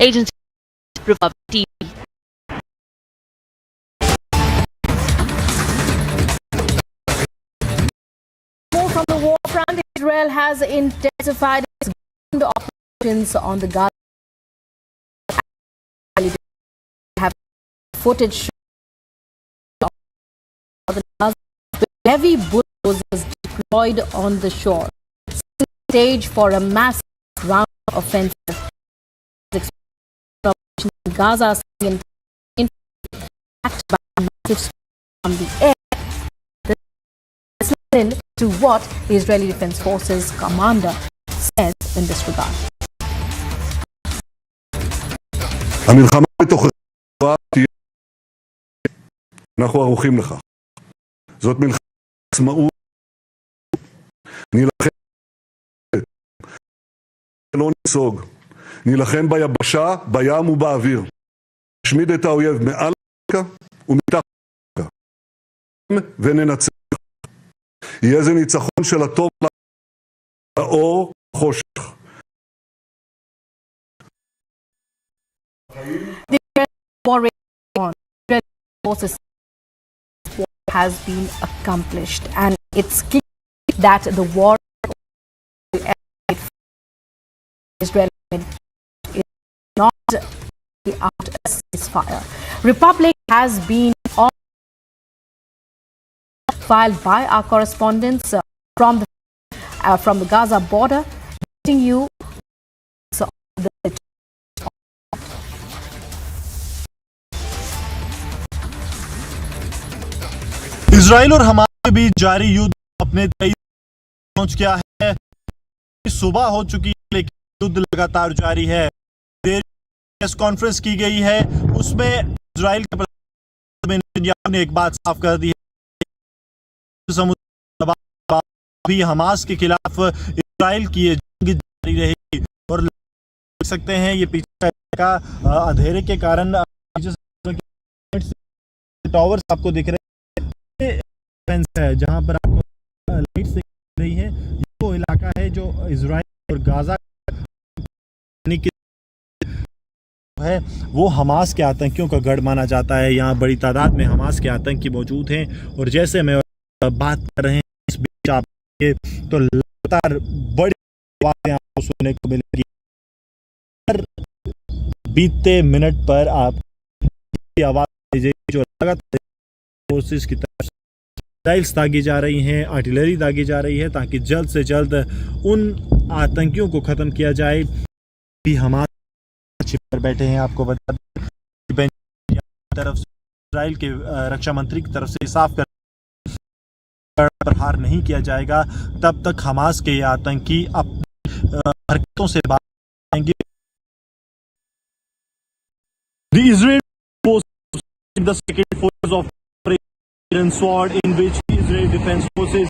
Agency Republic TV. More from the war front, Israel has intensified its operations on the Gaza. Have footage of the Gaza with heavy bulldozers deployed on the shore. Stage for a massive ground offensive. Gaza Strip attacked by massive from the air. Listen to what the Israeli Defense Forces commander says in this regard. המלחמה בתוכנו תהיה, אנחנו ערוכים לכך. זאת מלחמת עצמאות, נילחם, לא נסוג, נילחם ביבשה, בים ובאוויר, נשמיד את האויב מעל הקרקע ומתחת לקרקע, וננצח. יהיה זה ניצחון של הטוב לאור חושך. The war forces has been accomplished, and it's clear that the war Israel is not out a ceasefire. Republic has been filed by our correspondents from the Gaza border, getting you the Israel और Hamas के बीच जारी युद्ध अपने 23 पहुंच गया है। सुबह हो चुकी है, लेकिन युद्ध लगातार जारी है। प्रेस कॉन्फ्रेंस की गई है, उसमें इजराइल के प्रधानमंत्री नेतन्याहू ने एक बात साफ कर दी है, भी हमास के खिलाफ इजराइल की ये जंग जारी रहेगी। और देख सकते हैं ये पीछे का अंधेरे के कारण टावर्स आपको दिख रहे है, जहां पर आपको लाइट दिख रही है। वो इलाका है जो इजराइल और गाजा है, वो हमास के आतंकियों का गढ़ माना जाता है। यहाँ बड़ी तादाद में हमास के आतंकी मौजूद हैं। और जैसे मैं बात कर रहे हैं इस बीच आप तो लगातार बड़ी आवाजें आपको सुनने को मिलेगी। हर बीते मिनट पर आप आवाज जो लगातार फोर्सेस की तरफ मिसाइल्स दागी जा रही हैं, आर्टिलरी दागी जा रही है, ताकि जल्द से जल्द उन आतंकियों को खत्म किया जाए। भी हमारे पर बैठे हैं, आपको बता दें तरफ से इजराइल के रक्षा मंत्री की तरफ से साफ कर प्रहार नहीं किया जाएगा तब तक हमास के ये आतंकी अपनी हरकतों से बाहर आएंगे। The Israeli forces, the second forces of Operation Sword, in which Israeli Defense Forces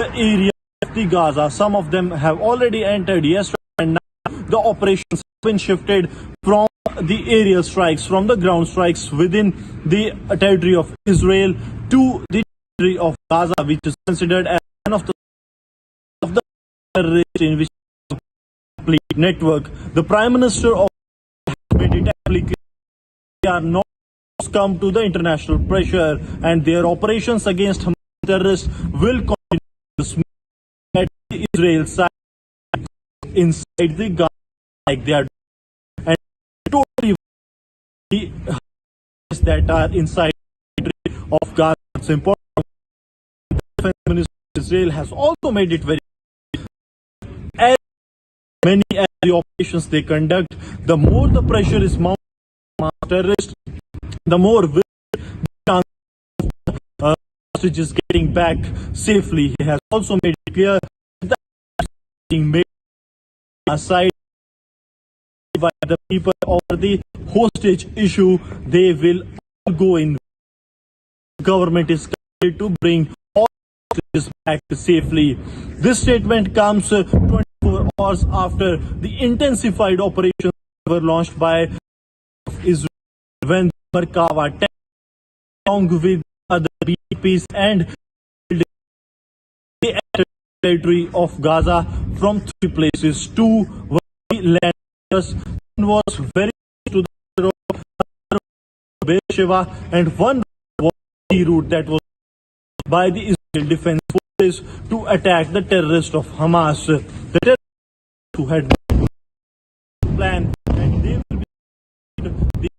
the area of the Gaza, some of them have already entered yesterday, and now the operations have been shifted from the aerial strikes, from the ground strikes within the territory of Israel to the territory of Gaza, which is considered as one of the terrorists in which complete network. The Prime Minister of made it clear they are not come to the international pressure, and their operations against terrorists will continue at the Israel side inside the Gaza like they are, and totally that are inside of Gaza. It's important. The Defense Minister of Israel has also made it very as many as the operations they conduct, the more the pressure is mounted on terrorists, the more will the chance of hostage is getting back safely. He has also made it clear that being made aside by the people over the hostage issue, they will all go in. The government is committed to bring all hostages back safely. This statement comes 24 hours after the intensified operations were launched by Israel when Merkava, along with other BPs and the territory of Gaza from 3 places. 2 were land One was very to the Beersheba, and one was the route that was by the Israel Defense Forces to attack the terrorists of Hamas. The terrorists who had plan, and they will be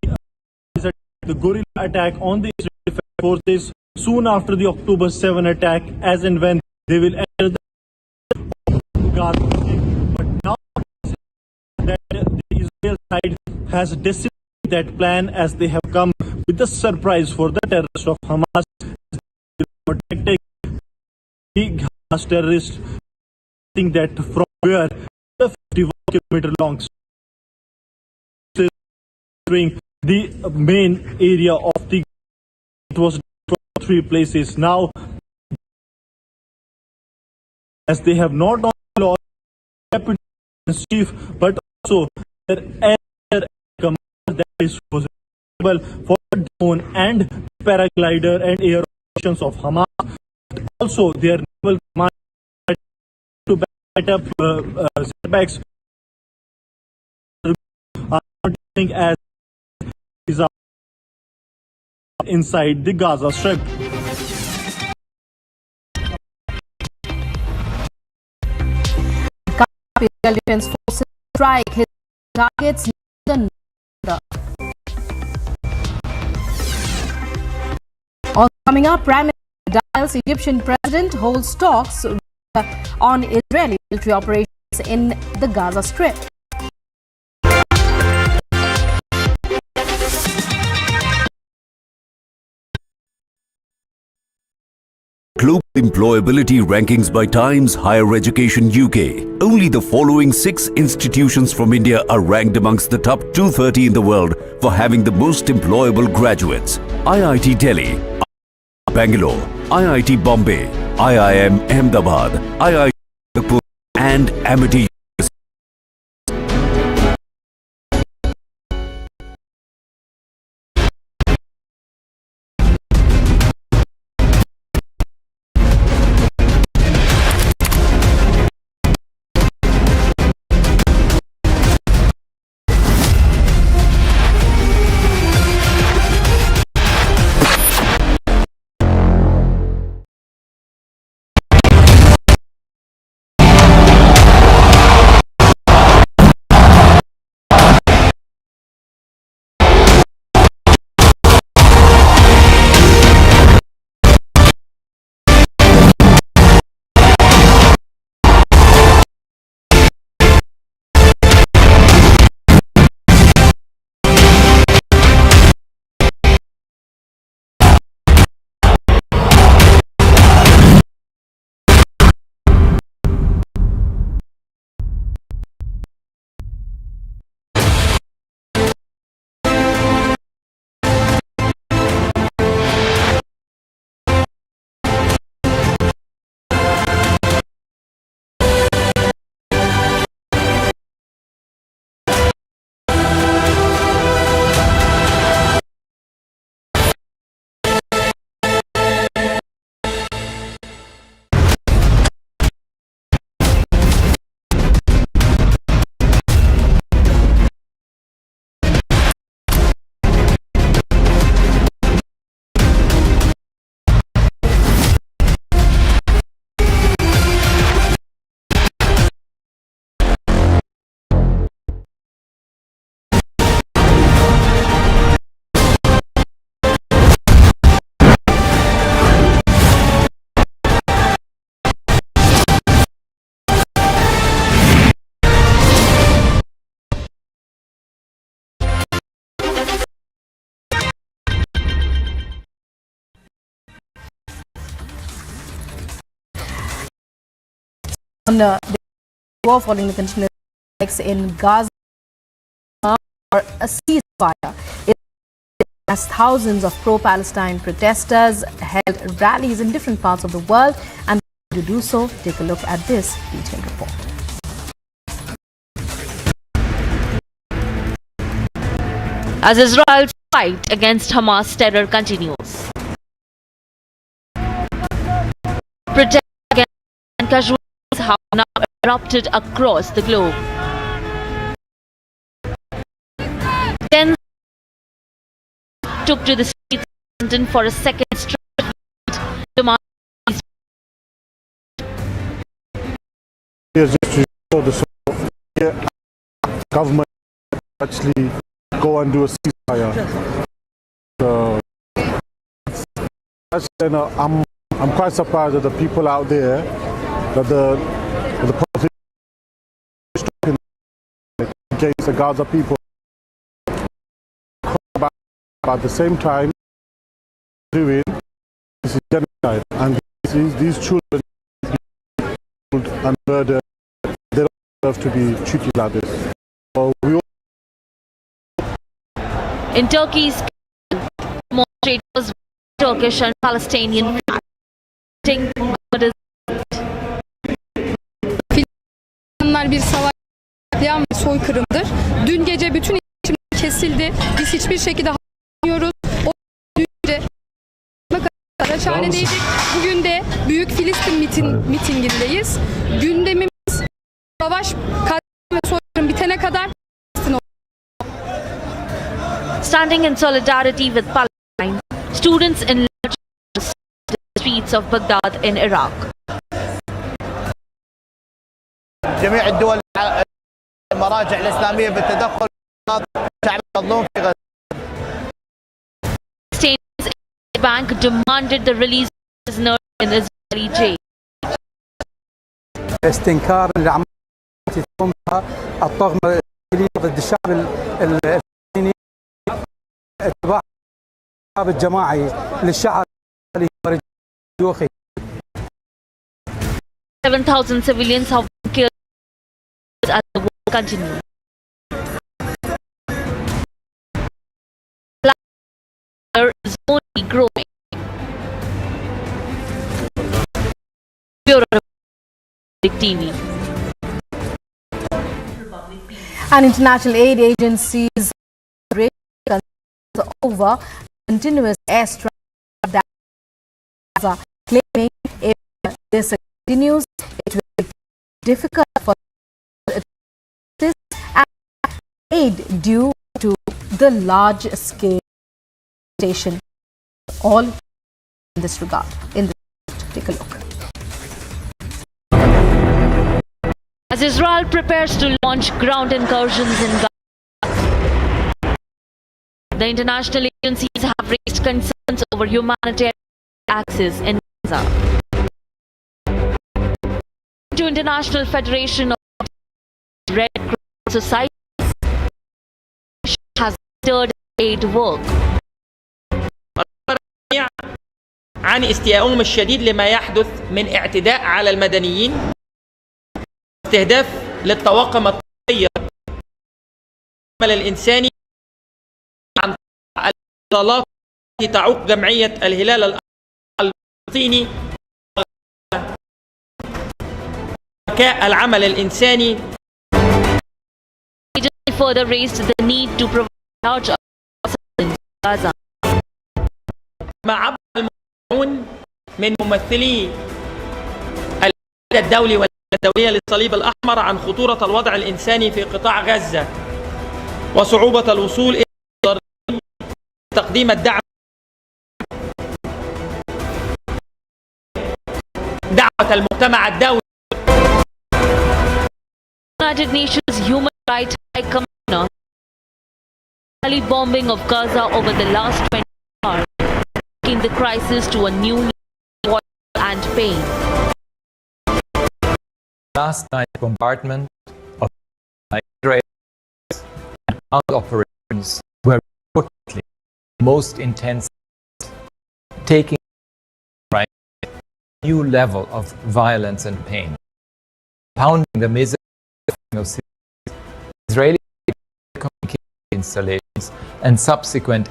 the guerrilla attack on the Israel Defense Forces soon after the October 7 attack, as and when they will enter the Gaza Strip. But now that the Israel side has decimated that plan, as they have come with a surprise for the terrorists of Hamas, protecting the Hamas terrorists. Think that from where the 51-kilometer long the main area of the it was from 3 places. Now, as they have not only lost captain chief, but also their air commander that is responsible for drone and paraglider and air operations of Hamas. Also, their naval commander to back up setbacks are as is inside the Gaza Strip. Israel Defense Forces strike his targets near the Also coming up, Prime Minister Dial's Egyptian president holds talks on Israeli military operations in the Gaza Strip. Global Employability Rankings by Times Higher Education UK. Only the following 6 institutions from India are ranked amongst the top 230 in the world for having the most employable graduates. IIT Delhi, Bangalore, IIT Bombay, IIM Ahmedabad, IIT Nagpur and Amity. On the war following the continuous attacks in Gaza or a ceasefire, as thousands of pro-Palestine protesters held rallies in different parts of the world. And to do so, take a look at this detailed report. As Israel's fight against Hamas terror continues. Protests against casualties have now erupted across the globe. Tens took to the streets of London for a second straight demand. Just to show the government actually go and do a ceasefire. So actually, I'm quite surprised that the people out there, that the politicians against the Gaza people, but at the same time doing this is genocide, and these children and murdered. They don't deserve to be treated like this. So we In Turkey's demonstrators Turkish and Palestinian flag. Filistinler bir savaş katliam ve soykırımdır. Dün gece bütün iletişim kesildi. Biz hiçbir şekilde anlamıyoruz. O dün gece Karaçhane'deydik. Bugün de Büyük Filistin mitingindeyiz. Gündemimiz savaş, katliam ve soykırım bitene kadar Standing in solidarity with Palestine, students in large numbers the streets of Baghdad in Iraq. جميع الدول المراجع الإسلامية بالتدخل الشعب المظلوم في غزة. States Bank demanded the release of prisoners in Israeli jail. استنكار للعمليات التي تقوم بها الطغمة الإسرائيلية ضد الشعب الفلسطيني، اتباع الجماعي للشعب الفلسطيني. 7,000 civilians have been killed as the war continues. Fire is only growing. Bureau Republic TV. And international aid agencies over continuous airstrikes at Gaza, claiming if this continues, it will be difficult for this and aid due to the large-scale station. All in this regard. In this, take a look. As Israel prepares to launch ground incursions in Gaza, the international agencies have raised concerns over humanitarian access in Gaza. To International Federation of Red Cross Societies has stirred aid work. عن استيائهم الشديد لما يحدث من اعتداء على المدنيين، استهداف للطواقم الطبية، العمل الإنساني، عن الاتصالات التي تعوق جمعية الهلال الأحمر الفلسطيني، العمل الإنساني. Further raised the need to provide large assistance in Gaza. ما عبر المسؤولون من ممثلي الدولي والدولية للصليب الأحمر عن خطورة الوضع الإنساني في قطاع غزة وصعوبة الوصول إلى تقديم الدعم. دعوة المجتمع الدولي. United Nations Human Rights High Commissioner bombing of Gaza over the last 20 hours, taking the crisis to a new level and pain. Last night's bombardment of Israel and other operations were reportedly most intense, taking a new level of violence and pain, pounding the misery of Israeli communication installations and subsequent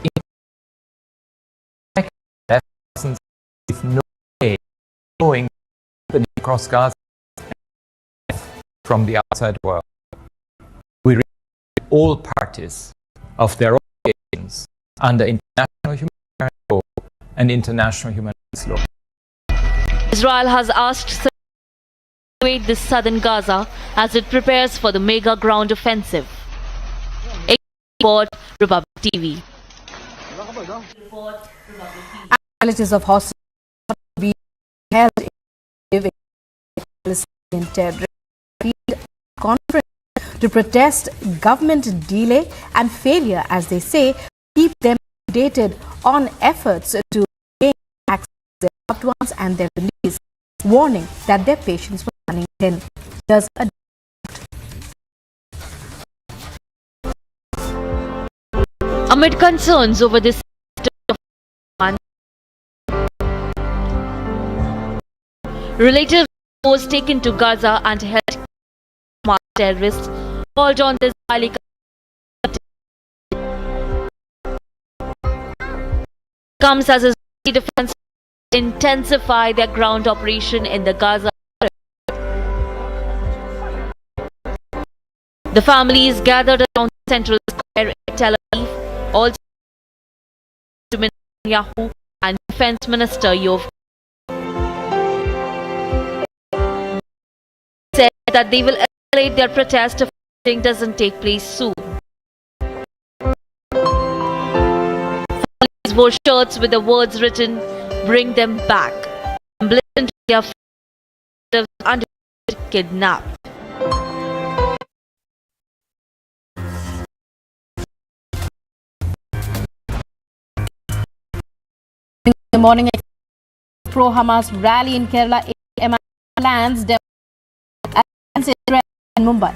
lessons with no way going across Gaza from the outside world. We remind all parties of their obligations under international humanitarian law and international human rights law. Israel has asked to evacuate the southern Gaza as it prepares for the mega ground offensive. Report Republic TV. Relatives of hostages be held in Palestinian terrorist conference to protest government delay and failure, as they say, keep them updated on efforts to gain access to their loved ones and their release, warning that their patients were running thin. Does a Amid concerns over this relatives was taken to Gaza and held terrorists called on the Israeli comes as Israeli defense intensify their ground operation in the Gaza Strip. The families gathered around Central Square in Tel Aviv, also to Netanyahu and Defense Minister Yoav said that they will escalate their protest if fighting doesn't take place soon. Families wore shirts with the words written, "Bring them back," and listened to their relatives under kidnapped. the morning pro-Hamas rally in Kerala plans against Israel and Mumbai.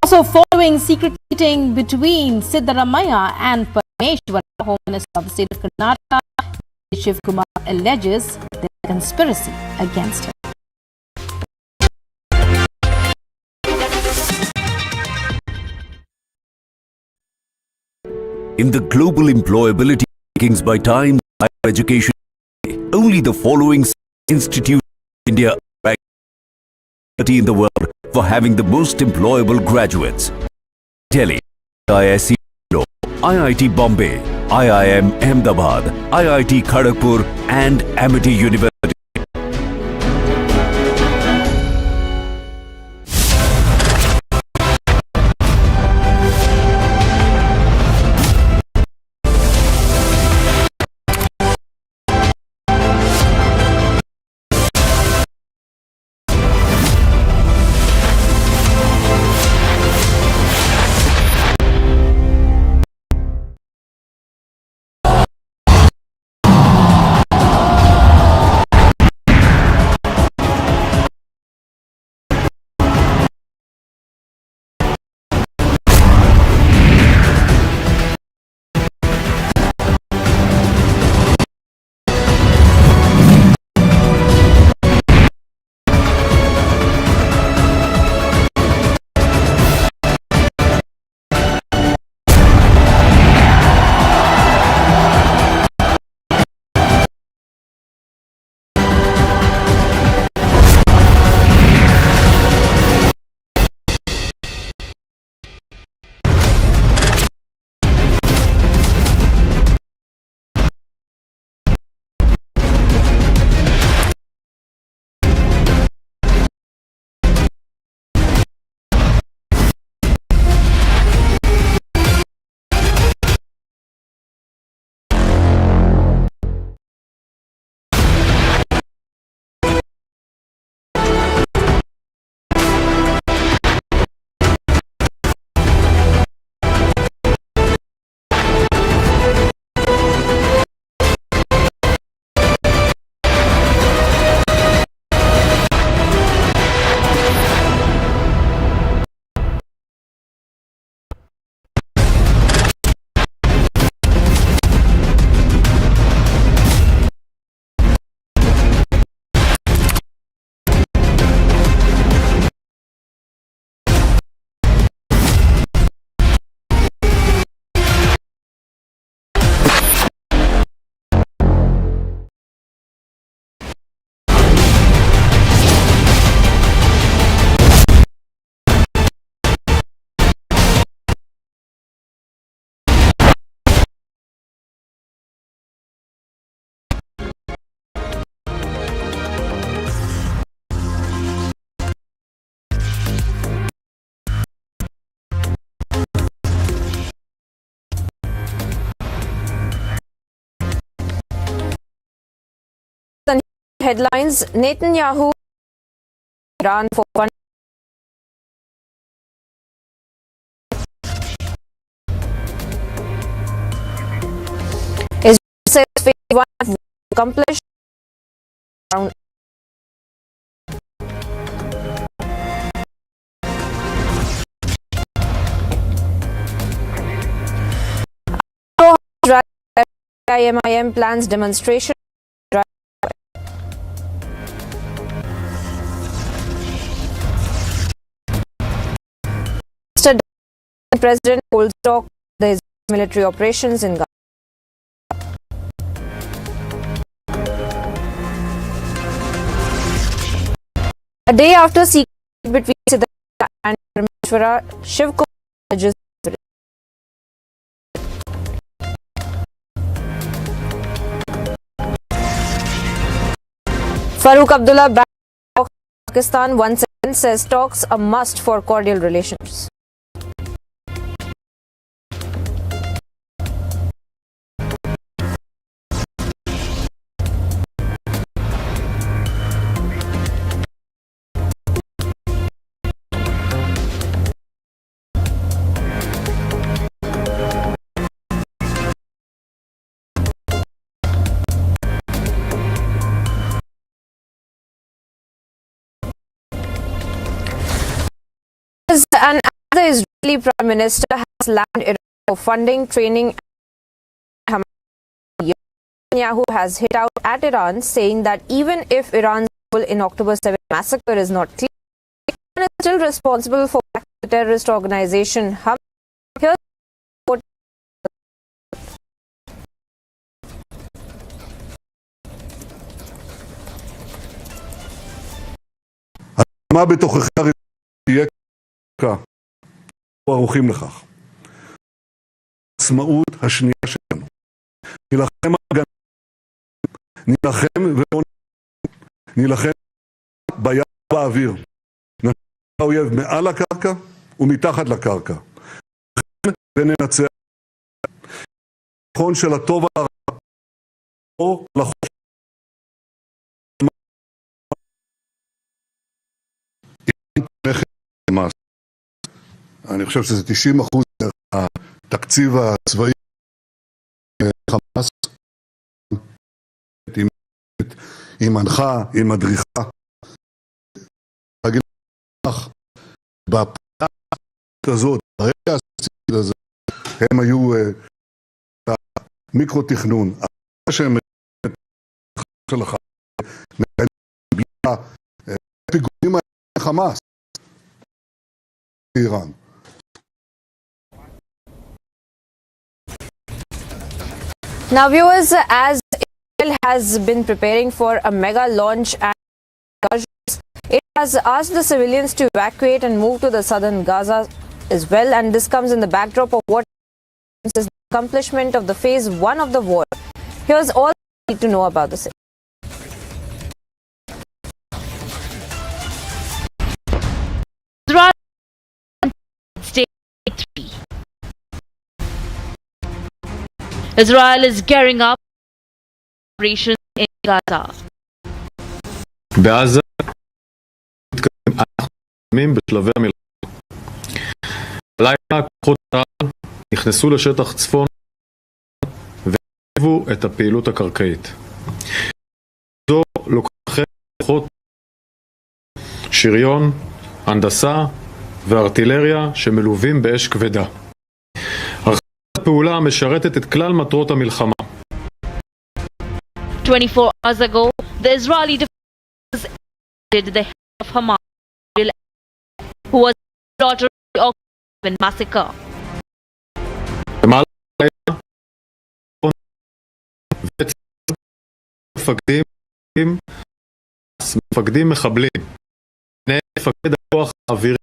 Also, following secret meeting between Siddaramaiah and Parameshwar, Home Minister of the state of Karnataka, Shiv Kumar alleges the conspiracy against him. In the global employability rankings by Times Higher Education, only the following institutions in India are ranked in the world for having the most employable graduates: Delhi, IISc, IIT Bombay, IIM Ahmedabad, IIT Kharagpur, and Amity University. headlines, Netanyahu Iran for funding. Israel says phase 1 will accomplish around IMIM plans demonstration. Mr. President holds talk the military operations in Gaza. A day after secret between Siddhartha and Mahua Moitra, judges Farooq Abdullah back to Pakistan once again, says talks a must for cordial relations. And the Israeli Prime Minister has landed Iran for funding, training, and Netanyahu has hit out at Iran, saying that even if Iran's role in October 7 massacre is not clear, Iran is still responsible for the terrorist organization Hamas. Here's מה בתוכך תהיה ערוכים לכך. העצמאות השנייה שלנו. נילחם הגנה, נילחם נילחם בים באוויר. ננצח האויב מעל הקרקע ומתחת לקרקע. וננצח. נכון של הטוב הרע או לחוף. אני חושב שזה 90% מהתקציב הצבאי חמאס, עם מנחה, עם מדריכה. בפעם הזאת, הרגע הספציפי הזה, הם היו מיקרו-תכנון. שהם שלך, פיגועים חמאס, איראן. Now viewers, as Israel has been preparing for a mega launch at Gaza, it has asked the civilians to evacuate and move to the southern Gaza as well, and this comes in the backdrop of what is the accomplishment of the phase 1 of the war. Here's all you need to know about this. Israel State 3. Israel is gearing up operations in Gaza. בעזה אנחנו מתקדמים בשלבי המלחמה. הלילה כוחות צה"ל נכנסו לשטח צפון והרחיבו את הפעילות הקרקעית. זו לוקחת כוחות שריון, הנדסה וארטילריה שמלווים באש כבדה. הפעולה משרתת את כלל מטרות המלחמה. 24 hours ago, the Israeli defense ended the head of Hamas, who was slaughtered in massacre. במהלך הלילה, מפקדים מחבלים, מפקד הכוח האווירי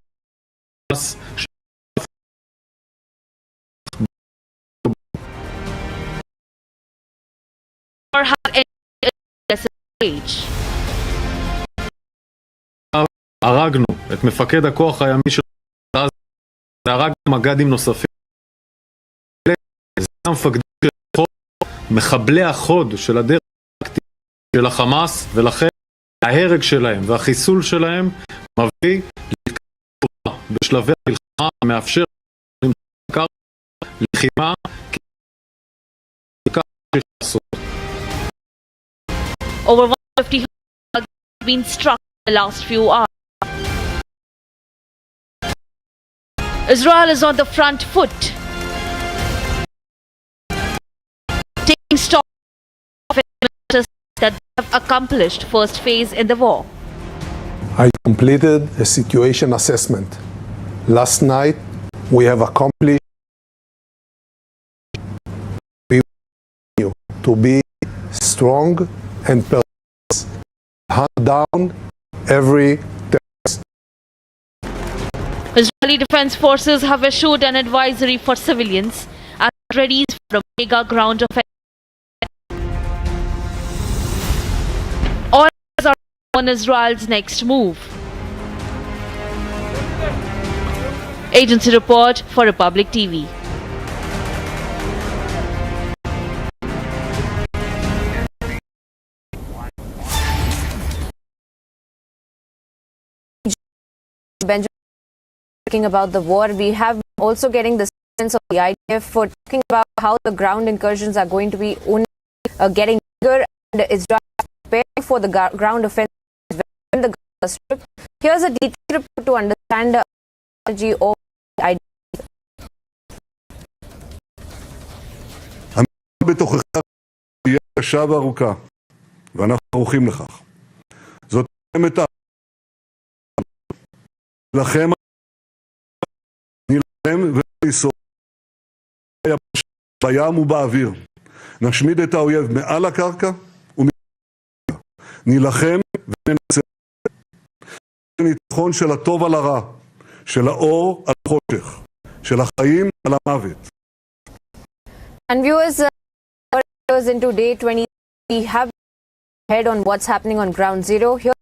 הרגנו את מפקד הכוח הימי של עזה, והרגנו מג"דים נוספים. זה המפקדים של מחבלי החוד של הדרך של החמאס, ולכן ההרג שלהם והחיסול שלהם מביא להתקדמות בשלבי המלחמה המאפשר לחימה Over 150 have been struck in the last few hours. Israel is on the front foot, taking stock of that they have accomplished first phase in the war. I completed a situation assessment. Last night, we have accomplished to be strong and purpose, hunt down every terrorist. Israeli Defense Forces have issued an advisory for civilians as ready for a mega ground offensive. All eyes are on Israel's next move. Agency report for Republic TV. Benjamin, talking about the war, we have also getting the sense of the IDF for talking about how the ground incursions are going to be only getting bigger and Israel is preparing for the ground offensive in the Gaza Strip. Here's a detailed report to understand the strategy of the IDF. בתוכך תהיה קשה וארוכה, ואנחנו ערוכים לכך. זאת מלחמת לכם נילחם וניסור בים ובאוויר. נשמיד את האויב מעל הקרקע ומקרקע. נילחם וננצח. ניצחון של הטוב על הרע, של האור על החושך, של החיים על המוות. And viewers, into day 20, we have head on what's happening on ground zero. Here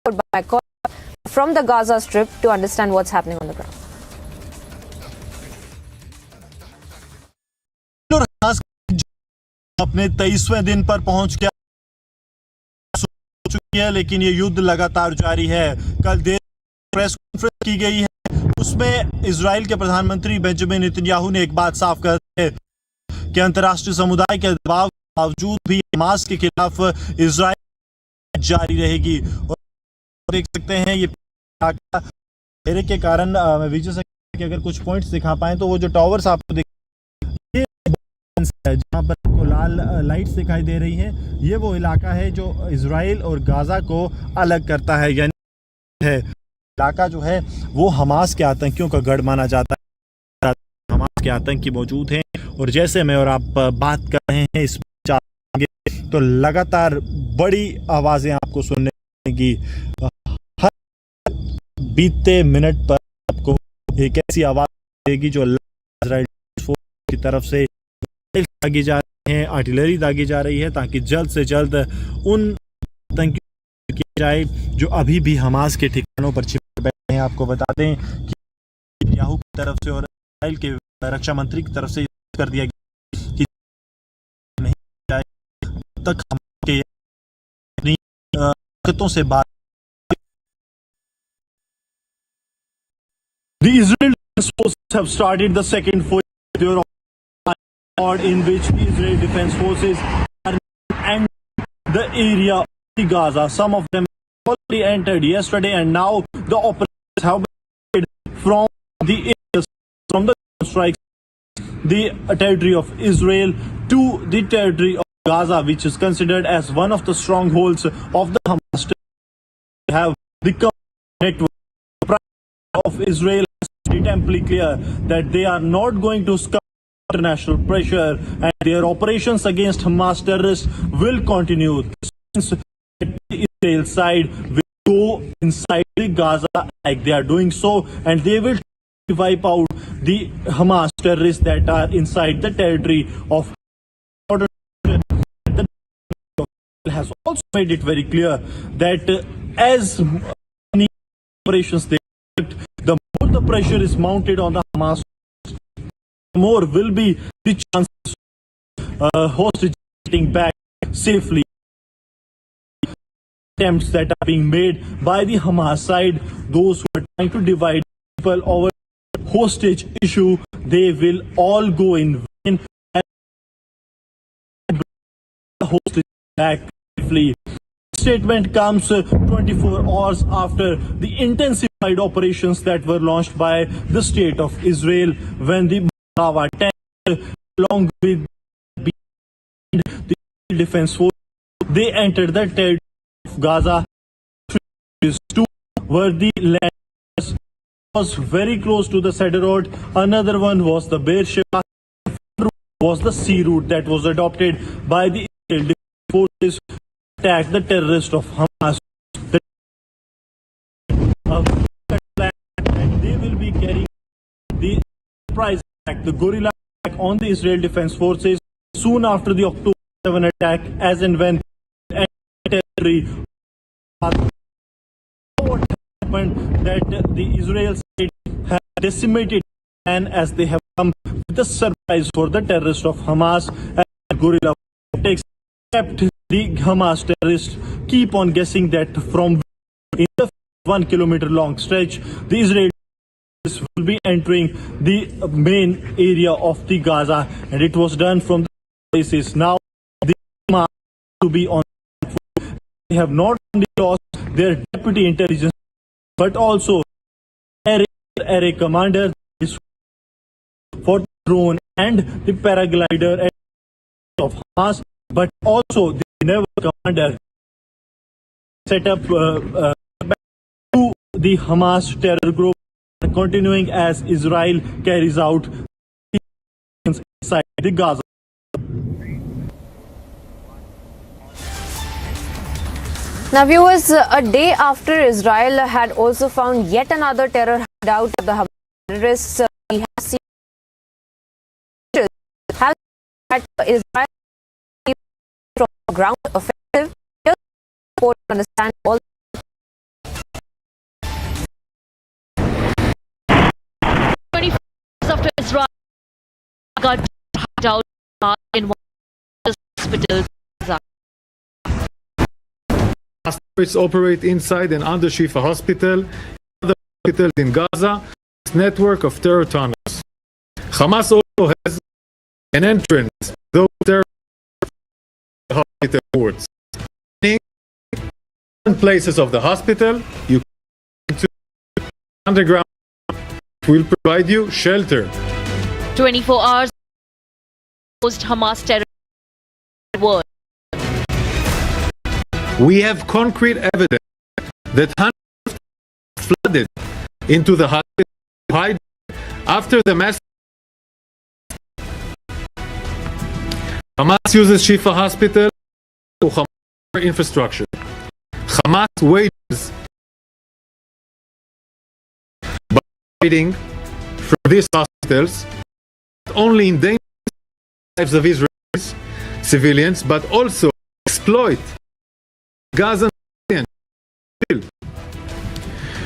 by my call from the Gaza Strip to understand what's happening on the ground. अपने 23वें दिन पर पहुंच गया चुकी है, लेकिन ये युद्ध लगातार जारी है। कल देर प्रेस कॉन्फ्रेंस की गई है, उसमें इजराइल के प्रधानमंत्री बेंजामिन नेतन्याहू ने एक बात साफ कर दी है कि अंतर्राष्ट्रीय समुदाय के दबाव के बावजूद भी हमास के खिलाफ इजराइल जारी रहेगी। और देख सकते हैं ये घेरे के कारण मैं विजय से कि अगर कुछ पॉइंट्स दिखा पाए तो वो जो टावर्स आपको दिख ये जहाँ पर आपको लाल लाइट्स दिखाई दे रही हैं, ये वो इलाका है जो इजराइल और गाजा को अलग करता है। यानी है इलाका जो है वो हमास के आतंकियों का गढ़ माना जाता है। हमास के आतंकी मौजूद हैं और जैसे मैं और आप बात कर रहे हैं इस तो लगातार बड़ी आवाज़ें आपको सुनने की हर बीते मिनट पर आपको एक ऐसी आवाज़ देगी जो इजराइल की तरफ से दागी जा रही है, आर्टिलरी दागी जा रही है, ताकि जल्द से जल्द उन आतंकियों किया जाए जो अभी भी हमास के ठिकानों पर छिपे बैठे हैं। आपको बता दें कि नेतन्याहू की तरफ से और इजराइल के रक्षा मंत्री की तरफ से कर दिया गया कि नहीं जाए तक हम के अपनी ताकतों से बात। The Israeli Defense Forces have started the second phase in which the Israeli Defense Forces are entering the area of Gaza. Some of them already entered yesterday, and now the operations have been from the strikes, the territory of Israel to the territory of Gaza, which is considered as one of the strongholds of the Hamas. Have the network of Israel has made it amply clear that they are not going to succumb to international pressure, and their operations against Hamas terrorists will continue. The Israel side will go inside Gaza like they are doing so, and they will wipe out the Hamas terrorists that are inside the territory of. The has also made it very clear that as many operations they conduct, the more the pressure is mounted on the Hamas, the more will be the chances of hostages getting back safely. attempts that are being made by the Hamas side, those who are trying to divide people over hostage issue, they will all go in vain and the hostage back safely. Statement comes 24 hours after the intensified operations that were launched by the state of Israel when the Mahua tank, along with the defense force, they entered the territory of Gaza. Two were the land was very close to the Cedar Road. Another one was the Beersheba. Was the sea route that was adopted by the Israel defense forces to attack the terrorists of Hamas. And they will be carrying the surprise attack, the guerrilla attack on the Israel Defense Forces soon after the October 7 attack, as and when territory. What happened that the Israel state has decimated and as they have come with a surprise for the terrorists of Hamas and guerrilla tactics, kept the Hamas terrorists keep on guessing that from in the 1 kilometer long stretch, the Israeli will be entering the main area of the Gaza, and it was done from the places. Now the Hamas to be on. They have not only lost their deputy intelligence, but also area commander for the drone and the paraglider of Hamas, but also the naval commander set up to the Hamas terror group, continuing as Israel carries out inside the Gaza. Now, viewers, a day after Israel had also found yet another terror hideout of the Hamas terrorists, we have seen that Israel from ground offensive. Here's the report to understand all. 24 hours after Israel got hideout in one of the hospitals. Terrorists operate inside and under Shifa Hospital, other hospitals in Gaza, this network of terror tunnels. Hamas also has an entrance to those terror hospital wards. In different places of the hospital, you can into underground will provide you shelter. 24 hours post Hamas terror war. We have concrete evidence that hundreds flooded into the hospital to hide after the mass. Hamas uses Shifa Hospital to Hamas infrastructure. Hamas wages by fighting from these hospitals, not only endanger the lives of Israelis civilians, but also exploit Gaza.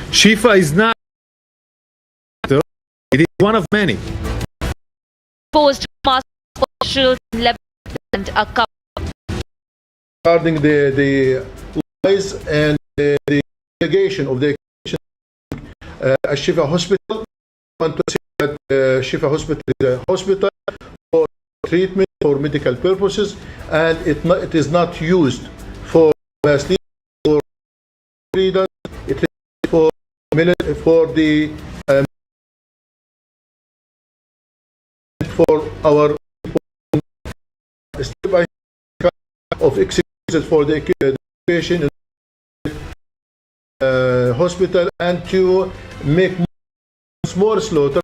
Shifa is not, it is one of many. Post Hamas officials in Lebanon and a couple. Regarding the lies and the delegation of the Shifa Hospital, I want to say that Shifa Hospital is a hospital for treatment for medical purposes, and it is not used for Palestinians or freedom. It is for the for our step by step of execution for the evacuation hospital, and to make more slaughter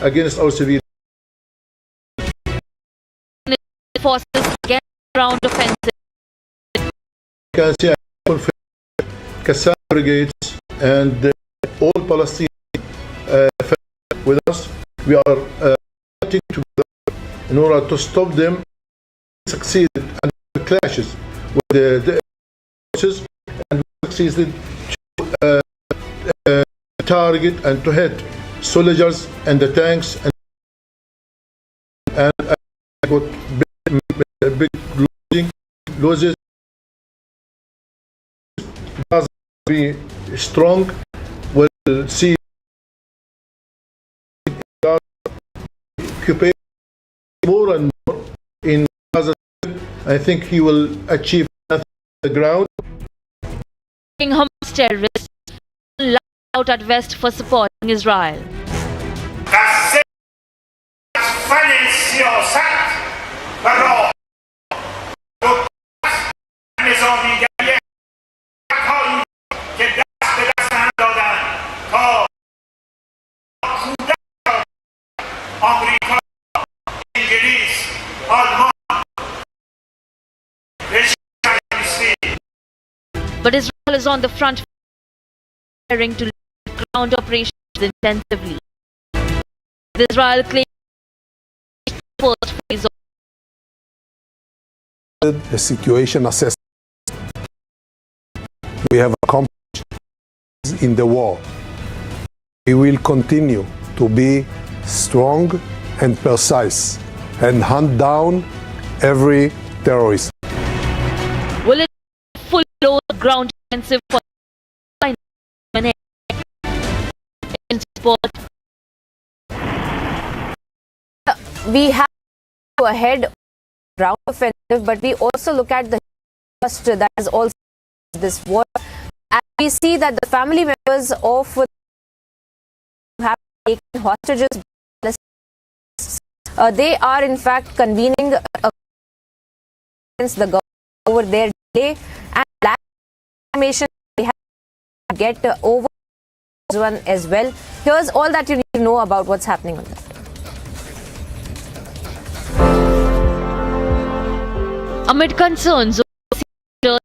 against our civilians. Forces get ground offensive. Can see Qassam brigades and all Palestinians with us. We are fighting together in order to stop them. Succeeded and clashes with the forces, and we succeeded to target and to hit soldiers and the tanks, and I got big losses be strong. We'll see occupy more and more in Gaza Strip. I think he will achieve nothing on the ground. Hamas terrorists out at West for supporting Israel. But Israel is on the front, preparing to lead ground operations intensively. Israel claims the first phase of the situation assessment. We have accomplished in the war. We will continue to be strong and precise and hunt down every terrorist. Will it full load ground offensive for in support? We have to go ahead ground offensive, but we also look at the cost that is also this war. And we see that the family members of who have taken hostages, they are in fact convening against the government over their delay and lack of information they have to get over this one as well. Here's all that you need to know about what's happening on that. Amid concerns over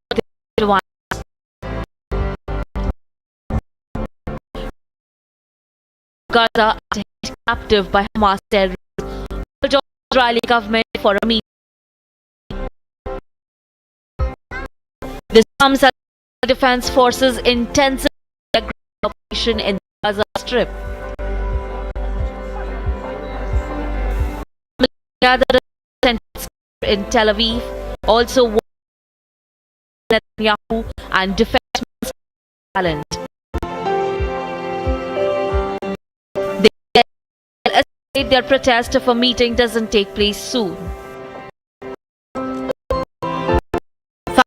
Gaza held captive by Hamas terrorists, called on the Israeli government for a meeting. This comes as the defense forces intensify their operation in the Gaza Strip. Gathered in Tel Aviv, also warned Netanyahu and defense minister talent. They escalate their protest if a meeting doesn't take place soon.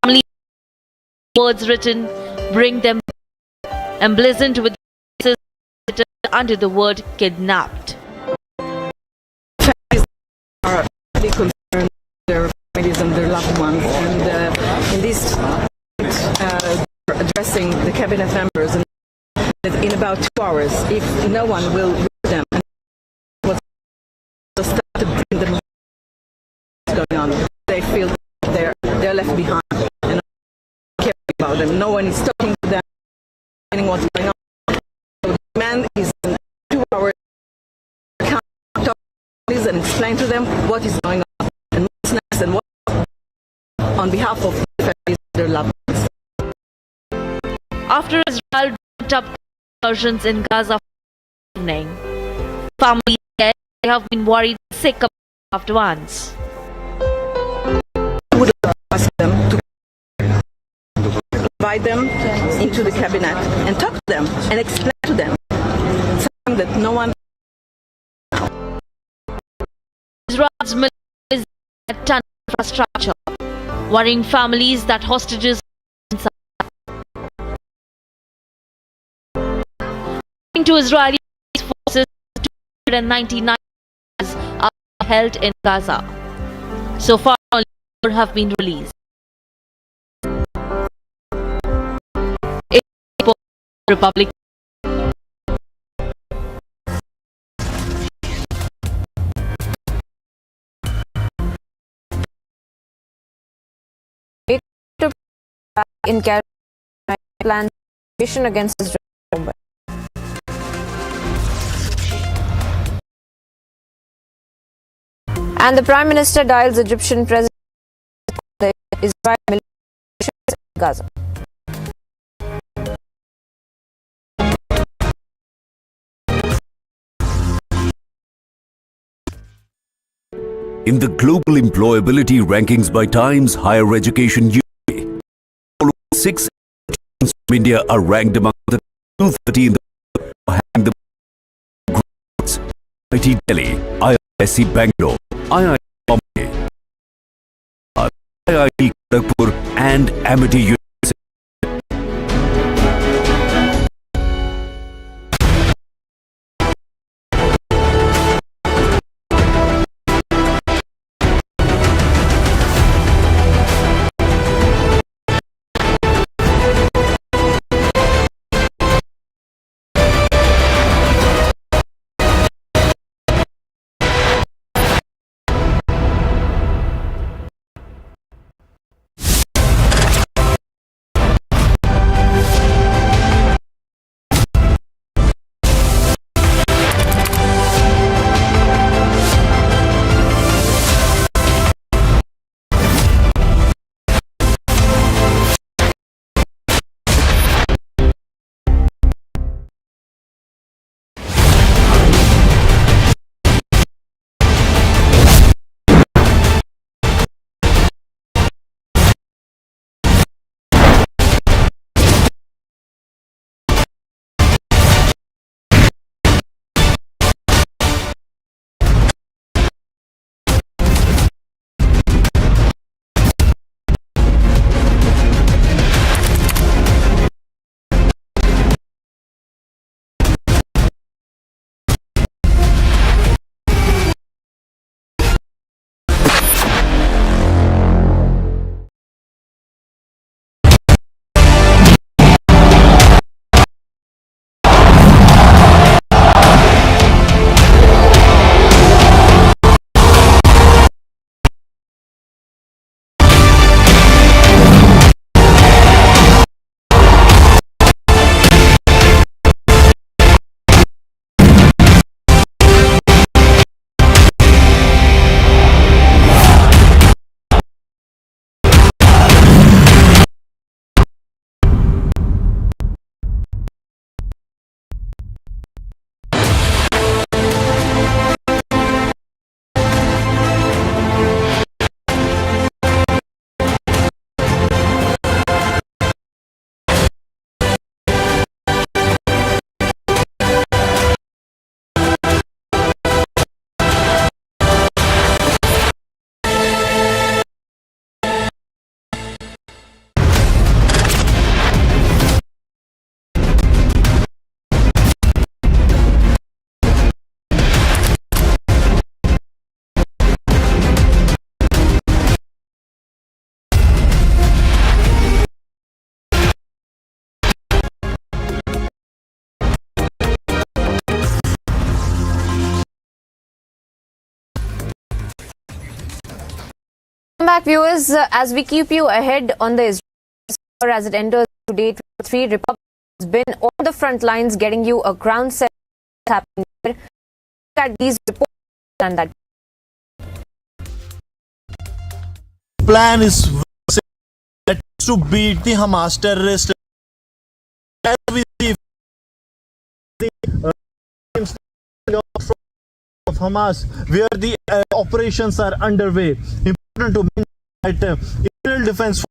Family words written bring them emblazoned with under the word kidnapped. Families are really concerned their families and their loved ones, and in this addressing the cabinet members in about 2 hours, if no one will read them and what's started in the what's going on, they feel they're left behind and no one cares about them. No one is talking to them, explaining what's going on. So the demand is in 2 hours talk to them and explain to them what is going on and what's next and what on behalf of the families and their loved ones. After Israel ramped up incursions in Gaza evening, families said they have been worried sick of loved ones. I would ask them to invite them into the cabinet and talk to them and explain to them something that no one. Israel's military is at ton infrastructure, worrying families that hostages inside. According to Israeli forces, 299 are held in Gaza. So far, only 4 have been released. Republic. In plans against Israel. And the Prime Minister dials Egyptian President the Israel military in Gaza. In the global employability rankings by Times Higher Education UK, 6 India are ranked among the 230 in the world for having the most IIT Delhi, IISc Bangalore, IIT Bombay, IIT Kharagpur and Amity University. Welcome back, viewers. As we keep you ahead on the Israel as it enters today, 3 Republic has been on the front lines, getting you a ground set happening here. Look at these reports and that. Plan is to beat the Hamas terrorists. As we see the of Hamas, where the operations are underway. Important to mention that Israel Defense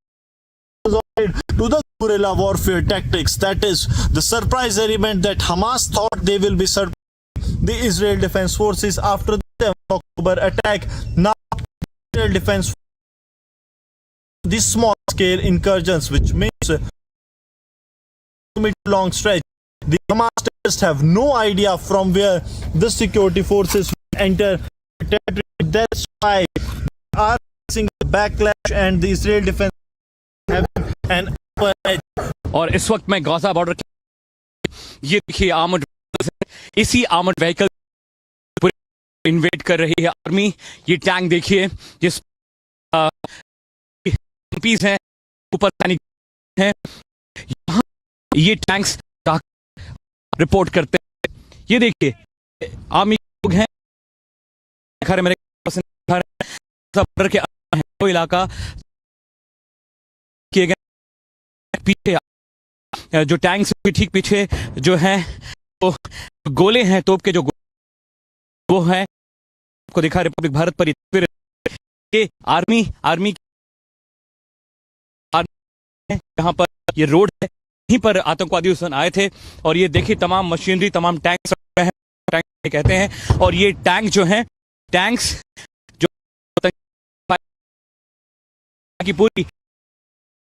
Forces to the guerrilla warfare tactics. That is the surprise element that Hamas thought they will be surprising the Israel Defense Forces after the 7th October attack. Now Israel Defense these small scale incursions, which means long stretch, the Hamas terrorists have no idea from where the security forces will enter the territory. That's why they are facing the backlash and the Israel defense have an upper edge. और इस वक्त मैं Gaza border ये देखिए armoured इसी armoured vehicle invade कर रही है आर्मी। ये टैंक देखिए जिस पीस हैं ऊपर सैनिक हैं, यहाँ ये टैंक्स रिपोर्ट करते हैं। ये देखिए आर्मी लोग हैं, घर मेरे घर बॉर्डर के है वो इलाका किए गए। पीछे जो टैंक्स के ठीक पीछे जो है वो गोले हैं, तोप के जो वो है आपको दिखा रिपब्लिक भारत पर ये आर्मी यहाँ पर ये रोड है, यहीं पर आतंकवादी उस दिन आए थे और ये देखिए तमाम मशीनरी, तमाम टैंक्स टैंक कहते हैं, और ये टैंक जो हैं, टैंक्स जो की पूरी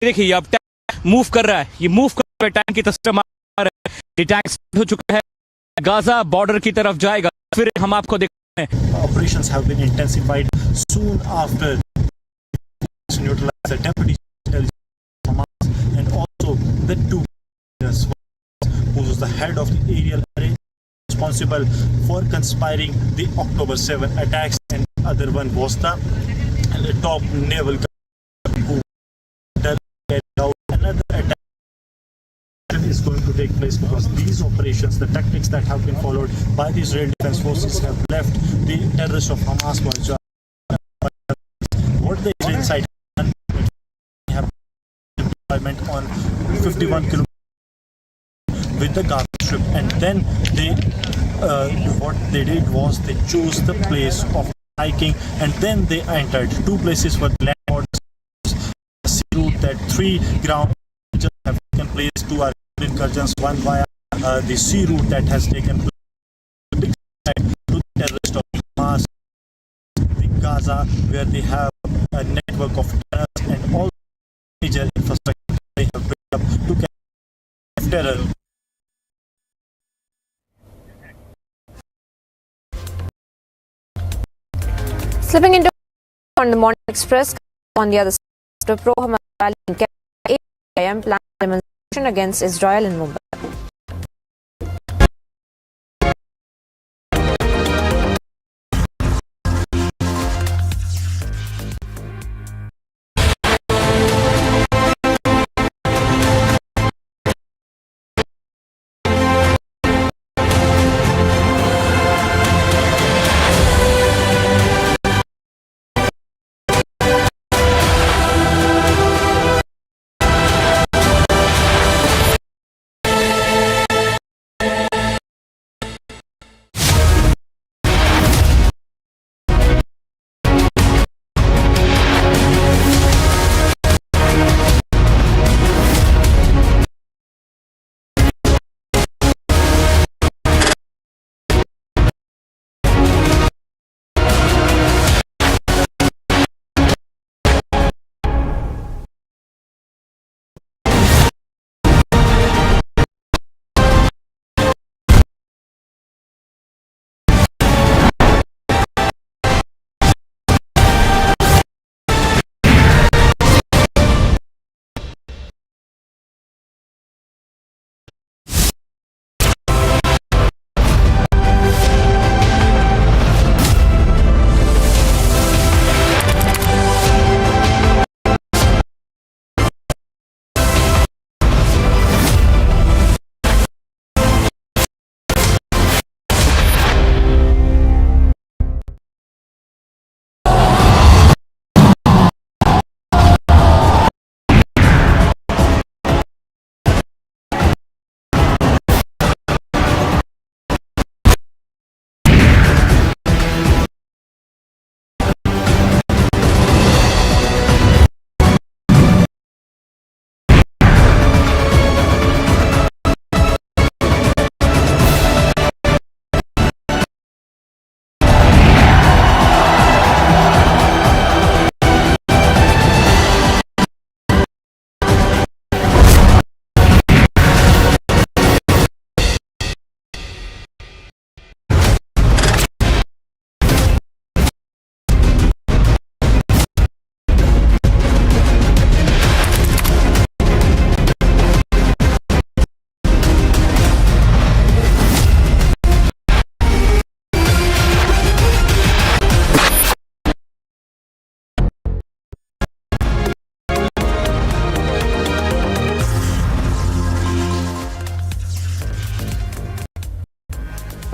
देखिए अब टैंक मूव कर रहा है, ये मूव कर रहा है, टैंक की तस्वीर आ रहा है, ये टैंक हो चुका है, गाजा बॉर्डर की तरफ जाएगा। फिर हम आपको देखते हैं operations have been intensified soon after to neutralize the deputy Hamas and also the two leaders, who was the head of the aerial array responsible for conspiring the October 7 attacks, and the other one was the top naval who carried out another attack. Is going to take place because these operations, the tactics that have been followed by the Israeli Defense Forces, have left the terrorists of Hamas. What the Israeli side have deployment on 51 kilometers with the Gaza Strip, and then they what they did was they chose the place of hiking, and then they entered two places for land borders, route that 3 ground have taken place, 2 are incursions, one via the sea route that has taken place to the terrorist of Hamas, the Gaza, where they have a network of tunnels and all major infrastructure they have built up to counter terror. Slipping into on the Morning Express, on the other side, the Pro-Hamas rally in Kerala, 8 a.m. planned demonstration against Israel in Mumbai.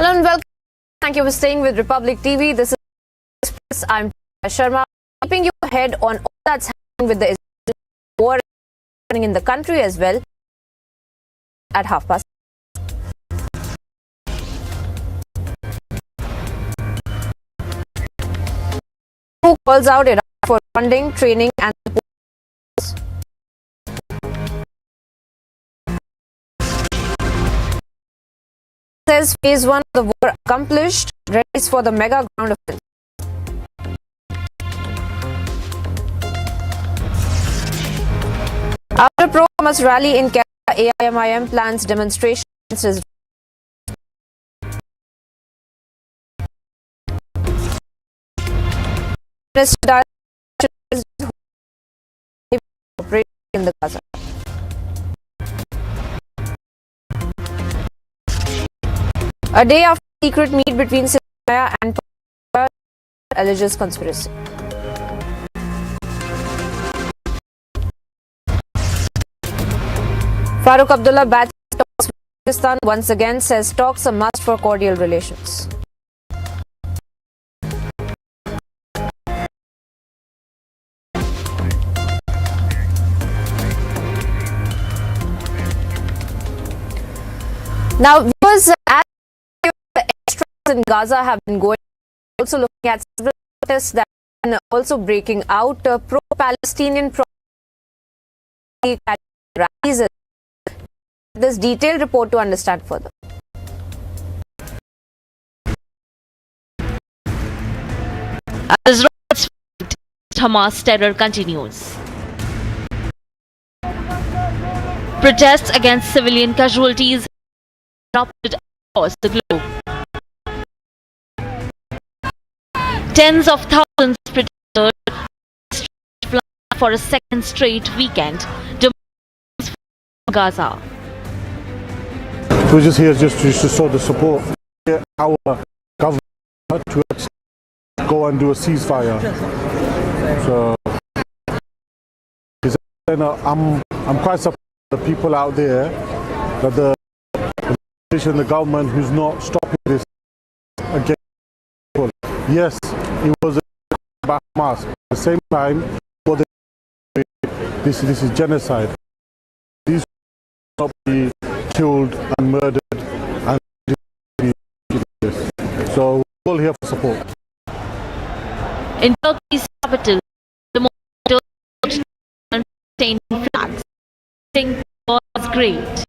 Hello and welcome. Thank you for staying with Republic TV. This is Express. I'm Sharma, keeping you ahead on all that's happening with the Israeli war happening in the country as well at 12:30. Who calls out Iran for funding, training and support says phase 1 of the war accomplished, readies for the mega ground offensive. After pro-Hamas rally in Kerala, AIMIM plans demonstrations. In the Gaza. A day after secret meet between Netanyahu and alleges conspiracy. Farooq Abdullah bats talks with Pakistan once again, says talks a must for cordial relations. Now, viewers, as the extras in Gaza have been going, also looking at several protests that are also breaking out, pro-Palestinian rallies. This detailed report to understand further. As Hamas terror continues. Protests against civilian casualties erupted across the globe. Tens of thousands protesters for a second straight weekend in Gaza. We're just here just to show the support for our government to actually go and do a ceasefire. So I'm quite surprised the people out there that the government who's not stopping this against people. Yes, it was about Hamas. At the same time, this is genocide. These will not be killed and murdered, and so we're all here for support. In Turkey's capital, demonstrators maintained flags. Think was great.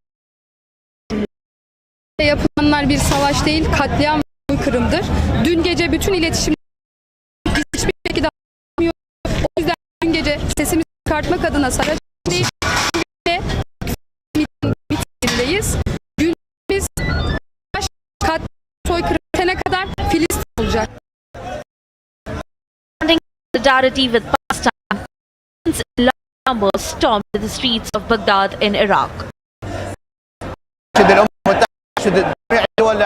Yapılanlar bir savaş değil, katliam ve soykırımdır. Dün gece bütün iletişim biz hiçbir şekilde anlamıyoruz. O yüzden dün gece sesimizi çıkartmak adına Saraç değil ve mitingindeyiz. Gündemimiz savaş, katliam, soykırım bitene kadar Filistin olacak. Solidarity with Palestine, large numbers stormed the streets of Baghdad in Iraq. جميع الدول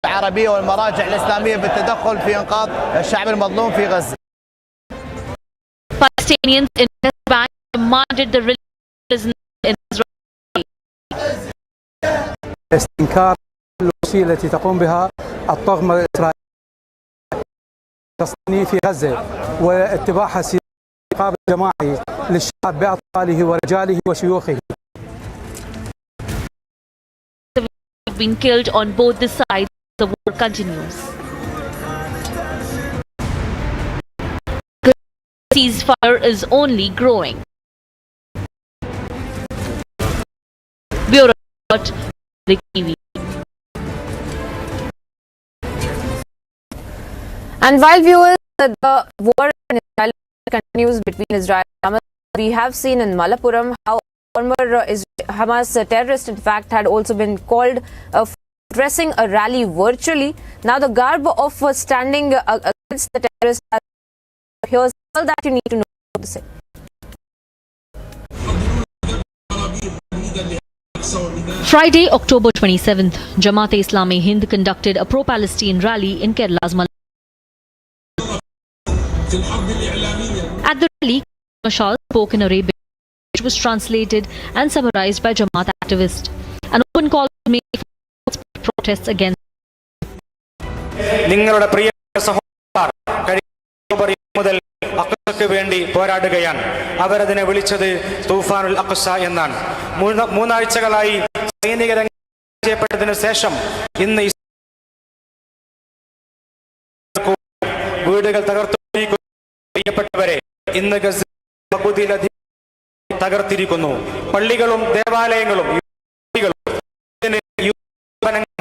العربية والمراجع الإسلامية بالتدخل في إنقاذ الشعب المظلوم في غزة. Palestinians in West Bank demanded the release of prisoners in Israel. استنكار الوسيلة التي تقوم بها الطغمة الإسرائيلية في غزة واتباعها سياسة العقاب الجماعي للشعب بأطفاله ورجاله وشيوخه. Been killed on both the sides. The war continues. The ceasefire is only growing. Bureau report, the TV. And while viewers, the war in Israel continues between Israel and Hamas, we have seen in Malappuram how former Hamas terrorist, in fact, had also been called for addressing a rally virtually. Now, the garb of standing against the terrorists, here's all that you need to know about the same. Friday, October 27th, Jamaat-e-Islami Hind conducted a pro-Palestine rally in Kerala's Malappuram. At the rally, Mashal spoke in Arabic, which was translated and summarized by Jamaat activists. An open call was made for protests against. നിങ്ങളുടെ പ്രിയ സഹോദരന്മാർ മുതൽ അഖ്സയ്ക്ക് വേണ്ടി പോരാടുകയാണ്. അവരതിനെ വിളിച്ചത് തൂഫാനുൽ അഖ്സ എന്നാണ്. മൂന്നാഴ്ചകളായി സൈനിക രംഗപ്പെട്ടതിനു ശേഷം ഇന്ന് വീടുകൾ തകർത്തുവരെ ഇന്ന് തകർത്തിരിക്കുന്നു. പള്ളികളും ദേവാലയങ്ങളും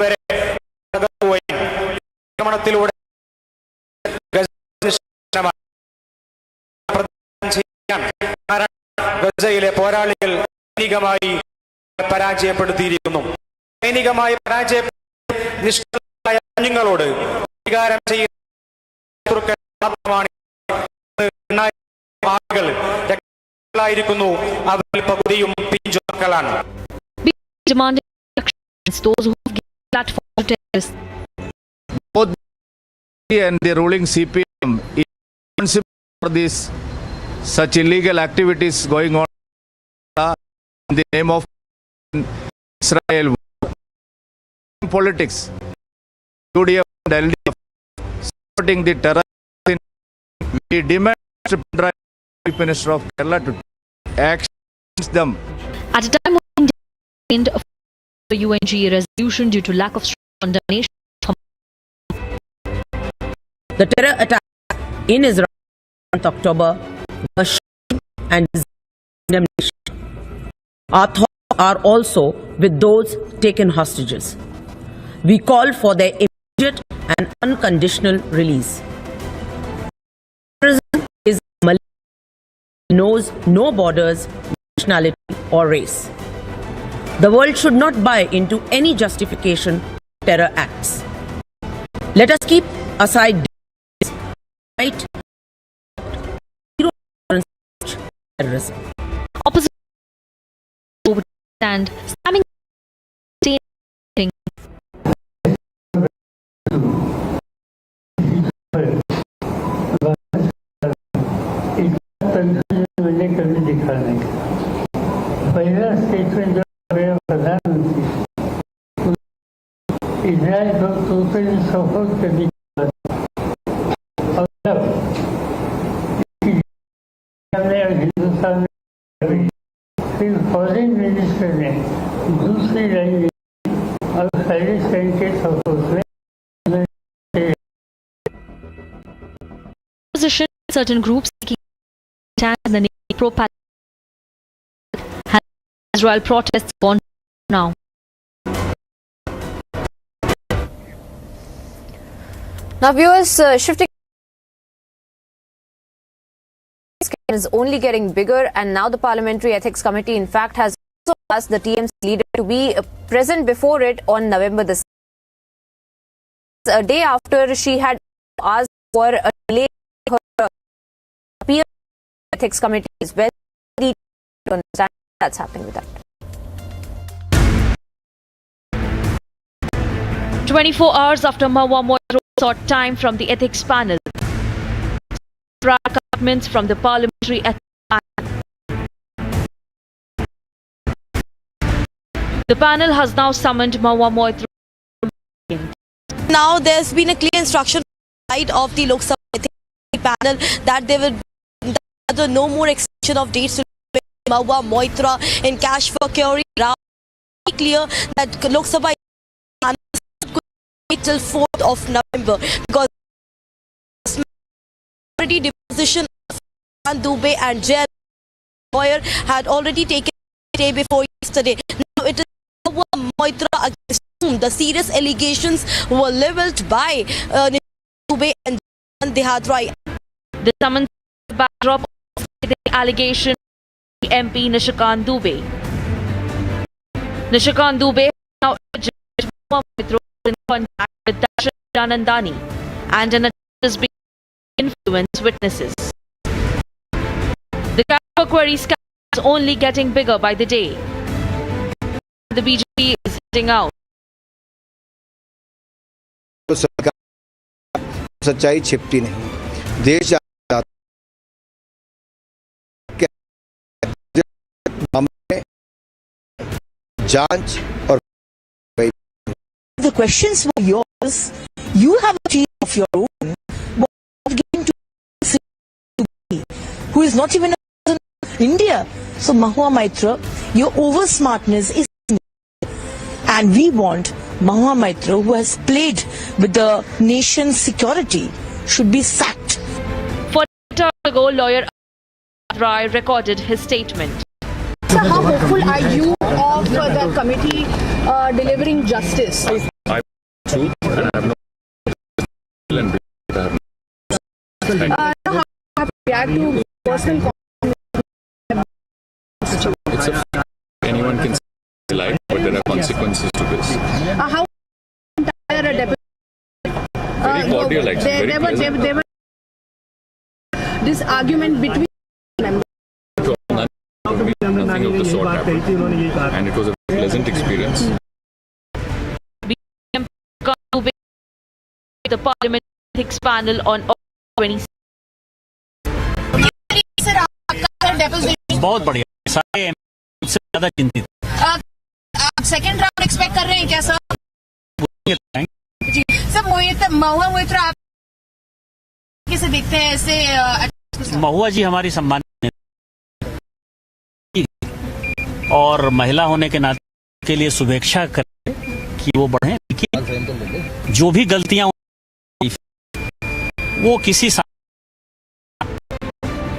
വരെ ആക്രമണത്തിലൂടെ ഗസയിലെ പോരാളികൾ സൈനികമായി പരാജയപ്പെടുത്തിയിരിക്കുന്നു. സൈനികമായി നിഷ്കളങ്കരായ കുഞ്ഞുങ്ങളോട് അധികാരം ചെയ്യുന്ന മാത്രമാണ് ആളുകൾ രക്തങ്ങളായിരിക്കുന്നു. അവരിൽ പകുതിയും പിഞ്ചുമക്കളാണ്. Both and the ruling CPM is responsible for this such illegal activities going on in the name of Israel. Politics, UDF and LDF supporting the terrorists. We demand Chief Minister of Kerala to act against them. At a time when India a UNG resolution due to lack of strong condemnation. The terror attack in Israel on October was shocking and condemnation. Our thoughts are also with those taken hostages. We call for their immediate and unconditional release. Terrorism is knows no borders, nationality or race. The world should not buy into any justification of terror acts. Let us keep aside right terrorism. Opposite and slamming पहला statement जो प्रधानमंत्री Israel को totally support करने हिंदुस्तान में फिर foreign minister ने दूसरी line और सारे के सपोर्ट में opposition, certain groups stand in the name of pro-Palestine. Has Israel protests gone now? Now, viewers, shifting is only getting bigger, and now the Parliamentary Ethics Committee, in fact, has also asked the TMC leader to be present before it on November the 6th, a day after she had asked for a delay in her appeal. The Ethics Committee is well to understand what's happening with that. 24 hours after Mahua Moitra sought time from the ethics panel, comments from the Parliamentary Ethics Panel. The panel has now summoned Mahua Moitra. Now there's been a clear instruction side of the Lok Sabha Ethics Panel that there will be no more extension of dates to Mahua Moitra in cash for curing. It's clear that Lok Sabha till 4th of November because deposition of Dubey and jail lawyer had already taken day before yesterday. Now it is Moitra against whom the serious allegations were levelled by Dubey and Dehatrai. The summons backdrop of the allegation of MP Nishikant Dubey. Nishikant Dubey now urged Moitra in contact with Dasha Danandani and an attempt is being influence witnesses. The Kashmir query scandal is only getting bigger by the day. The BJP is heading out. सच्चाई छिपती नहीं देश जांच और the questions were yours. You have a team of your own. Who is not even in India. So Mahua Moitra, your over smartness is, and we want Mahua Moitra, who has played with the nation's security, should be sacked. 40 hours ago, lawyer Rai recorded his statement. So how hopeful are you of the committee delivering justice? back to personal. It's a anyone can say life, but there are consequences to this. How entire Very cordial, actually. Very pleasant. they were this argument between members. Nothing of the sort happened, and it was a pleasant experience. The Parliament Ethics Panel on 20. बहुत बढ़िया, सारे सबसे ज्यादा चिंतित। आप second round expect कर रहे हैं क्या सर? जी सर, महुआ मोइत्रा आप कैसे देखते हैं ऐसे? महुआ जी हमारी सम्मानित और महिला होने के नाते के लिए शुभेच्छा करें कि वो बढ़े। जो भी गलतियां वो किसी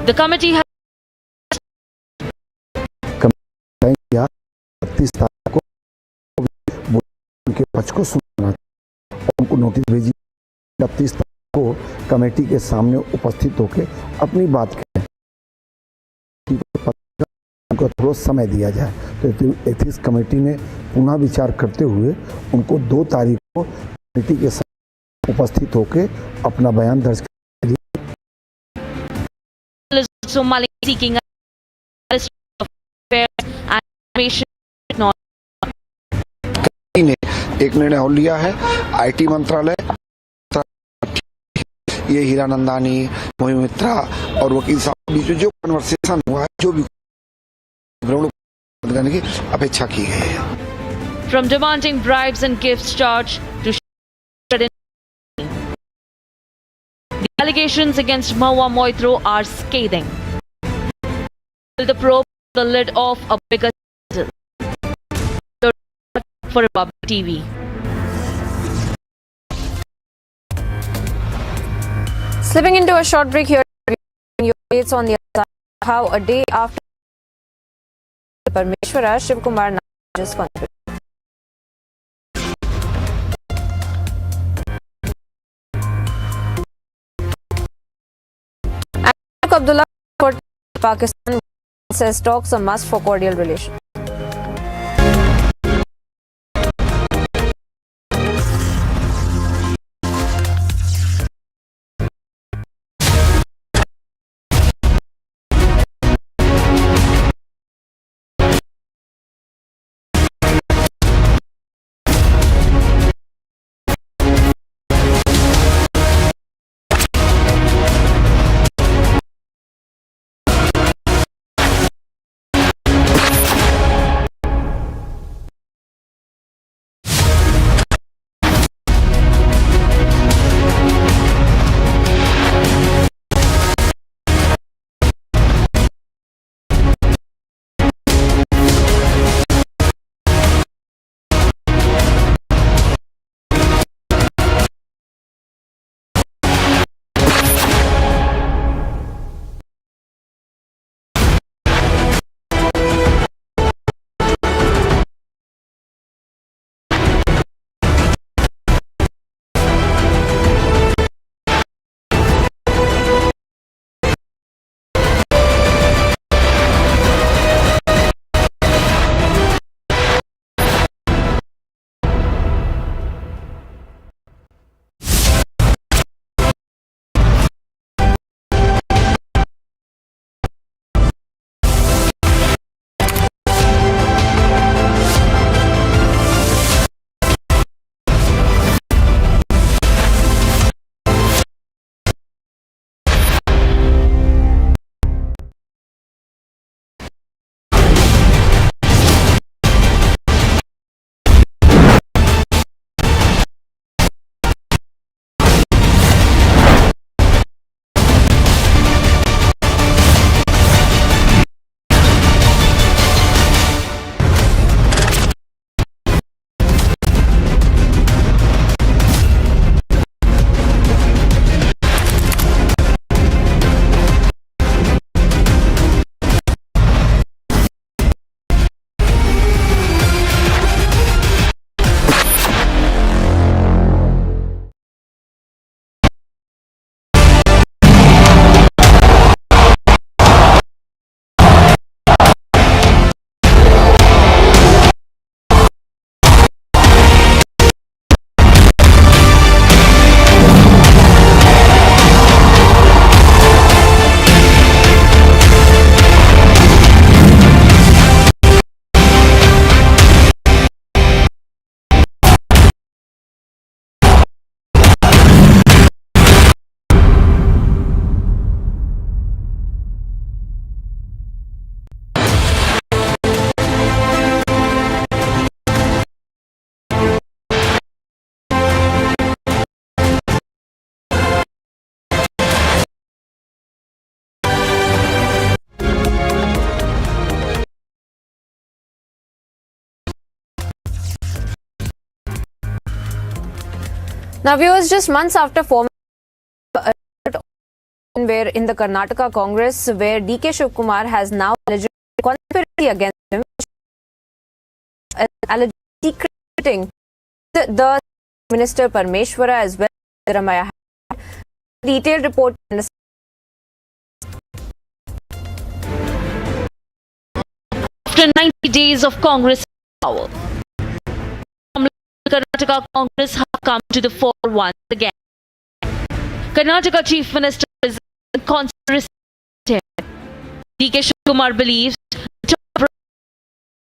The committee has 30 तारीख को उनके पक्ष को सुनना और उनको नोटिस भेजी। 30 तारीख को कमेटी के सामने उपस्थित होकर अपनी बात करें, उनको थोड़ा समय दिया जाए। तो एथिक्स कमेटी ने पुनः विचार करते हुए उनको 2 तारीख को कमेटी के सामने उपस्थित होकर अपना बयान दर्ज seeking ने एक निर्णय और लिया है। आईटी मंत्रालय, ये हीरानंदानी, मोहित मित्रा और वकील साहब बीच में जो कन्वर्सेशन हुआ है, जो भी करने की अपेक्षा की गई है। From demanding bribes and gifts charge to the allegations against Mahua Moitra are scathing. The probe the lid off a bigger scandal. For Republic TV. Slipping into a short break here, your updates on the other side, how a day after Parmeshwara Shiv Kumar just contributed. Abdullah for Pakistan says talks a must for cordial relations. Now, viewers, just months after forming where in the Karnataka Congress, where DK Shivkumar has now alleged conspiracy against him, allegedly crediting the Minister Parmeshwara as well as Ramaya. Detailed report. After 90 days of Congress power, Karnataka Congress have come to the fore once again. Karnataka Chief Minister is in conspiracy. DK Shivkumar believes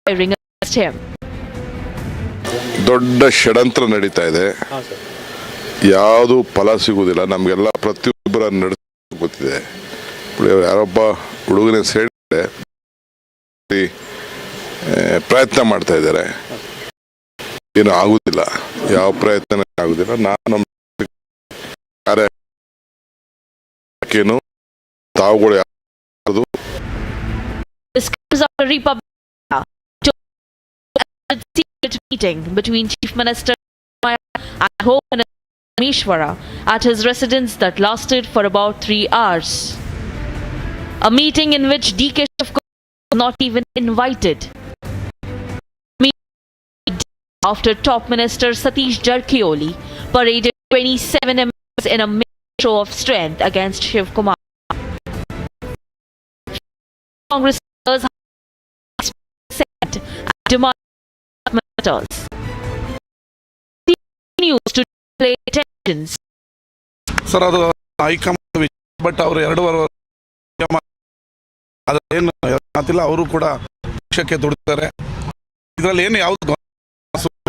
firing against him. ದೊಡ್ಡ ಷಡ್ಯಂತ್ರ ನಡೀತಾ ಇದೆ. ಯಾವುದು ಫಲ ಸಿಗುವುದಿಲ್ಲ. ನಮಗೆಲ್ಲ ಪ್ರತಿಯೊಬ್ಬರ ನಡೆಸ ಗೊತ್ತಿದೆ. ಯಾರೊಬ್ಬ ಹುಡುಗನ ಸೇರಿ ಪ್ರಯತ್ನ ಮಾಡ್ತಾ ಇದ್ದಾರೆ. ಏನು ಆಗುದಿಲ್ಲ. ಯಾವ ಪ್ರಯತ್ನ ಆಗುದಿಲ್ಲ. ನಾನು ಕಾರ್ಯಕ್ಕೇನು ತಾವುಗಳು ಯಾವುದು secret meeting between Chief Minister and Home Minister Parmeshwara at his residence that lasted for about 3 hours. A meeting in which DK Shivkumar was not even invited. After top minister Satish Jarkioli paraded 27 members in a show of strength against Shivkumar. Congress sent demand matters. Continues to play tensions. Sir ಅದು high command but ಅವರು 2 ವರ್ಷ ಅದೇನು ಮಾತಿಲ್ಲ. ಅವರು ಕೂಡ ಪಕ್ಷಕ್ಕೆ ದುಡಿತಾರೆ. ಇದರಲ್ಲಿ ಏನು ಯಾವುದು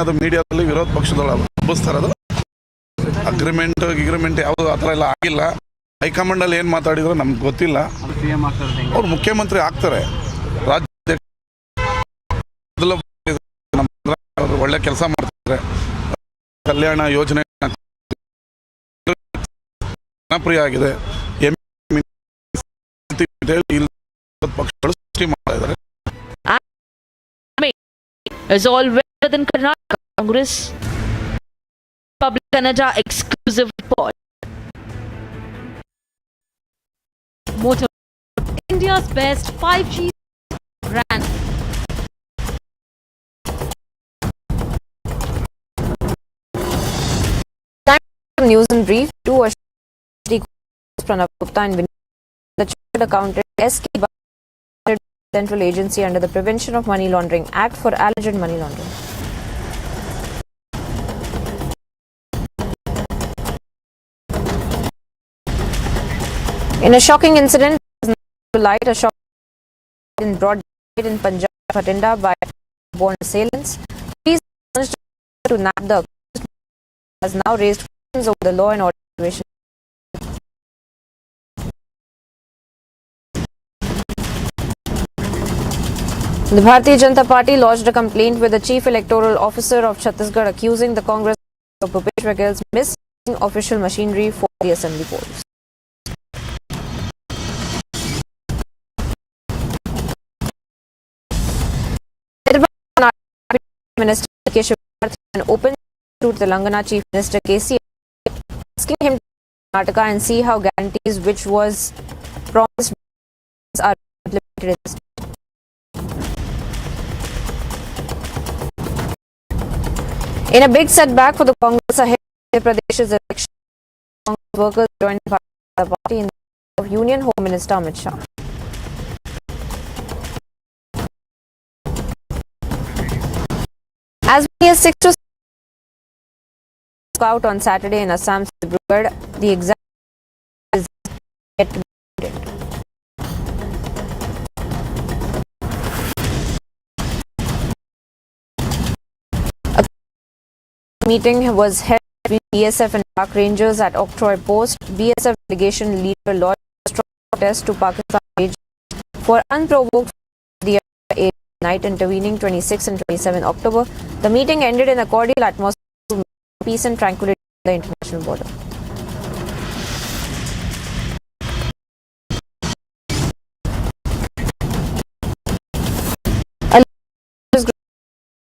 ಅದು ಮೀಡಿಯಾದಲ್ಲಿ ವಿರೋಧ ಪಕ್ಷದೊಳಗೆ ಹಬ್ಬಿಸ್ತಾರೆ. ಅದು ಅಗ್ರಿಮೆಂಟ್ ಯಾವುದು ಆ ಥರ ಎಲ್ಲ ಆಗಿಲ್ಲ. ಹೈಕಮಾಂಡಲ್ಲಿ ಏನು ಮಾತಾಡಿದ್ರು ನಮ್ಗೆ ಗೊತ್ತಿಲ್ಲ. ಅವ್ರು ಮುಖ್ಯಮಂತ್ರಿ ಆಗ್ತಾರೆ. ರಾಜ್ಯ ಒಳ್ಳೆ ಕೆಲಸ ಮಾಡ್ತಾರೆ. ಕಲ್ಯಾಣ ಯೋಜನೆ ಜನಪ್ರಿಯ ಆಗಿದೆ. ಪಕ್ಷಗಳು ಸೃಷ್ಟಿ ಮಾಡ್ತಾ ಇದ್ದಾರೆ. Is all well within Karnataka Congress. Public Canada exclusive report. Motor India's best 5G brand. News and brief. 2 Pranav Gupta and the Chartered Accountant SK Central Agency under the Prevention of Money Laundering Act for alleged money laundering. In a shocking incident, light a shock in broad daylight in Punjab, Bhatinda by born assailants. Police to nab the has now raised questions over the law and order situation. The Bharatiya Janata Party lodged a complaint with the Chief Electoral Officer of Chhattisgarh accusing the Congress of Bhupesh Bagel's missing official machinery for the assembly polls. Minister DK Shivkumar an open to Telangana Chief Minister KC asking him to Karnataka and see how guarantees which was promised are implemented in the state. In a big setback for the Congress ahead of Madhya Pradesh's election, Congress workers joined the party in the Union Home Minister Amit Shah. As many as 6 to 7 out on Saturday in Assam's Dibrugarh, the exam is yet to be completed. A meeting was held between BSF and Pak Rangers at Octroy Post. BSF delegation leader lodged a strong protest to Pakistan for unprovoked the night intervening 26 and 27 October. The meeting ended in a cordial atmosphere of peace and tranquility on the international border. A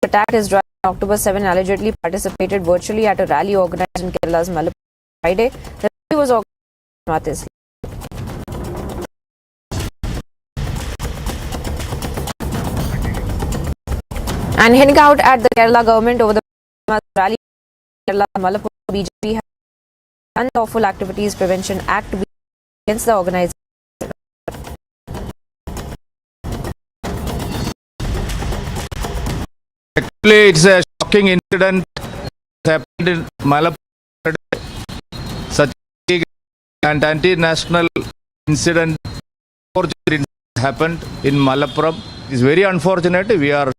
attack is driving October 7 allegedly participated virtually at a rally organized in Kerala's Malappuram Friday. The rally was organized by Jamaat Islam. And hitting out at the Kerala government over the rally, Kerala Malappuram BJP has Unlawful Activities Prevention Act against the organization. Actually, it's a shocking incident that happened in Malappuram. Such an anti-national incident happened in Malappuram. It's very unfortunate. We are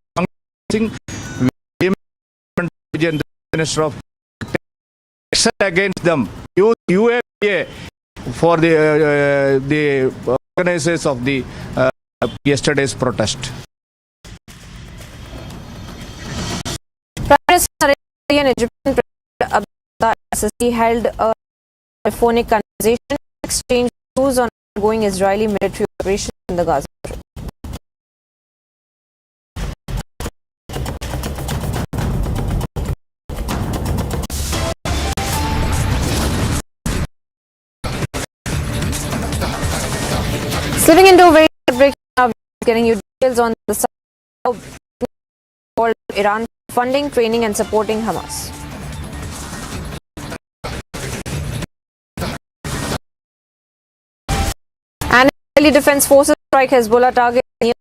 Minister of action against them. UAPA for the organizers of the yesterday's protest. Prime Minister and Egyptian President Abdullah al-Sisi held a telephonic conversation to exchange views on ongoing Israeli military operations in the Gaza Strip. Slipping into a very break now, getting you details on the called Iran funding, training and supporting Hamas. And Israeli Defense Forces strike Hezbollah target near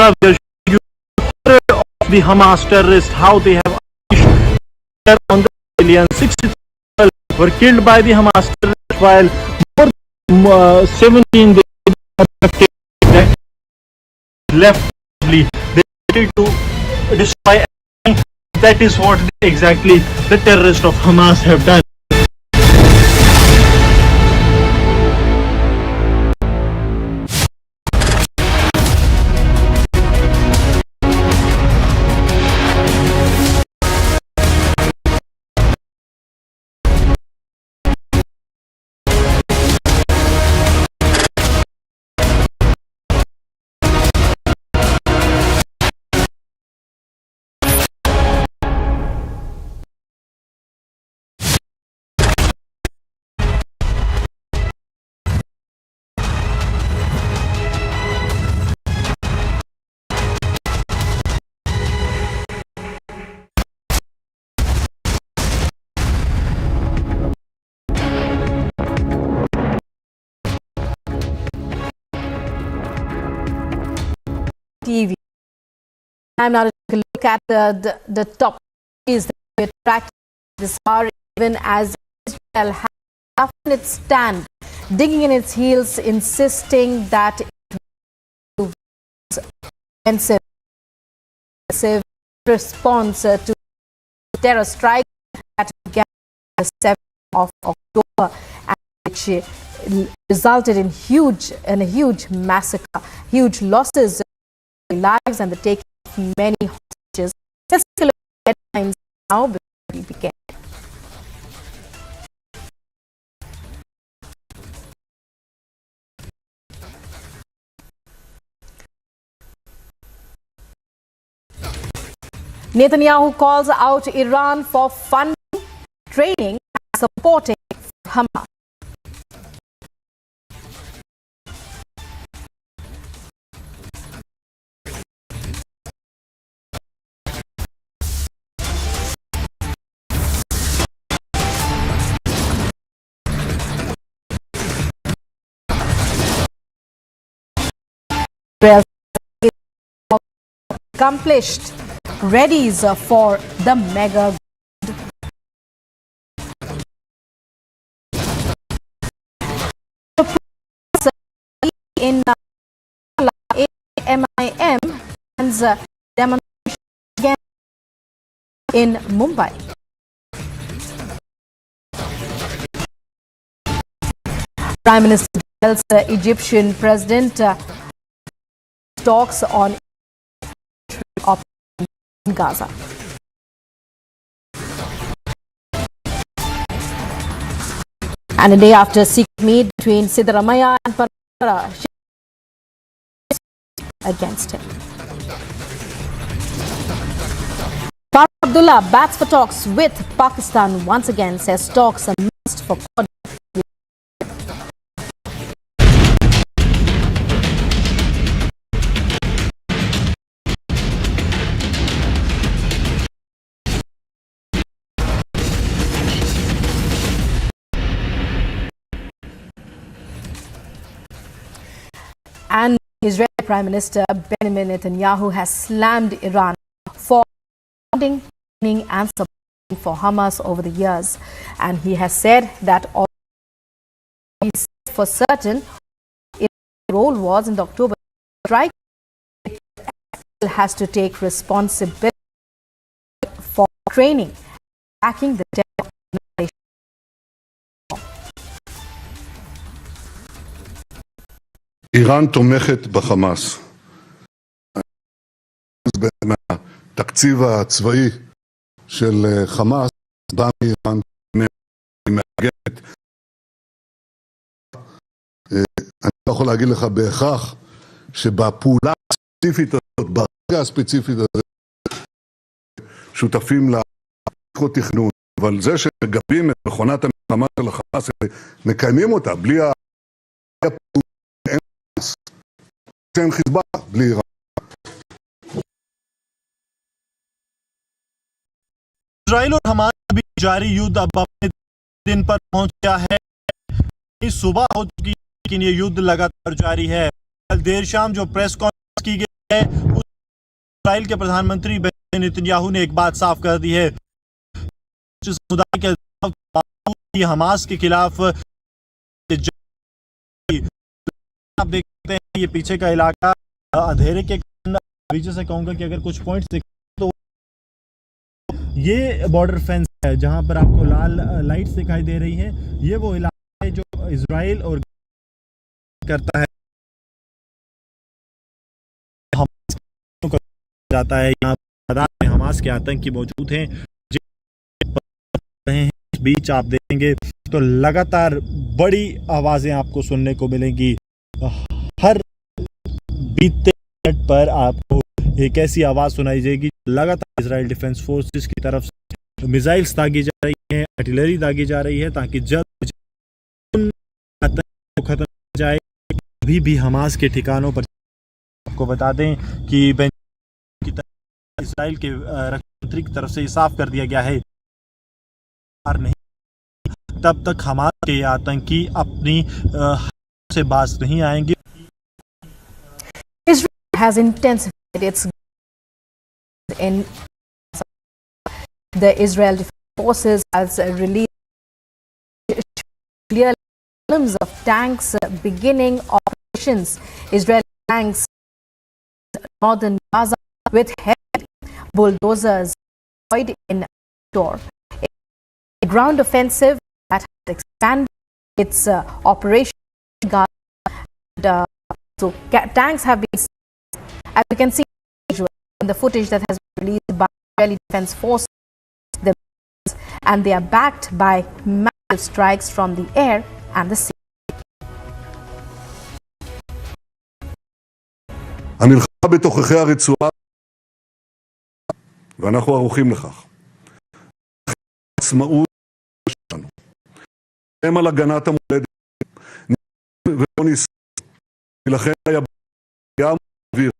Gaza, we are showing you of the Hamas terrorists, how they have on the civilians. 60 people were killed by the Hamas terrorists, while more 17 they left. They wanted to destroy everything. That is what exactly the terrorists of Hamas have done. TV. I'm now taking a look at the top stories that we attract this hour, even as Israel has taken its stand, digging in its heels, insisting that it will offensive response to terror strike that began on the 7th of October, and which resulted in a huge massacre, huge losses lives, and the taking of many hostages. Let's take a look at headlines now before we begin. Netanyahu calls out Iran for funding, training, and supporting Hamas. Accomplished, readies for the mega in MIM and demonstration again in Mumbai. Prime Minister tells the Egyptian President talks on operation in Gaza. And a day after secret meet between Siddaramaiah and Parara against him. Farooq Abdullah bats for talks with Pakistan once again, says talks are must for And Israeli Prime Minister Benjamin Netanyahu has slammed Iran for funding, training and supporting for Hamas over the years. And he has said that all for certain its role was in the October strike. It has to take responsibility for training, backing the terror. איראן תומכת בחמאס. מהתקציב הצבאי של חמאס בא מאיראן, מארגנת. אני לא יכול להגיד לך בהכרח שבפעולה הספציפית הזאת, ברגע הספציפית הזה, שותפים לתכנון, אבל זה שמגבים את מכונת המלחמה של החמאס, מקיימים אותה בלי אין חיזבאללה, בלי איראן. Israel और Hamas के बीच जारी युद्ध अब अपने दिन पर पहुंच गया है। सुबह हो चुकी है, लेकिन ये युद्ध लगातार जारी है। कल देर शाम जो प्रेस कॉन्फ्रेंस की गई है। इस्राइल के प्रधानमंत्री बेंजामिन नेतन्याहू ने एक बात साफ कर दी है, समुदाय के हमास के खिलाफ। आप देखते हैं ये पीछे का इलाका अंधेरे के बीच से कहूंगा कि अगर कुछ पॉइंट्स दिखाएं तो ये बॉर्डर फेंस है जहां पर आपको लाल लाइट्स दिखाई दे रही हैं। ये वो इलाका है जो इजराइल और करता है, जाता है। यहाँ पर हमास के आतंकी मौजूद हैं। इस बीच आप देखेंगे तो लगातार बड़ी आवाजें आपको सुनने को मिलेंगी। हर बीते मिनट पर आपको एक ऐसी आवाज सुनाई देगी, लगातार इजराइल डिफेंस फोर्सेस की तरफ से मिसाइल्स दागी जा रही हैं, आर्टिलरी दागी जा रही है, ताकि जल्द आतंक खत्म हो जाए। अभी भी हमास के ठिकानों पर आपको बता दें कि की तरफ इजराइल के रक्षा मंत्री की तरफ से साफ कर दिया गया है, नहीं तब तक हमास के आतंकी अपनी से बाज नहीं आएंगे। Israel has intensified its in the Israel Defense Forces has released clear columns of tanks beginning operations. Israeli tanks northern Gaza with heavy bulldozers deployed in door. A ground offensive that has expanded its operation in Gaza. And, so tanks have been, as you can see in the footage that has been released by Israeli Defense Forces, and they are backed by massive strikes from the air and the sea. המלחמה בתוככי הרצועה, ואנחנו ערוכים לכך. העצמאות שלנו, הם על הגנת המולדת, ולא נילחם בים ובאוויר,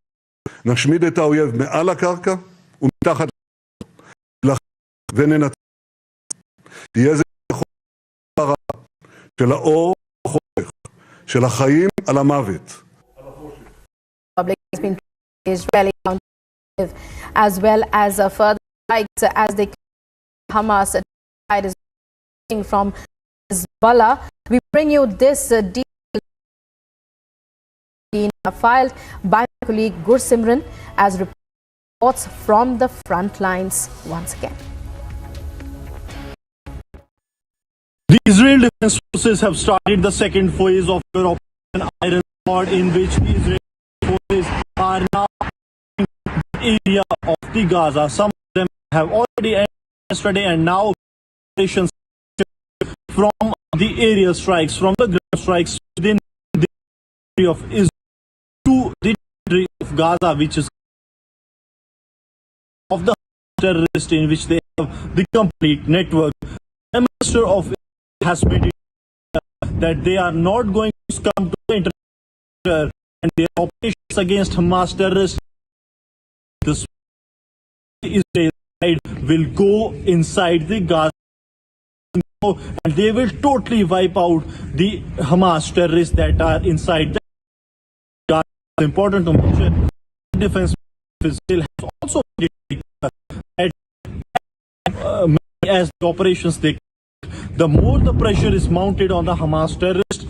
נשמיד את האויב מעל הקרקע ומתחת וננצח. תהיה זה הרע של האור החושך, של החיים על המוות. Has been Israeli as well as further strikes as they Hamas is from Hezbollah. We bring you this detail filed by my colleague Gursimran as reports from the front lines once again. The Israel Defense Forces have started the second phase of their Operation Iron Sword, in which the Israeli forces are now in the area of the Gaza. Some of them have already ended yesterday, and now operations from the aerial strikes, from the ground strikes within the area of Israel to the territory of Gaza, which is of the terrorists, in which they have the complete network. The Minister of Israel has made it that they are not going to succumb to the intervention, and their operations against Hamas terrorists, the Israel side will go inside the Gaza, and they will totally wipe out the Hamas terrorists that are inside the Gaza. It's important to mention defense still has also made it that as the operations they, the more the pressure is mounted on the Hamas terrorists,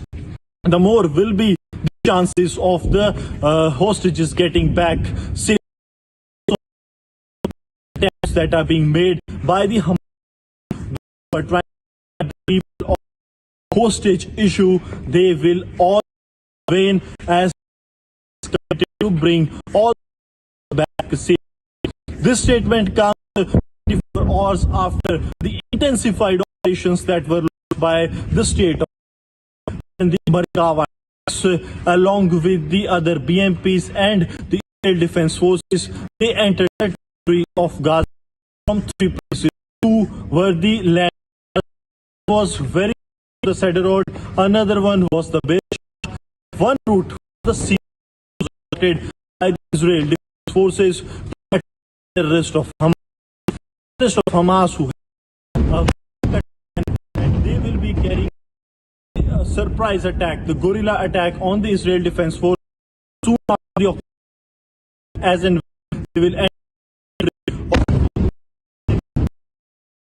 the more will be the chances of the hostages getting back. Attempts that are being made by the Hamas for trying to people hostage issue, they will all vain as to bring all back safe. This statement comes 24 hours after the intensified operations that were launched by the state and the Barkawa along with the other BMPs and the Israel Defense Forces. They entered the territory of Gaza from three places. Two were the land, was very the Cedar Road, another one was the Besh. One route the sea was supported by the Israel Defense Forces to the rest of Hamas, who and they will be carrying a surprise attack, the guerrilla attack on the Israel Defense Force soon after the as in they will end.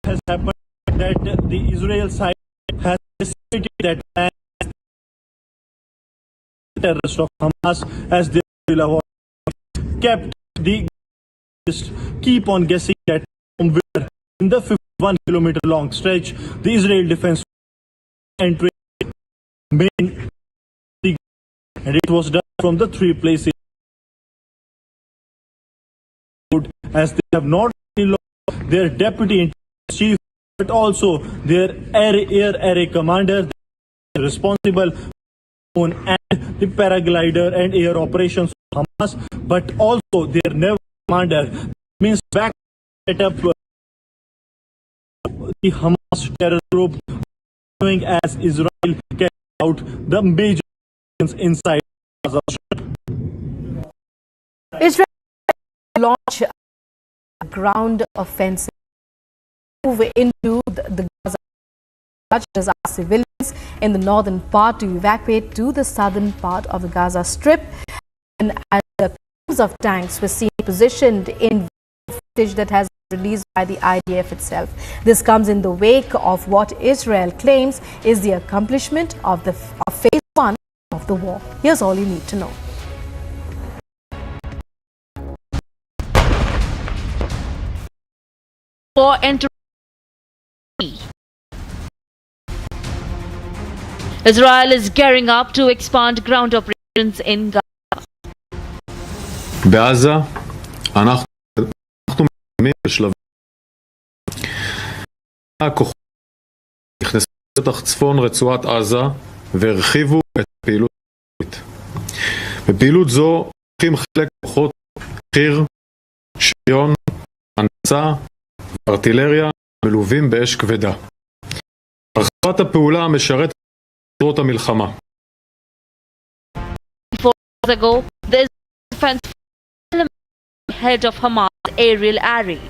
Has happened that the Israel side has decided that terrorists of Hamas as they will have kept the keep on guessing that from where in the 51-kilometer long stretch the Israel defense entry main, and it was done from the three places as they have not only lost their deputy chief but also their air array commander responsible on and the paraglider and air operations of Hamas, but also their naval commander means back set up the Hamas terror group knowing as Israel carried out the major inside Gaza Strip. Israel launched a ground offensive move into the Gaza as our civilians in the northern part to evacuate to the southern part of the Gaza Strip, and as the teams of tanks were seen positioned in footage that has been released by the IDF itself. This comes in the wake of what Israel claims is the accomplishment of phase 1 of the war. Here's all you need to know. For entering Israel is gearing up to expand ground operations in Gaza. בעזה אנחנו מתקדמים בשלבים. הכוחות נכנסו לשטח צפון רצועת עזה והרחיבו את הפעילות. בפעילות זו לוקחים חלק כוחות חי"ר, שריון, הנדסה וארטילריה מלווים באש כבדה. הרחבת הפעולה משרתת את מטרות המלחמה. 4 years ago, the defense head of Hamas aerial array,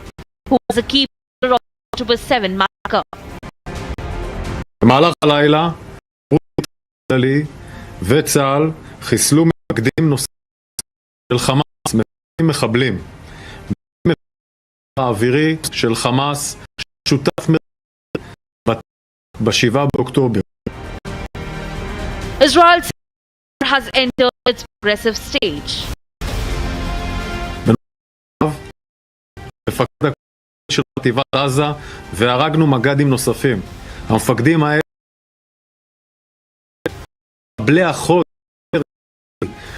who was a key player of October 7 massacre. במהלך הלילה, צה"ל וצה"ל חיסלו מפקדים נוספים של חמאס, מפקדים מחבלים. האווירי של חמאס שותף ב-7 באוקטובר. Israel has entered its progressive stage. מפקד של חטיבת עזה והרגנו מג"דים נוספים. המפקדים האלה מקבלי החוד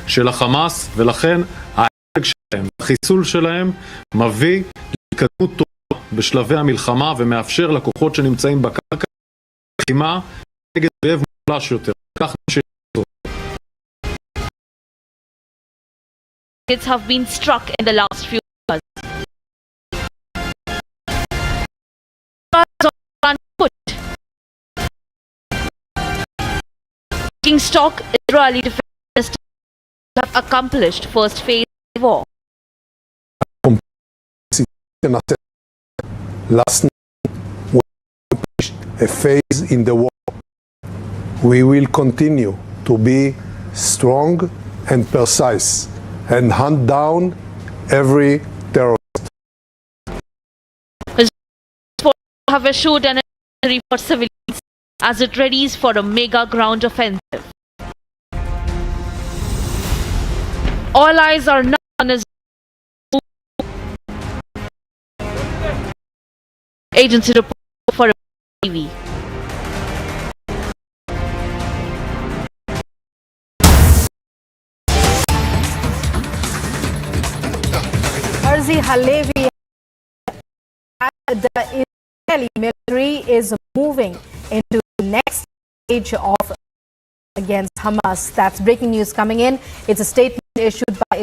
של החמאס, ולכן ההישג שלהם, החיסול שלהם מביא להתקדמות טובה בשלבי המלחמה ומאפשר לכוחות שנמצאים בקרקע לחימה נגד אויב מוחלש יותר. כך Targets have been struck in the last few years. Taking stock, Israeli defense have accomplished first phase of the war. Last night we accomplished a phase in the war. We will continue to be strong and precise and hunt down every terrorist. Israel have assured an entry for civilians as it readies for a mega ground offensive. All eyes are now on Israel. Agency report for TV. Halevi, the Israeli military is moving into the next stage of against Hamas. That's breaking news coming in. It's a statement issued by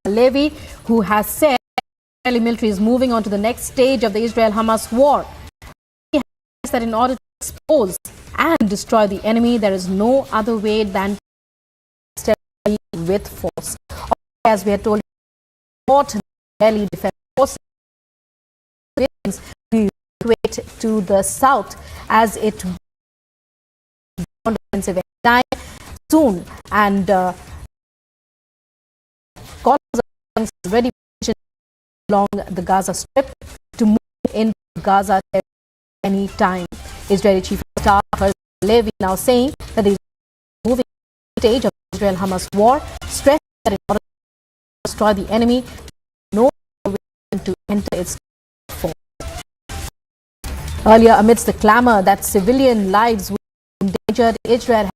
Halevi, who has said the Israeli military is moving on to the next stage of the Israel-Hamas war. He has that in order to expose and destroy the enemy, there is no other way than with force. As we are told, the Israeli defense forces to evacuate to the south as it offensive time soon, and scholars are already along the Gaza Strip to move into Gaza any time. Israeli Chief of Staff Levi now saying that the moving stage of the Israel-Hamas war, stressing that in order to destroy the enemy, no way to enter its force. Earlier, amidst the clamor that civilian lives would be endangered, Israel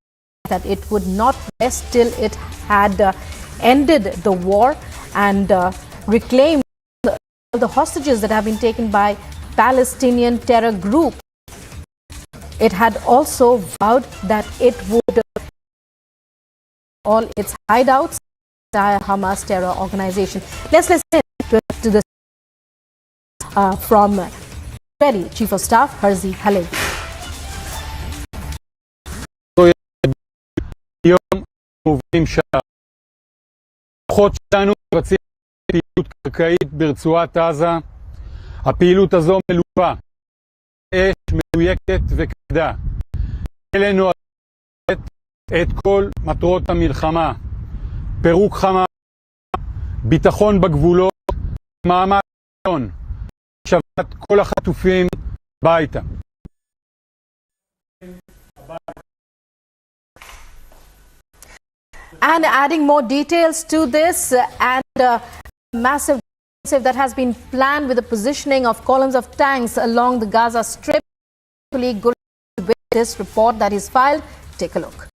that it would not rest till it had ended the war and reclaimed the hostages that have been taken by Palestinian terror group. It had also vowed that it would all its hideouts, the Hamas terror organization. Let's listen to this from Israeli Chief of Staff Herzi Halevi. היום מובילים שער. הכוחות שלנו מבצעים פעילות קרקעית ברצועת עזה. הפעילות הזו מלווה אש מדויקת וכבדה. אלה נועדות את כל מטרות המלחמה. פירוק חמאס, ביטחון בגבולות, מאמץ ראשון, השבת כל החטופים הביתה. And adding more details to this and massive that has been planned with the positioning of columns of tanks along the Gaza Strip. With this report that is filed, take a look.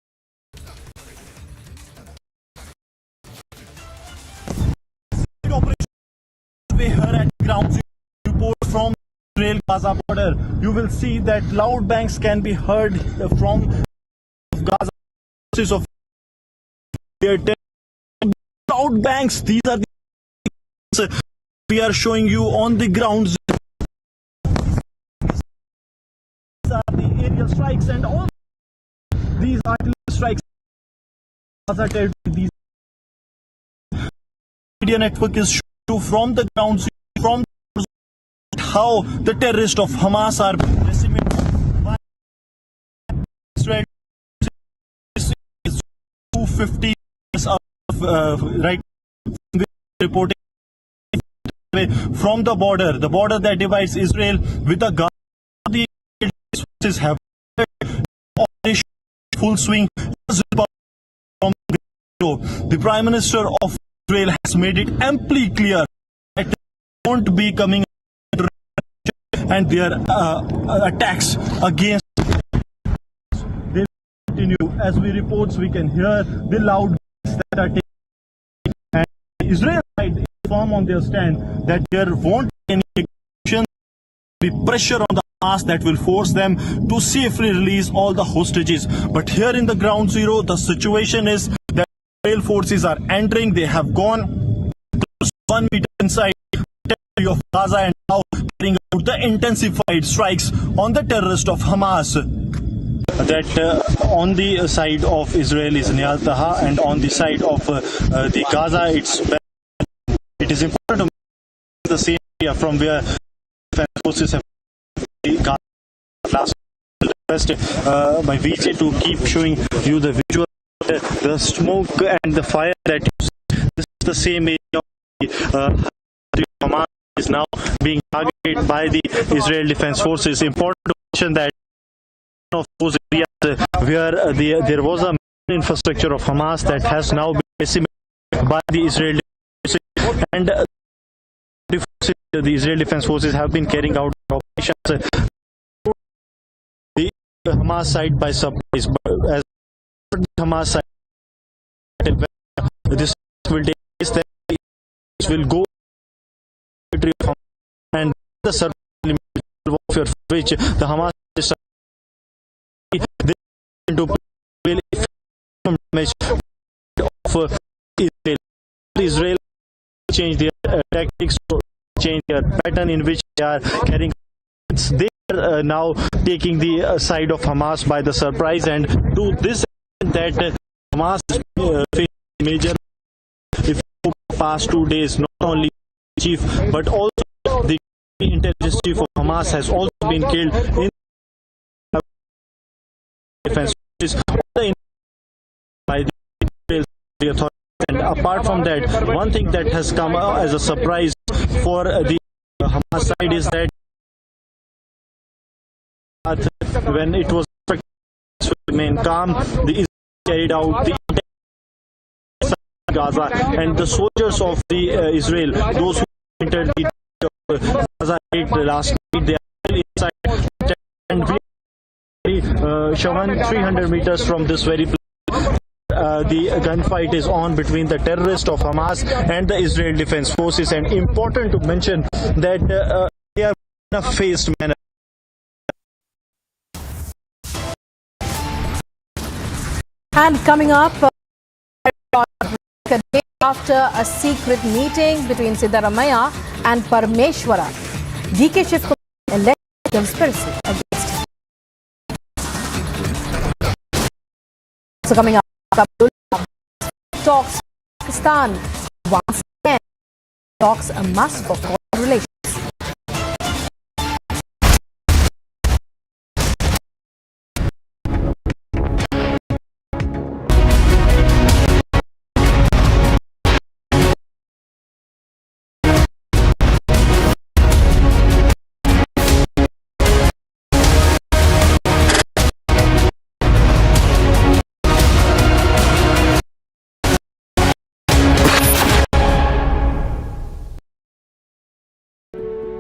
We heard at ground report from Israel-Gaza border. You will see that loud bangs can be heard from Gaza. Of loud bangs. These are the we are showing you on the ground. These are the aerial strikes and all these artillery strikes. These media network is showing you from the ground, from how the terrorists of Hamas are decimated by Israel. 250 right reporting from the border that divides Israel with the Gaza. The forces have operation full swing. From the Prime Minister of Israel has made it amply clear that they won't be coming and their attacks against. They continue. As we reports, we can hear the loud that are taking. And Israel side is firm on their stand that there won't be any action, be pressure on the Hamas that will force them to safely release all the hostages. But here in the ground zero, the situation is that Israel forces are entering. They have gone close to 1 meter inside the territory of Gaza and now carrying out the intensified strikes on the terrorists of Hamas. That on the side of Israel is Niyal Taha, and on the side of the Gaza, it is important to mention the same area from where defense forces have Gaza last request by VJ to keep showing you the visual, the smoke and the fire that you see. This is the same area Hamas is now being targeted by the Israel Defense Forces. Important to mention that of those areas where there was a infrastructure of Hamas that has now been decimated by the Israel Defense Forces, and the Israel Defense Forces have been carrying out operations. The Hamas side by surprise, as the Hamas side, this will take place, that this will go and the survival warfare which the Hamas they into will damage of Israel change their tactics, change their pattern in which they are carrying. They are now taking the side of Hamas by the surprise, and to this that Hamas faced major if past 2 days. Not only chief but also the intelligence chief of Hamas has also been killed in defense by the authorities and apart from that, one thing that has come as a surprise for the Hamas side is that when it was to remain calm, the Israel carried out the Gaza, and the soldiers of the Israel, those who entered the Gaza last night, they are still inside, and we Shawan, 300 meters from this very place. The gunfight is on between the terrorists of Hamas and the Israel Defense Forces, and important to mention that they are in a phased manner. And coming up, a day after a secret meeting between Siddaramaiah and Parameshwara, DK Shiv alleged conspiracy against him. So coming up, Abdullah talks Pakistan once again, talks a must for foreign relations.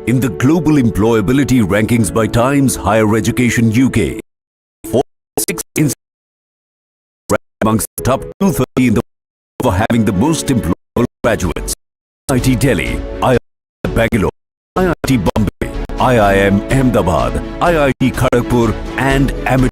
In the global employability rankings by Times Higher Education UK, 46 amongst the top 230 in the world for having the most employable graduates. IIT Delhi, IIT Bangalore, IIT Bombay, IIM Ahmedabad, IIT Kharagpur and Amity.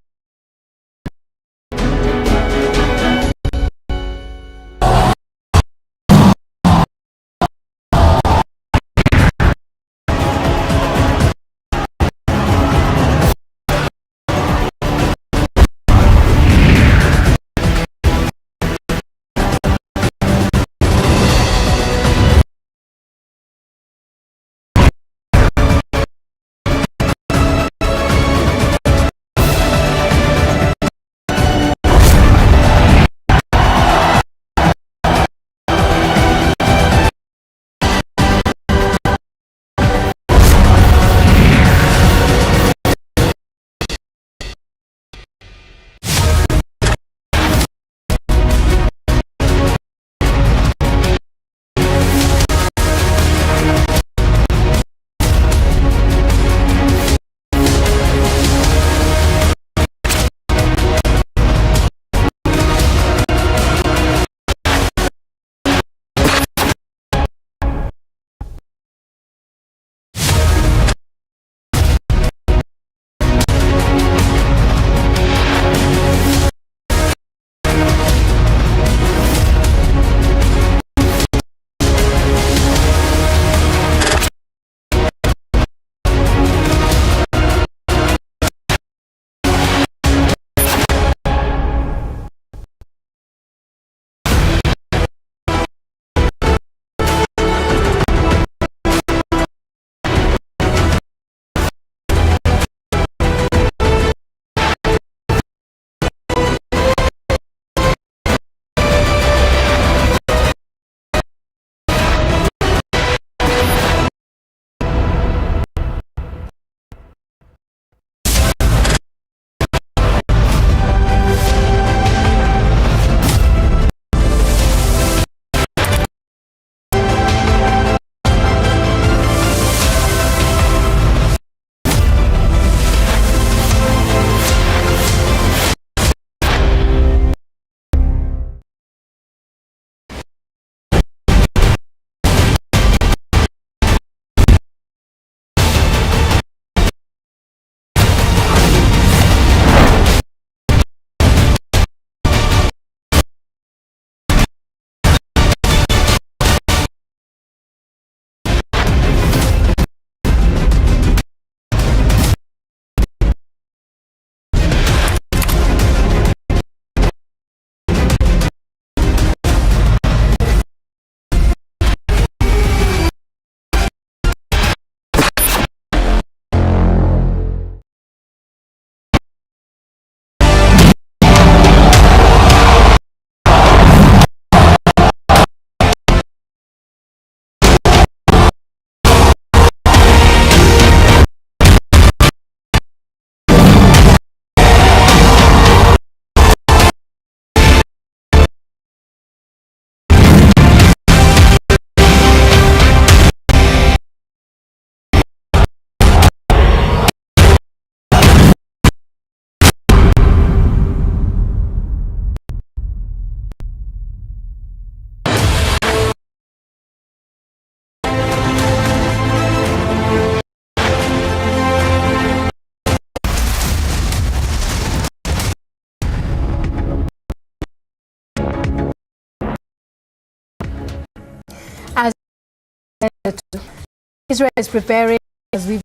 Israel is preparing, as we've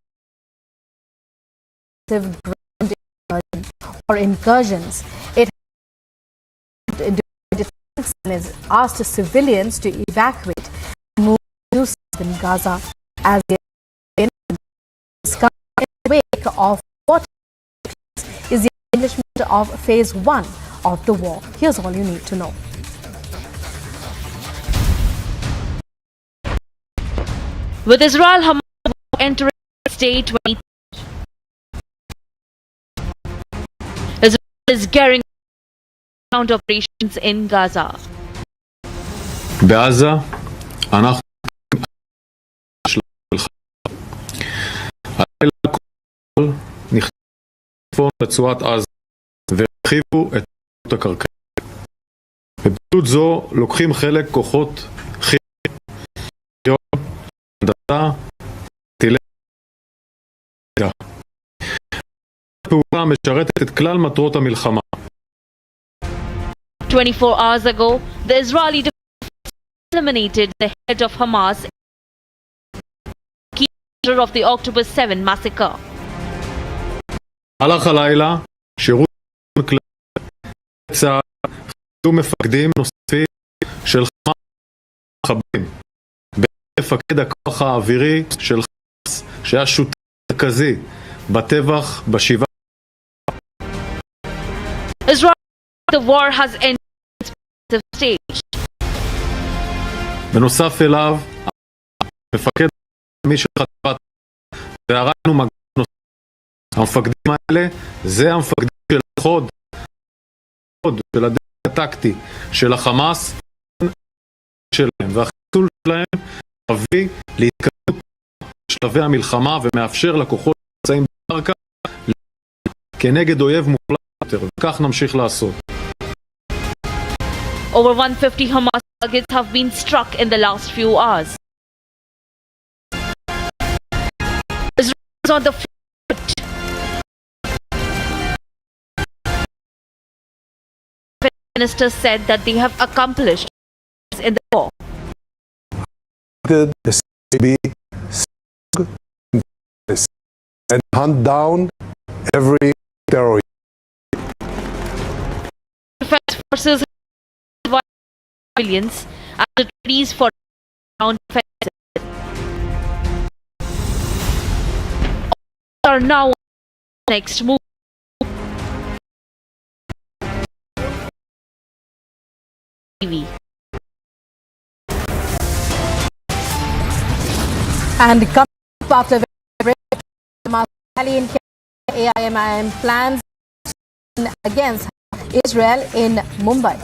ground or incursions. It defense and has asked civilians to evacuate and move to southern Gaza as they in the wake of what is the establishment of phase 1 of the war. Here's all you need to know. With Israel-Hamas entering state 20, Israel is gearing ground operations in Gaza. בעזה אנחנו הלילה כל נכנסו לצפון רצועת עזה והרחיבו את הפעילות הקרקעית. בפעילות זו לוקחים חלק כוחות חי"ר, הנדסה, טילי הפעולה משרתת את כלל מטרות המלחמה. 24 hours ago, the Israeli defense eliminated the head of Hamas, key leader of the October 7 massacre. הלך הלילה, שירות כללי צה"ל, חידו מפקדים נוספים של חמאס מחבלים. מפקד הכוח האווירי של חמאס, שהיה שותף מרכזי בטבח ב7. Israel, the war has entered its stage. בנוסף אליו, מפקד מי של חטיבת והרענו מגן נוסף. המפקדים האלה זה המפקדים של החוד של הדרג הטקטי של החמאס שלהם, והחיסול שלהם מביא להתקדמות בשלבי המלחמה ומאפשר לכוחות שנמצאים בקרקע כנגד אויב מוחלט יותר, וכך נמשיך לעשות. Over 150 Hamas targets have been struck in the last few hours. Israel is on the front. The minister said that they have accomplished in the war. The CIB and hunt down every terrorist. Defense forces have civilians and the treaties for ground defense are now on the next move. And coming up after the rally in AIM plans against Israel in Mumbai.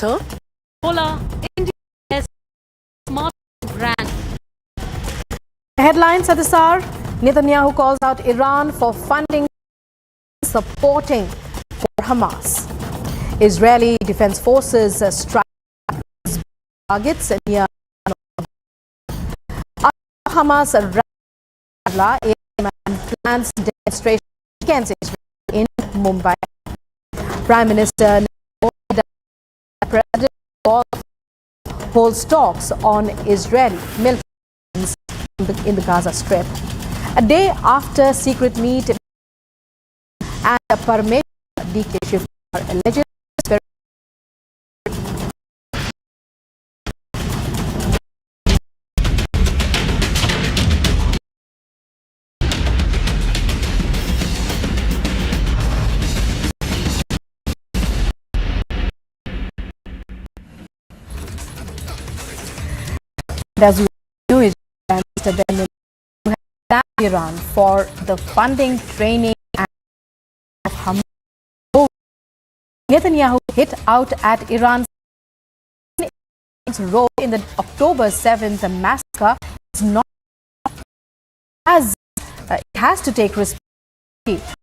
Hola, India has smart brand. Headlines at this hour. Netanyahu calls out Iran for funding, supporting for Hamas. Israeli Defense Forces strike targets near Hamas rally and plans demonstration against Israel in Mumbai. Prime Minister President holds talks on Israeli military in the Gaza Strip. A day after secret meet and a permission, DK Shiv are alleged. As we know, Mr. Benin has attacked Iran for the funding, training, and of Hamas. Netanyahu hit out at Iran's role in the October 7th massacre. Is not as it has to take responsibility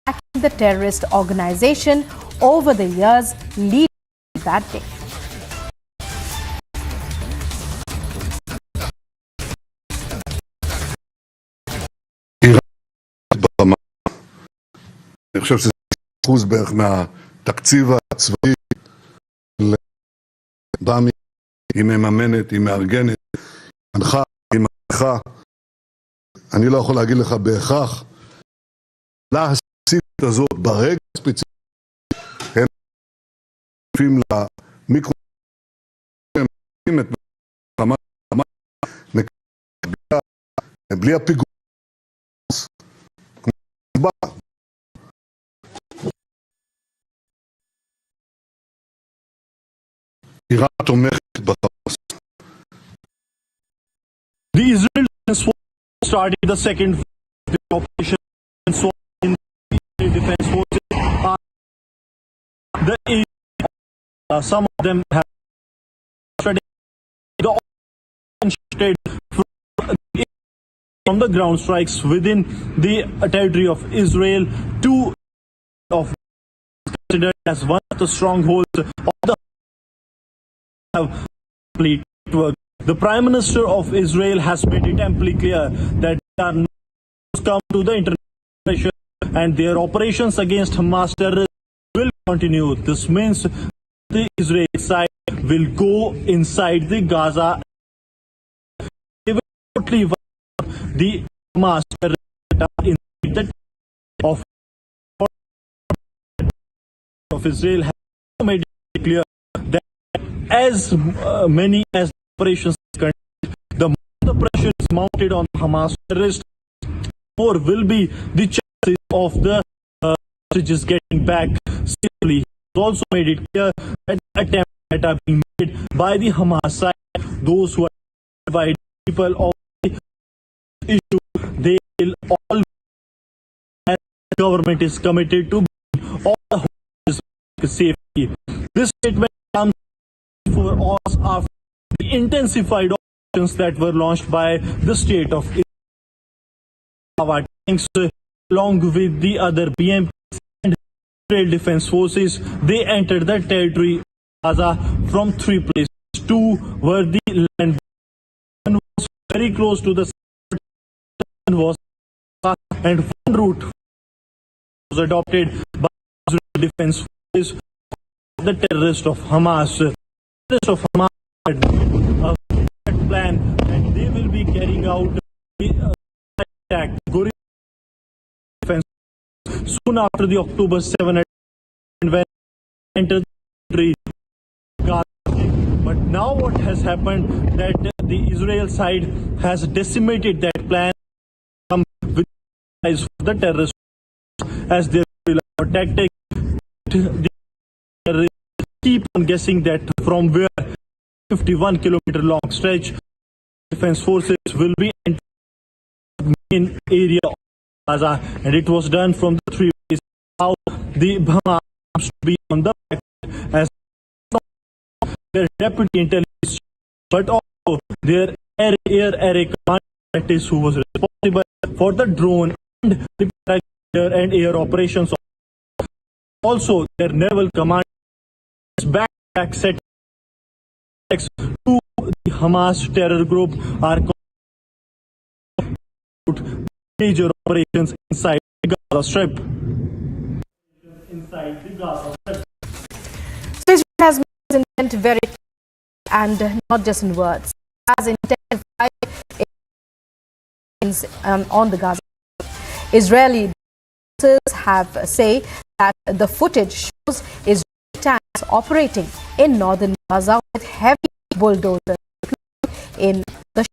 for the terrorist organization over the years leading to that day. אני חושב שזה אחוז בערך מהתקציב הצבאי, היא מממנת, היא מארגנת, מנחה, היא מנחה. אני לא יכול להגיד לך בהכרח, הספציפית הזאת, ברגע הספציפי, הם מוסיפים למיקרו, הם מוסיפים את בלי הפיגור. איראן תומכת בחמאס. The Israel Defense Forces started the second operation in the Defense Forces. Some of them have studied the from the ground strikes within the territory of Israel. Two of considered as one of the strongholds of the complete work. The Prime Minister of Israel has made it amply clear that they are not come to the international pressure and their operations against Hamas terrorists will continue. This means the Israeli side will go inside the Gaza. They will totally the Hamas terrorists inside the of Israel has made it clear that as many as operations conducted, the more the pressure is mounted on Hamas terrorists, more will be the chances of the hostages getting back safely. He also made it clear that attempts that are being made by the Hamas side, those who are by people of the issue, they will all, and the government is committed to all the hostages safety. This statement comes for us after the intensified operations that were launched by the state of Israel. Tanks, along with the other BMPs and Israel Defense Forces, they entered the territory of Gaza from three places. Two were the land, one was very close to the one was, and one route was adopted by Israel Defense Forces, the terrorists of Hamas. The terrorists of Hamas had a plan and they will be carrying out the attack defense soon after the October 7 when they entered the Gaza. But now what has happened that the Israel side has decimated that plan with the terrorists as their tactic. The terrorists keep on guessing that from where 51-kilometer long stretch defense forces will be in the main area of Gaza, and it was done from the three ways. How the Hamas to be on the back as their deputy intelligence, but also their air area commander, that is who was responsible for the drone and the air operations. Also, their naval command back set to the Hamas terror group are major operations inside the Gaza Strip. Inside the Gaza Strip. So Israel has made its intent very clear, and not just in words, has intensified on the Gaza Strip. Israeli sources have say that the footage shows Israeli tanks operating in northern Gaza with heavy bulldozers in the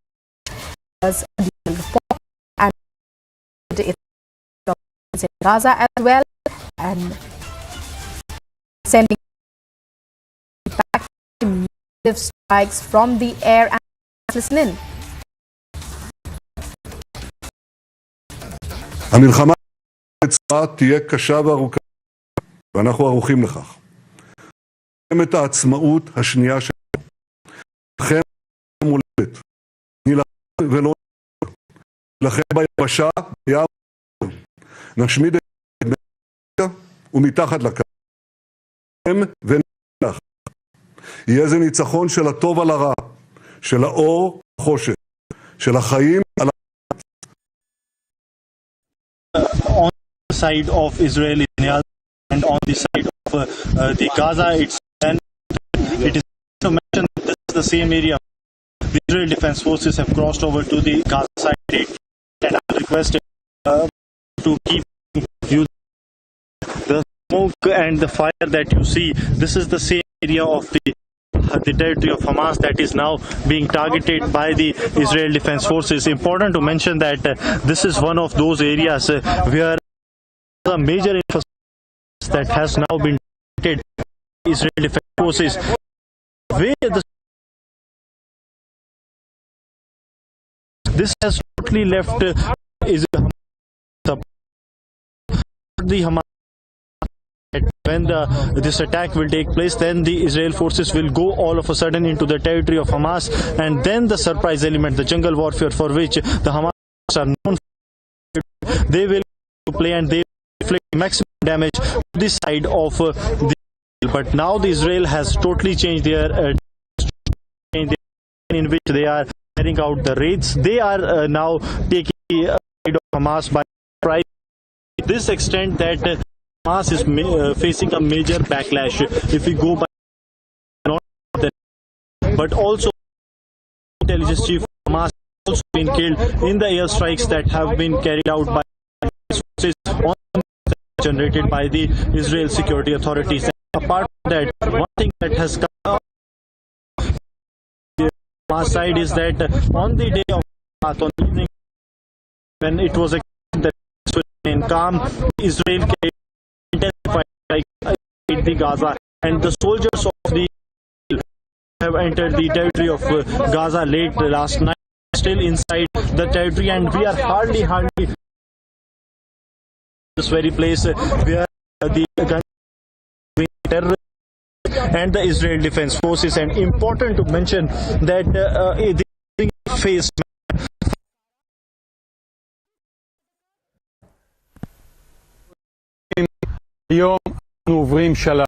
report, and it's in Gaza as well, and sending back massive strikes from the air. And listen in. המלחמה בצבא תהיה קשה וארוכה, ואנחנו ערוכים לכך. את העצמאות השנייה שלנו. לכם המולדת. נילחם ולא נילחם ביבשה, נשמיד את אמריקה ומתחת לקו. ונלך. יהיה זה ניצחון של הטוב על הרע, של האור החושך, של החיים על on the side of Israel and on the side of the Gaza, it is to mention that this is the same area. The Israel Defense Forces have crossed over to the Gaza side, and I requested to keep using the smoke and the fire that you see. This is the same area of the territory of Hamas that is now being targeted by the Israel Defense Forces. Important to mention that this is one of those areas where the major infrastructure that has now been targeted by Israel Defense Forces. This has totally left the Hamas. When this attack will take place, then the Israel forces will go all of a sudden into the territory of Hamas, and then the surprise element, the jungle warfare for which the Hamas are known for, they will play and they will inflict maximum damage to this side of the. But now the Israel has totally changed their in which they are carrying out the raids. They are now taking the side of Hamas by surprise. To this extent that Hamas is facing a major backlash if we go by not but also intelligence chief of Hamas has also been killed in the airstrikes that have been carried out by forces on generated by the Israel security authorities. And apart from that, one thing that has come out the Hamas side is that on the day of on the evening when it was that in calm, Israel intensified the Gaza, and the soldiers of the have entered the territory of Gaza late last night, still inside the territory, and we are hardly this very place where the terrorists and the Israel Defense Forces. And important to mention that the phase היום אנחנו עוברים שלב.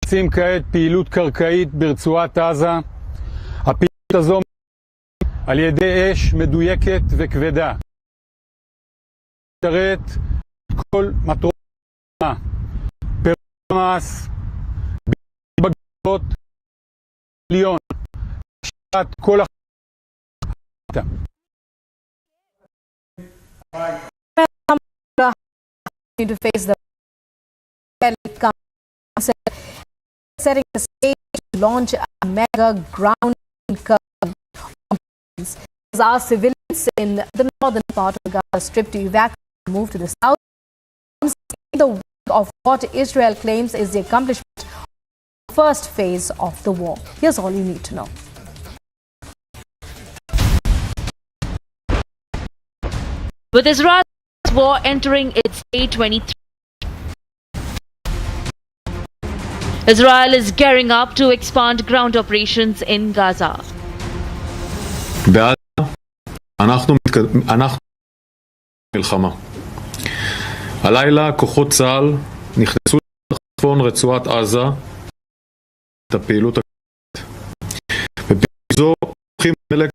עושים כעת פעילות קרקעית ברצועת עזה. הפעילות הזו על ידי אש מדויקת וכבדה. משרת את כל מטרות פרו-חמאס, בגבולות עליון, השארת כל to face the setting the stage to launch a mega ground as our civilians in the northern part of the Gaza Strip to evacuate and move to the south in the wake of what Israel claims is the accomplishment of the first phase of the war. Here's all you need to know. With Israel's war entering its day 23, Israel is gearing up to expand ground operations in Gaza. בעזה אנחנו מלחמה. הלילה כוחות צה"ל נכנסו לצפון רצועת עזה את הפעילות בפעילות זו הולכים חלק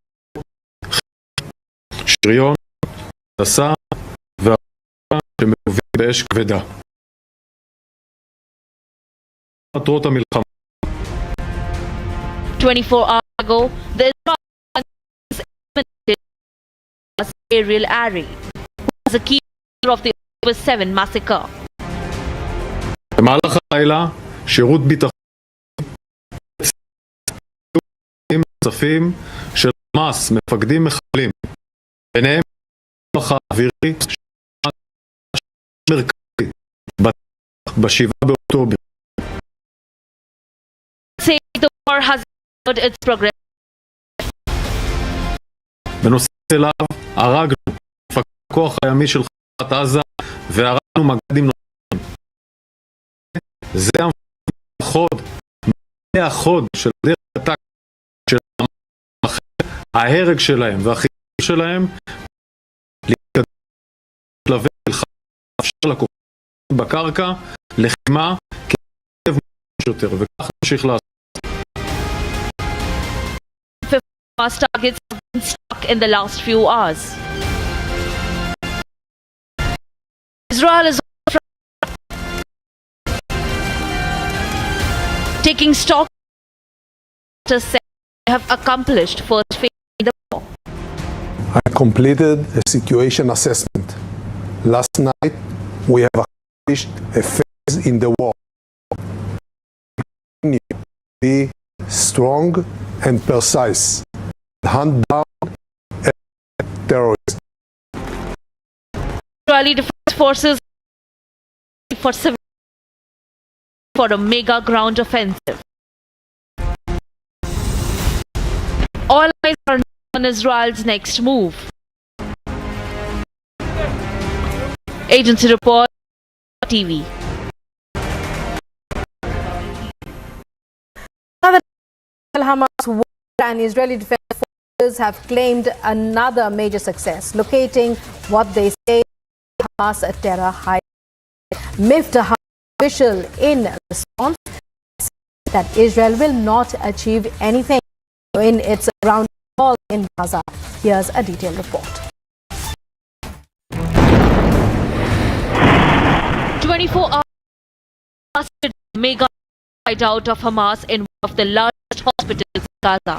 שריון, הנדסה והרבה שמלווים באש כבדה. מטרות המלחמה 24 hours ago, the Israel-Hamas who was a key leader of the October 7 massacre. במהלך הלילה, שירות ביטחון נוספים של חמאס, מפקדים מחבלים, ביניהם כוח האווירי מרכזי ב-7 באוקטובר. Say the war has made its progress. בנוסף אליו, הרגנו מפקד הכוח הימי של חזרת עזה והרגנו מג"דים נוספים. זה החוד של דרך הטקטית של ההרג שלהם והחיסול שלהם להתקדם לשלבי מלחמה, לאפשר לכוחות בקרקע לחימה ככתב יותר, וכך נמשיך לעשות. Hamas targets have been struck in the last few hours. Israel is taking stock to say they have accomplished first phase in the war. I completed a situation assessment. Last night, we have accomplished a phase in the war. We continue to be strong and precise. Hunt down terrorists. Israeli defense forces for a mega ground offensive. All eyes are on Israel's next move. Agency report, TV. Hamas and Israeli defense forces have claimed another major success, locating what they say Hamas a terror hideout. Miffed official in response that Israel will not achieve anything in its ground war in Gaza. Here's a detailed report. 24 hours mega hideout of Hamas in one of the largest hospitals in Gaza.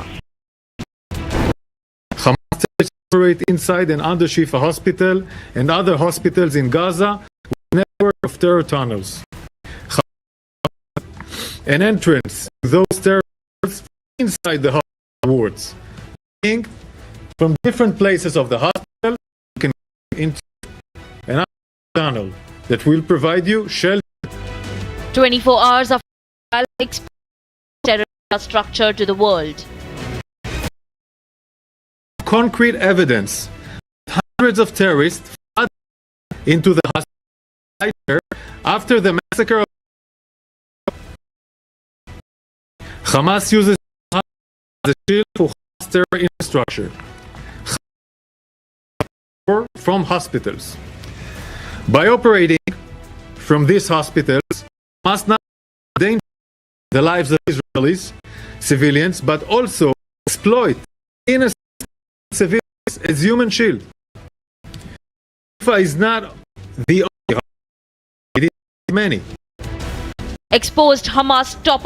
Hamas operate inside and under Shifa Hospital and other hospitals in Gaza with a network of terror tunnels. An entrance to those terrors inside the hospital wards. Meaning, from different places of the hospital, you can go into another tunnel that will provide you shelter. 24 hours of terror structure to the world. Concrete evidence that hundreds of terrorists flooded into the hospital after the massacre of Hamas uses as a shield for Hamas terror infrastructure from hospitals. By operating from these hospitals, Hamas not endanger the lives of Israelis, civilians, but also exploit innocent civilians as human shield. Shifa is not the only hospital. It is many. Exposed Hamas top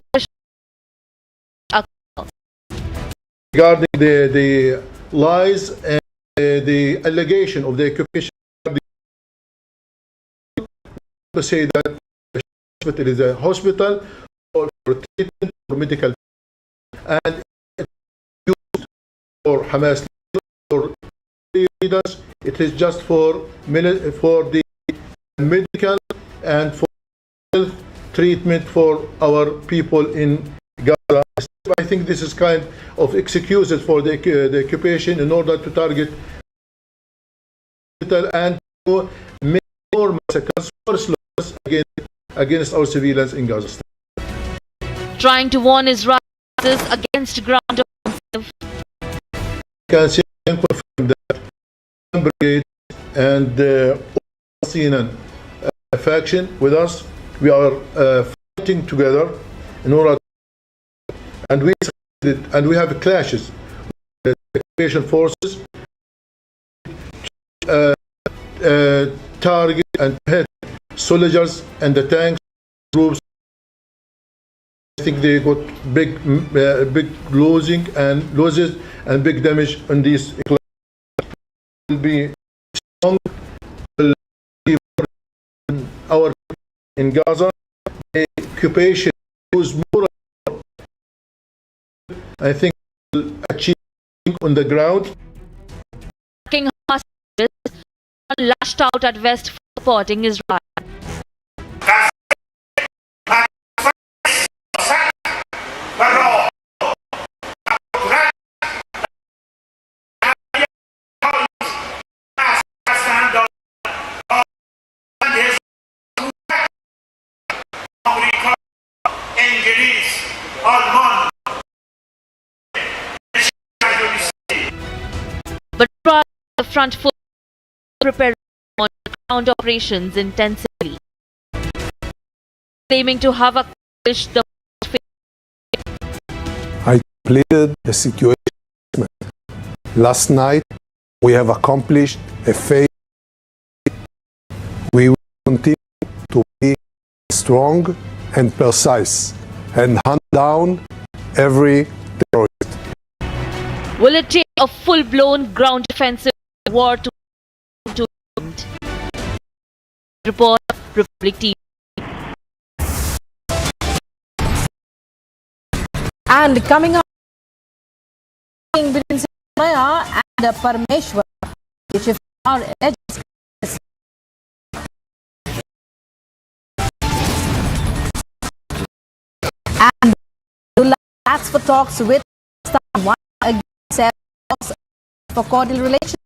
regarding the lies and the allegation of the occupation. To say that the hospital is a hospital for treatment for medical and used for Hamas or leaders. It is just for the medical and for health treatment for our people in Gaza. I think this is kind of excuses for the occupation in order to target and to make more massacres, more slaughter against our civilians in Gaza Strip. trying to warn Israel against ground offensive. Can say and confirm that brigade and Palestinian faction with us, we are fighting together in order, and we have clashes with the occupation forces, target and hit soldiers and the tanks groups. I think they got big losses and big damage on these. Will be strong. Our in Gaza, the occupation was more. I think will achieve on the ground. Hamas lashed out at West for supporting Israel. But the front foot prepared on ground operations intensively, claiming to have accomplished the I completed the situation. Last night, we have accomplished a phase. We will continue to be strong and precise and hunt down every terrorist. Will it take a full-blown ground offensive war to end? Report Republic TV. And coming up between Maya and Parameshwar, which are alleged. And that's for talks with one against for cordial relations.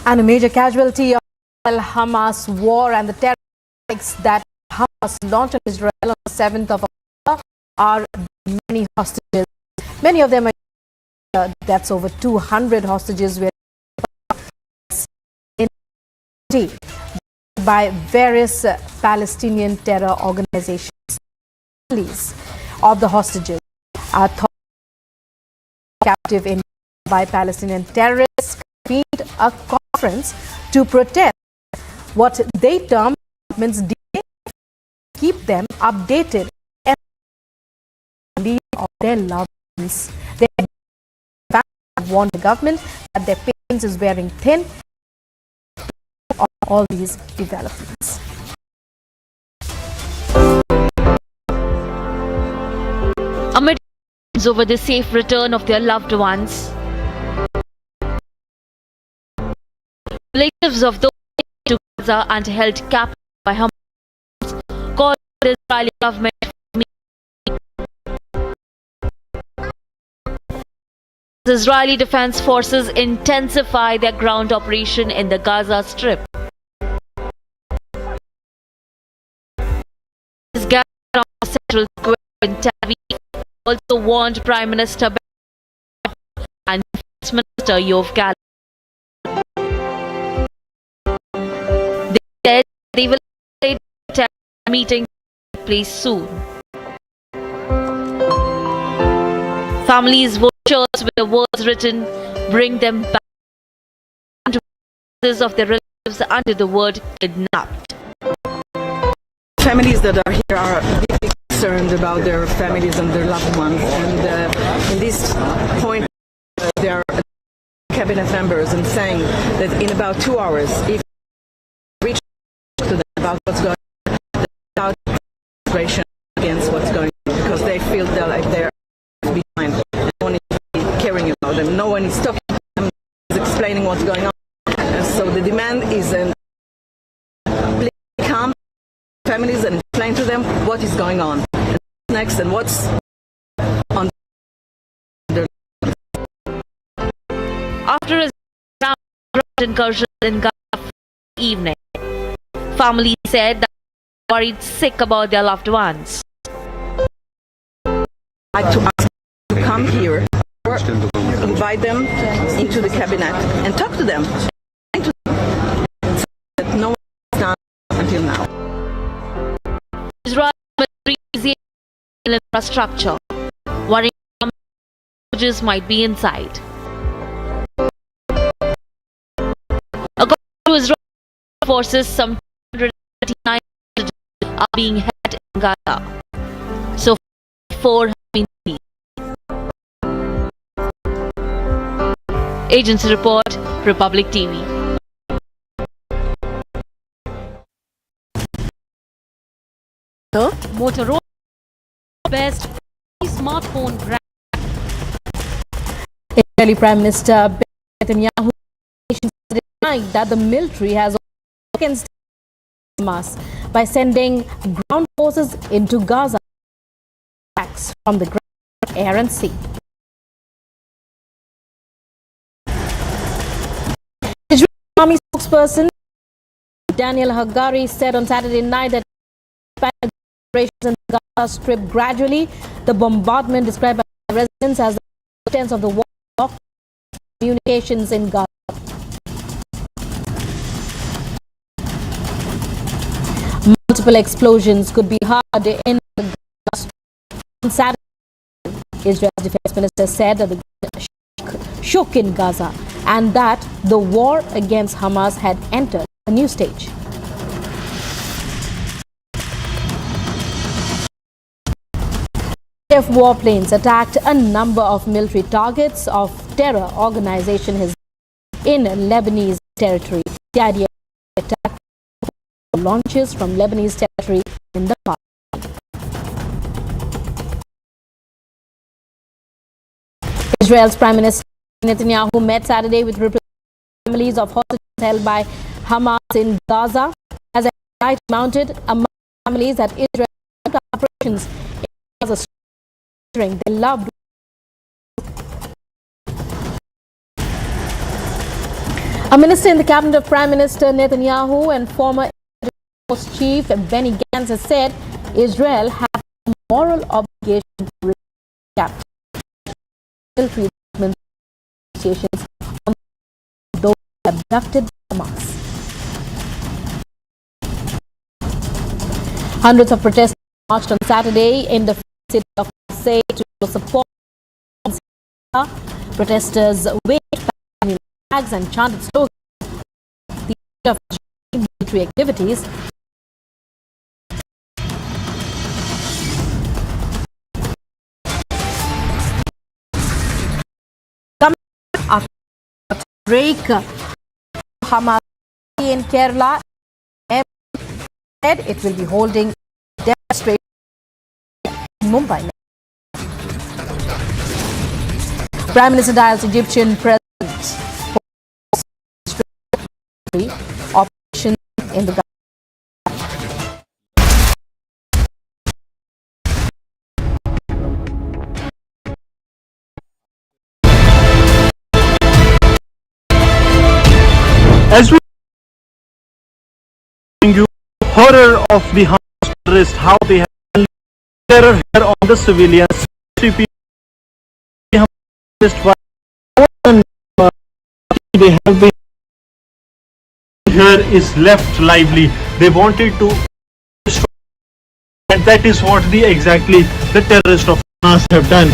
And a major casualty of the Israel-Hamas war and the terror attacks that Hamas launched on Israel on the 7th of October are many hostages. Many of them are that's over 200 hostages were by various Palestinian terror organizations. Families of the hostages are thought captive in by Palestinian terrorists convened a conference to protest what they term means keep them updated and of their loved ones. They have warned the government that their patience is wearing thin on all these developments. Amid over the safe return of their loved ones, relatives of those to Gaza and held captive by Hamas called the Israeli government. The Israeli Defense Forces intensify their ground operation in the Gaza Strip. This gathered on the Central Square in Tel Aviv also warned Prime Minister and Defense Minister Yoav Gallant. They said they will take a meeting place soon. Families vote shirts with the words written, "Bring them back," and of their relatives under the word "kidnapped." Families that are here are deeply concerned about their families and their loved ones, and in this point, there are cabinet members and saying that in about 2 hours, if we reach to them about what's going on, without frustration against what's going on, because they feel that like they're behind. No one is caring about them. No one is talking to them, is explaining what's going on. And so the demand is please calm families and explain to them what is going on next and what's on their. After a ground incursion in Gaza evening, families said that they were worried sick about their loved ones. I'd like to ask to come here or invite them into the cabinet and talk to them. That no one has done until now. Israel military infrastructure, worrying hostages might be inside. According to Israel forces, some 239 hostages are being held in Gaza. So 4 have been released. Agency report, Republic TV. Motorola best smartphone brand. Israeli Prime Minister Netanyahu denied that the military has against Hamas by sending ground forces into Gaza attacks from the ground, air and sea. Israeli Army spokesperson Daniel Hagari said on Saturday night that operations in the Gaza Strip gradually, the bombardment described by residents as the contents of the war communications in Gaza. Multiple explosions could be heard in the Gaza Strip. On Saturday, Israel's defense minister said that the shook in Gaza and that the war against Hamas had entered a new stage. Warplanes attacked a number of military targets of terror organization Hezbollah in Lebanese territory. The idea attack launches from Lebanese territory in the past. Israel's Prime Minister Netanyahu met Saturday with representatives families of hostages held by Hamas in Gaza as a fight mounted among families that Israel operations in Gaza Strip. They loved. A minister in the cabinet of Prime Minister Netanyahu and former Force Chief Benny Gantz has said Israel has a moral obligation to recap military negotiations on those abducted by Hamas. Hundreds of protesters marched on Saturday in the city of Gaza to support. Protesters waved flags and chanted slogans. The end of military activities. Coming after a break, Hamas in Kerala said it will be holding demonstrations in Mumbai. Prime Minister dials Egyptian President operation in the Gaza. As we bring you horror of the Hamas terrorists, how they have terror here on the civilians. They have been here is left lively. They wanted to destroy, and that is what exactly the terrorists of Hamas have done.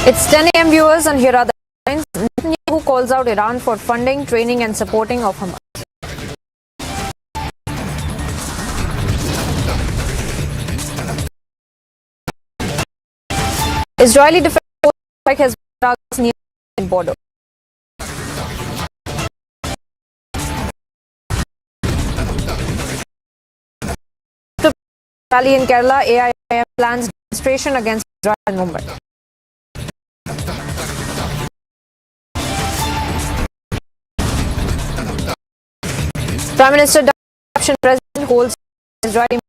It's 10 a.m. viewers, and here are the headlines. Netanyahu calls out Iran for funding, training and supporting of Hamas. Israeli defense forces strike Hezbollah near the border. Rally in Kerala, AIM plans demonstration against Israel and Mumbai. Prime Minister adoption president holds Israeli.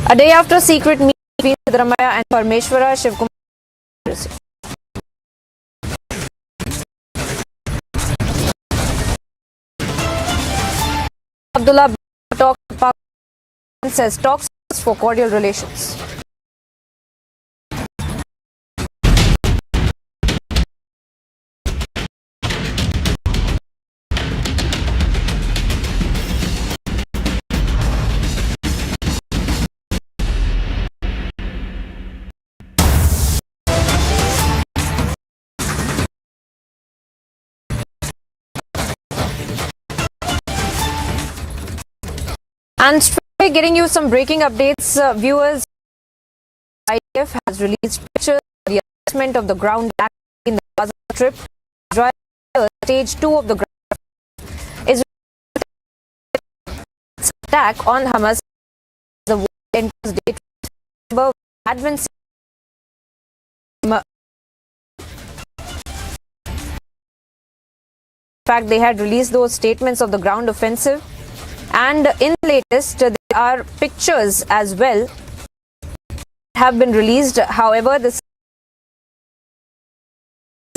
A day after secret meeting between Siddaramaiah and Parameshwara, Shivkumar. Abdullah talks says talks for cordial relations. And straight getting you some breaking updates, viewers. IDF has released pictures of the assessment of the ground attack in the Gaza Strip. Israel stage 2 of the ground attack on Hamas. The war enters day 2 had been seen. In fact, they had released those statements of the ground offensive. And in the latest, there are pictures as well have been released. However, the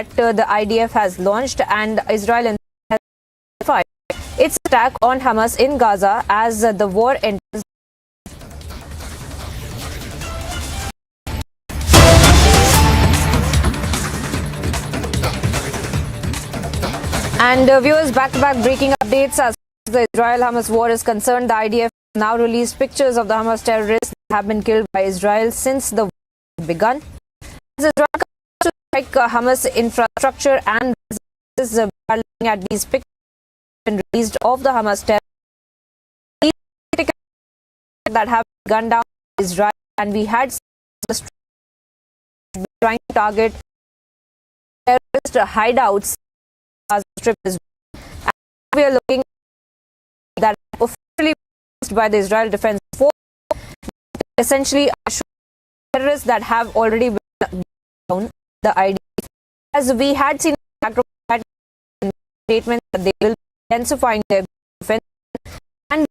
IDF has launched and Israel has justified its attack on Hamas in Gaza as the war enters. And viewers, back-to-back breaking updates as the Israel-Hamas war is concerned. The IDF now released pictures of the Hamas terrorists that have been killed by Israel since the war begun. As Israel continues to strike Hamas infrastructure and is looking at these pictures been released of the Hamas terrorists that have gunned down Israel, and we had trying to target terrorist hideouts Gaza Strip as well. And we are looking that officially used by the Israel Defense Force, essentially terrorists that have already been down the IDF. As we had seen statements that they will be intensifying their defense, and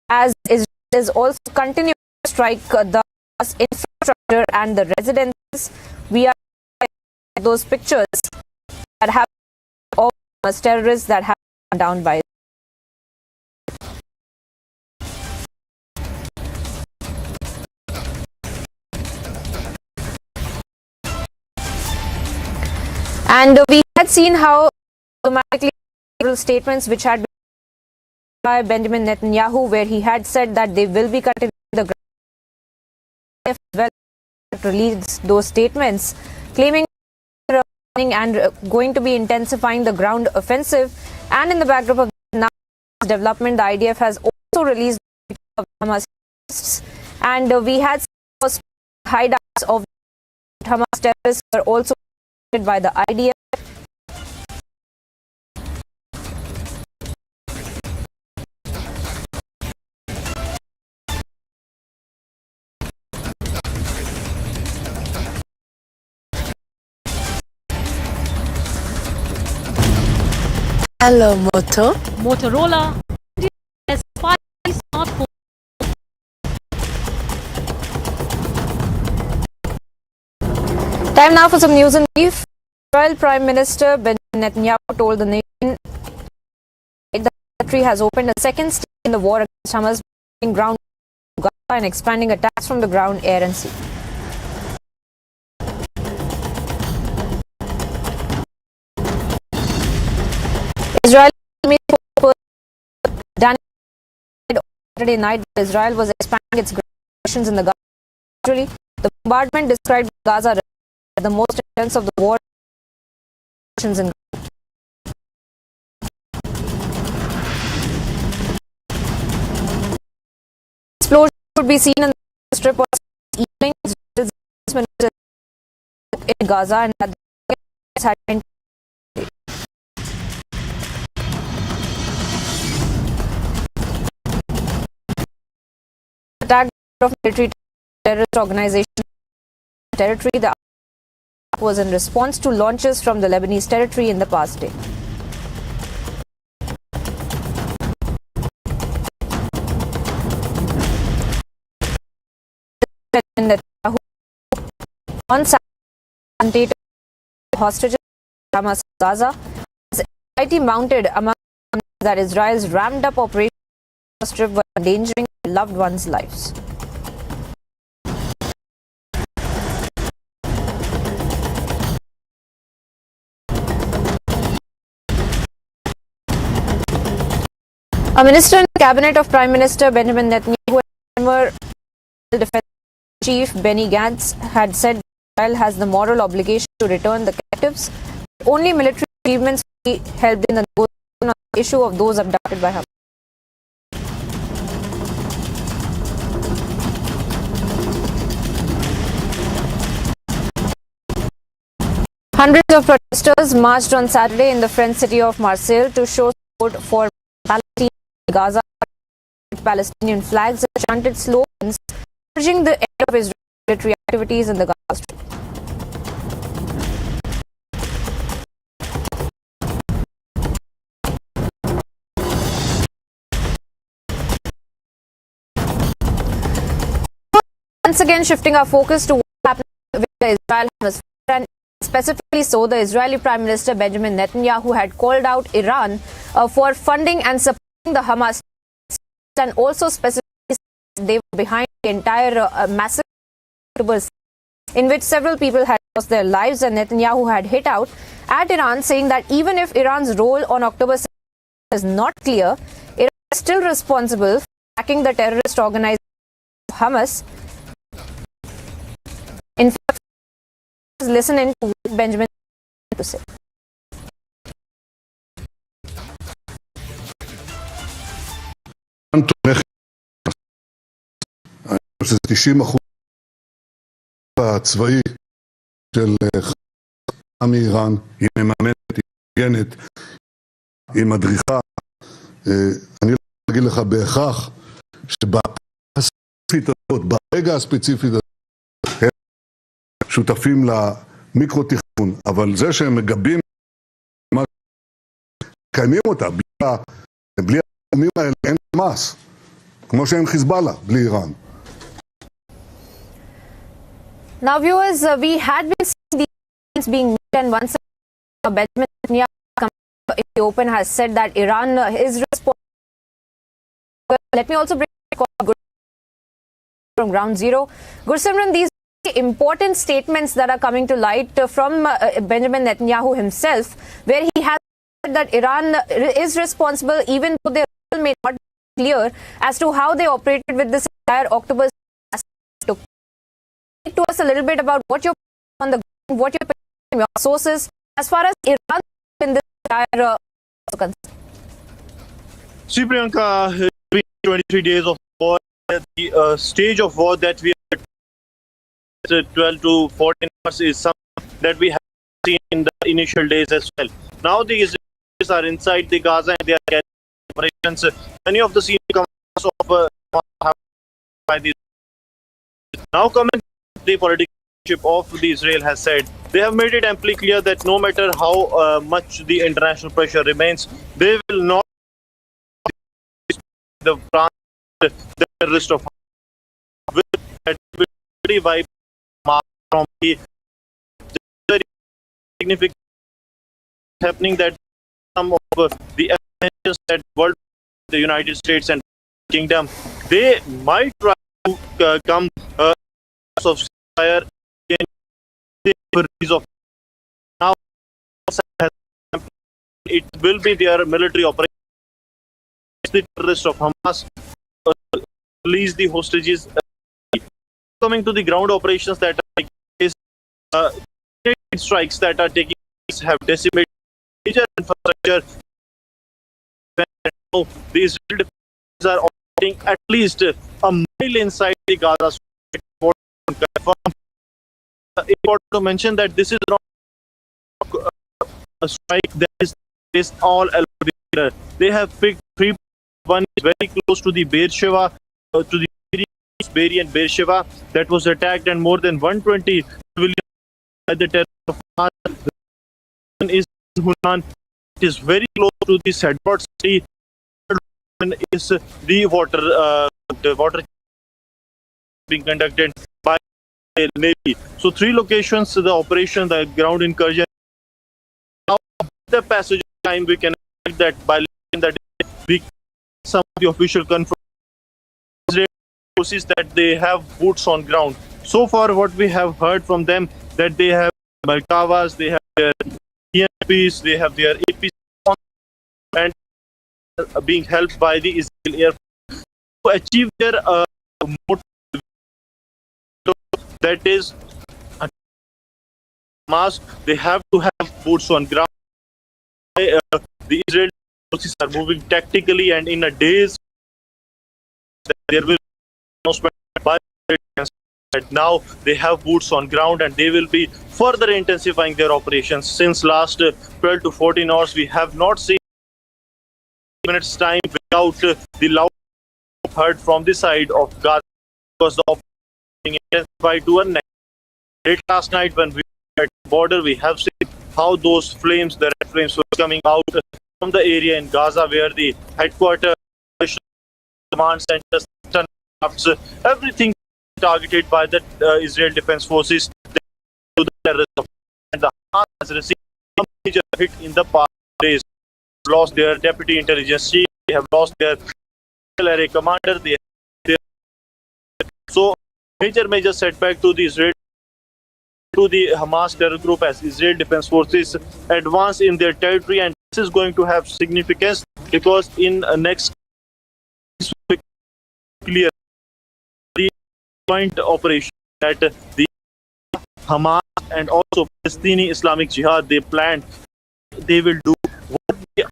as Israel is also continuing to strike the infrastructure and the residences, we are those pictures that have all terrorists that have been down by. And we had seen how automatically several statements which had been by Benjamin Netanyahu, where he had said that they will be cutting the ground. As well, released those statements claiming and going to be intensifying the ground offensive. And in the backdrop of now development, the IDF has also released of Hamas terrorists, and we had hideouts of Hamas terrorists were also by the IDF. Hello, Moto. Motorola has 5 smartphones. Time now for some news in brief. Israel Prime Minister Benjamin Netanyahu told the nation that the country has opened a second stage in the war against Hamas, ground Gaza and expanding attacks from the ground, air and sea. Israeli Saturday night, Israel was expanding its operations in the Gaza. The bombardment described Gaza as the most intense of the war in explosion could be seen in the Gaza Strip on evening in Gaza, and that the had been attack of military terrorist organization territory. The attack was in response to launches from the Lebanese territory in the past day. Netanyahu on Saturday hostages Hamas Gaza as anxiety mounted among that Israel's ramped up operation Gaza Strip were endangering loved ones' lives. A minister in the cabinet of Prime Minister Benjamin Netanyahu and former defense chief Benny Gantz had said Israel has the moral obligation to return the captives. Only military achievements will be helped in the negotiation on the issue of those abducted by Hamas. Hundreds of protesters marched on Saturday in the French city of Marseille to show support for Palestine in Gaza. Palestinian flags and chanted slogans urging the end of Israeli military activities in the Gaza Strip. Once again, shifting our focus to what happened with the Israel-Hamas, and specifically so, the Israeli Prime Minister Benjamin Netanyahu had called out Iran for funding and supporting the Hamas, and also specifically they were behind the entire massacre in which several people had lost their lives, and Netanyahu had hit out at Iran, saying that even if Iran's role on October 7th is not clear, Iran is still responsible for backing the terrorist organization Hamas. In fact, listen in to what Benjamin had to say. שזה 90% הצבאי של מאיראן, היא מממנת, היא מגנת, היא מדריכה. אני לא יכול להגיד לך בהכרח ברגע הספציפי הזה הם שותפים למיקרו-תכנון, אבל זה שהם מגבים, קיימים אותה, בלי האיומים האלה אין חמאס, כמו שאין חיזבאללה, בלי איראן. Now, viewers, we had been seeing these things being made, and once again, Benjamin Netanyahu in the open has said that Iran is responsible. Let me also bring from ground zero. Gursimran, these important statements that are coming to light from Benjamin Netanyahu himself, where he has said that Iran is responsible, even though their role may not be clear as to how they operated with this entire October. Speak to us a little bit about what you're on the ground, what you're from your sources as far as Iran in this entire concern. See, Priyanka, it's been 23 days of war. The stage of war that we are at 12 to 14 hours is something that we have seen in the initial days as well. Now the Israelis are inside the Gaza and they are carrying operations. Many of the senior commanders of by the now coming the political leadership of the Israel has said they have made it amply clear that no matter how much the international pressure remains, they will not the terrorist of wipe from the very significant happening that some of the evidence that world, the United States and Kingdom, they might try to come of fire in the of now it will be their military operation. The terrorists of Hamas release the hostages. Coming to the ground operations that are taking place, strikes that are taking place have decimated major infrastructure. The Israeli defenses are at least a mile inside the Gaza Strip. Important to mention that this is not a strike that is all along. They have picked three. One is very close to the Beersheba, to the Beri and Beersheba, that was attacked, and more than 120 civilians by the terror of Hamas. One is Hunan. It is very close to the Sadbot city. One is the water being conducted by the Navy. So 3 locations, the operation, the ground incursion. Now, the passage of time, we can expect that by that we some of the official confirmation forces that they have boots on ground. So far, what we have heard from them, that they have Merkavas, they have their EMPs, they have their APs, and being helped by the Israeli Air Force to achieve their motive, that is Hamas. They have to have boots on ground. The Israeli forces are moving tactically, and in a days there will be announcement by that now they have boots on ground, and they will be further intensifying their operations. Since last 12 to 14 hours, we have not seen minutes time without the loud heard from the side of Gaza, because the operation intensified to a next. Late last night, when we were at the border, we have seen how those flames, the red flames, were coming out from the area in Gaza where the headquarters, command centers, everything targeted by the Israel Defense Forces to the terrorists. And the Hamas has received a major hit in the past days. They have lost their deputy intelligence chief, they have lost their area commander, so major setback to the Israel, to the Hamas terror group, as Israel Defense Forces advance in their territory. And this is going to have significance because in next clear the joint operation that the Hamas and also Palestinian Islamic Jihad, they planned, they will do what the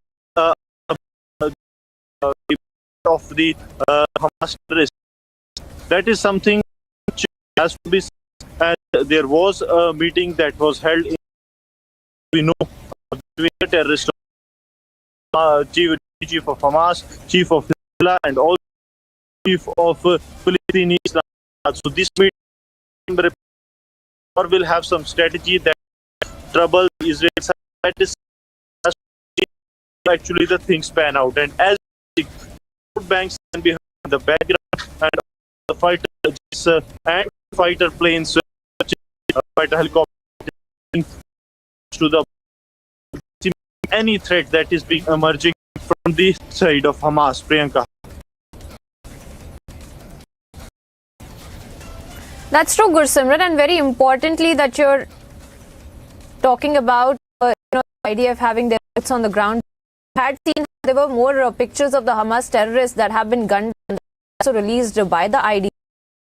of the Hamas terrorists. That is something which has to be. And there was a meeting that was held in, we know, between the terrorist chief of Hamas, chief of Hezbollah, and also chief of Palestinian Islam. So this meeting will have some strategy that trouble Israel. That is actually the things pan out, and as the banks can be heard in the background, and the fighter and fighter planes, fighter helicopters to the any threat that is being emerging from the side of Hamas. Priyanka. That's true, Gursimran, and very importantly that you're talking about the idea of having their boots on the ground. I had seen there were more pictures of the Hamas terrorists that have been gunned and also released by the IDF.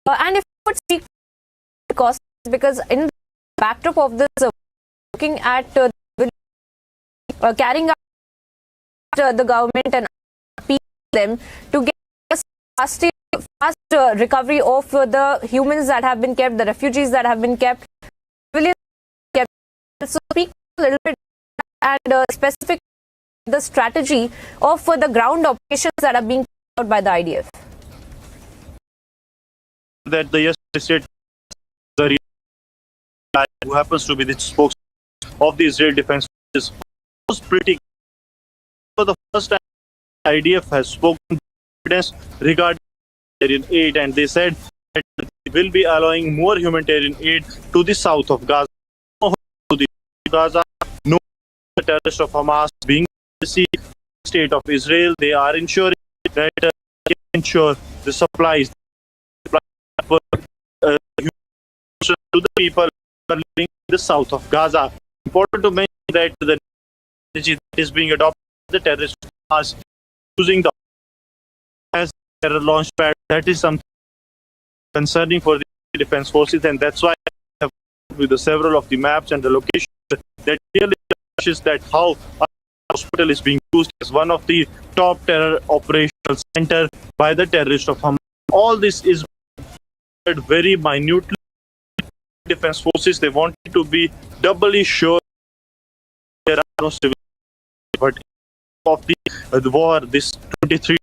And if you would speak to costs, because in the backdrop of this, looking at carrying out the government and appeal them to get a fast recovery of the humans that have been kept, the refugees that have been kept, civilians kept. So speak a little bit and specific the strategy of the ground operations that are being carried out by the IDF. That the yesterday who happens to be the spokesman of the Israel Defense Forces was pretty. For the first time, IDF has spoken evidence regarding humanitarian aid, and they said that they will be allowing more humanitarian aid to the south of Gaza. To the Gaza, no the terrorists of Hamas being the state of Israel, they are ensuring that ensure the supplies for to the people living in the south of Gaza. Important to mention that the strategy that is being adopted by the terrorists are using the as terror launch pad. That is something concerning for the defense forces, and that's why I have with the several of the maps and the locations that clearly shows that how a hospital is being used as one of the top terror operations center by the terrorists of Hamas. All this is very minutely. Defense forces, they wanted to be doubly sure there are no civilians. But of the war, this 23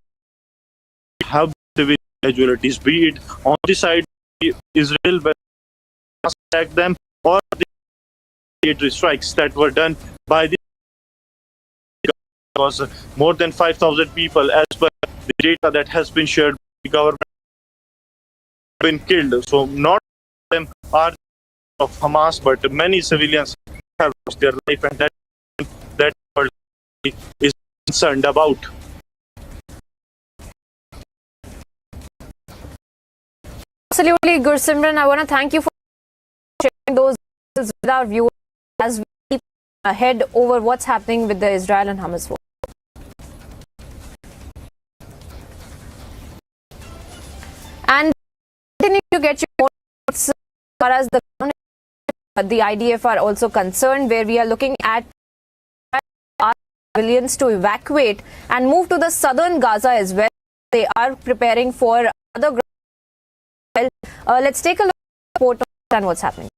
have civilian casualties, be it on the side of Israel where attack them, or the military strikes that were done by the was more than 5,000 people, as per the data that has been shared by the government, been killed. So not them are of Hamas, but many civilians have lost their life, and that world is concerned about. Absolutely, Gursimran. I want to thank you for sharing those details with our viewers as we keep ahead over what's happening with the Israel and Hamas war. And continuing to get your more thoughts as far as the IDF are also concerned, where we are looking at civilians to evacuate and move to the southern Gaza as well. They are preparing for other ground. Well, let's take a look at the report and what's happening.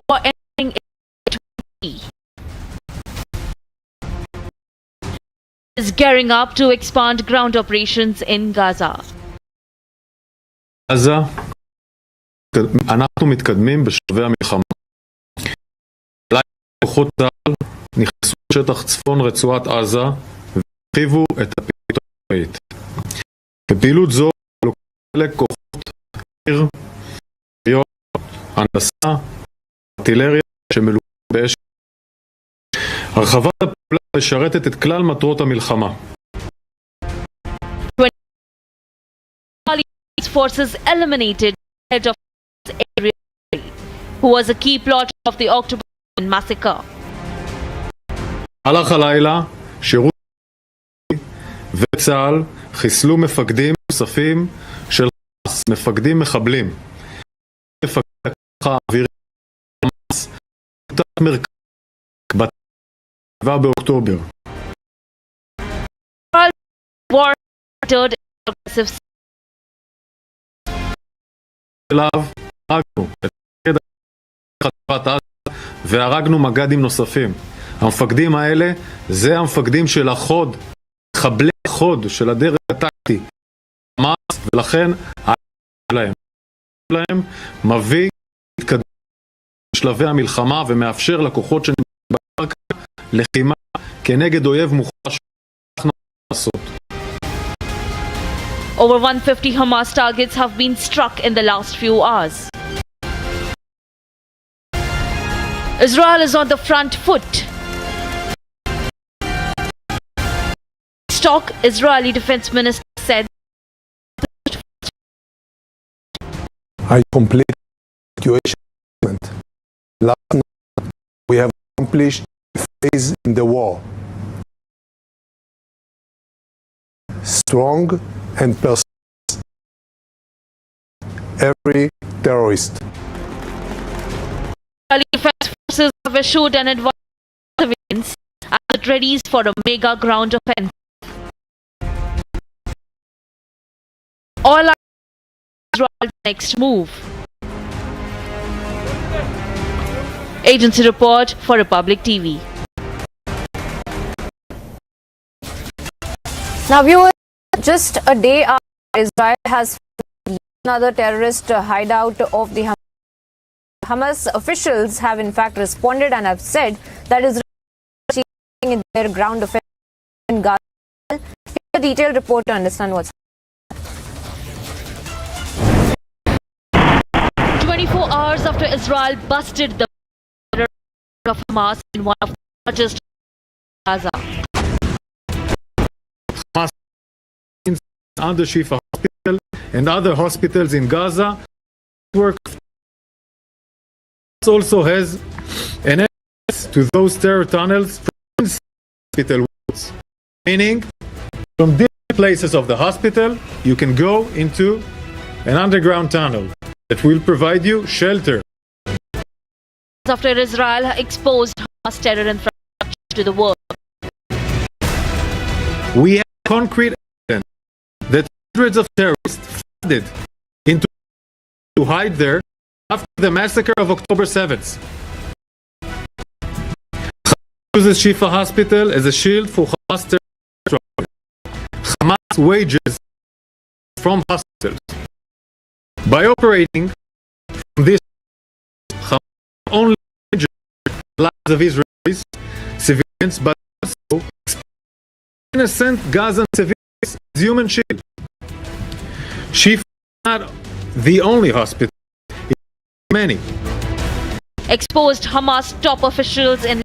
War ending is gearing up to expand ground operations in Gaza. עזה, אנחנו מתקדמים בשלבי המלחמה. כוחות צה"ל נכנסו לשטח צפון רצועת עזה והרחיבו את הפעילות הצבאית. בפעילות זו לוקחים כוחות עיר, הנדסה, ארטילריה שמלווים באש. הרחבת הפעולה משרתת את כלל מטרות המלחמה. Forces eliminated head of area, who was a key plotter of the October massacre. הלך הלילה, שירות וצה"ל חיסלו מפקדים נוספים של חמאס, מפקדים מחבלים. מפקדי הכוח האווירי חמאס, תחת מרכז ב-7 באוקטובר. War started aggressive. אליו הרגנו את מפקד חטיבת עזה והרגנו מג"דים נוספים. המפקדים האלה זה המפקדים של החוד, מחבלי החוד של הדרג הטקטי חמאס, ולכן להם מביא התקדמות בשלבי המלחמה ומאפשר לכוחות שנמצאים בקרקע לחימה כנגד אויב מוחלש שאנחנו לעשות. Over 150 Hamas targets have been struck in the last few hours. Israel is on the front foot. Stock Israeli Defense Minister said, I complete evacuation. Last night we have accomplished a phase in the war. Strong and persist every terrorist. Israeli Defense Forces have issued an advice to civilians as it readies for a mega ground offensive. All are Israel's next move. Agency report for Republic TV. Now, viewers, just a day after Israel has another terrorist hideout of the Hamas, officials have in fact responded and have said that Israel is achieving in their ground offensive in Gaza. Here's a detailed report to understand what's happening. 24 hours after Israel busted the of Hamas in one of the largest Gaza. Hamas under Shifa Hospital and other hospitals in Gaza. Work also has an access to those terror tunnels from hospital walls, meaning from different places of the hospital you can go into an underground tunnel that will provide you shelter. After Israel exposed Hamas terror to the world. We have concrete evidence that hundreds of terrorists flooded into to hide there after the massacre of October 7th. Hamas uses Shifa Hospital as a shield for Hamas terror. Hamas wages from hospitals. By operating from this, Hamas only injures the lives of Israelis, civilians, but also innocent Gazan civilians as human shield. Shifa is not the only hospital. Many. Exposed Hamas top officials in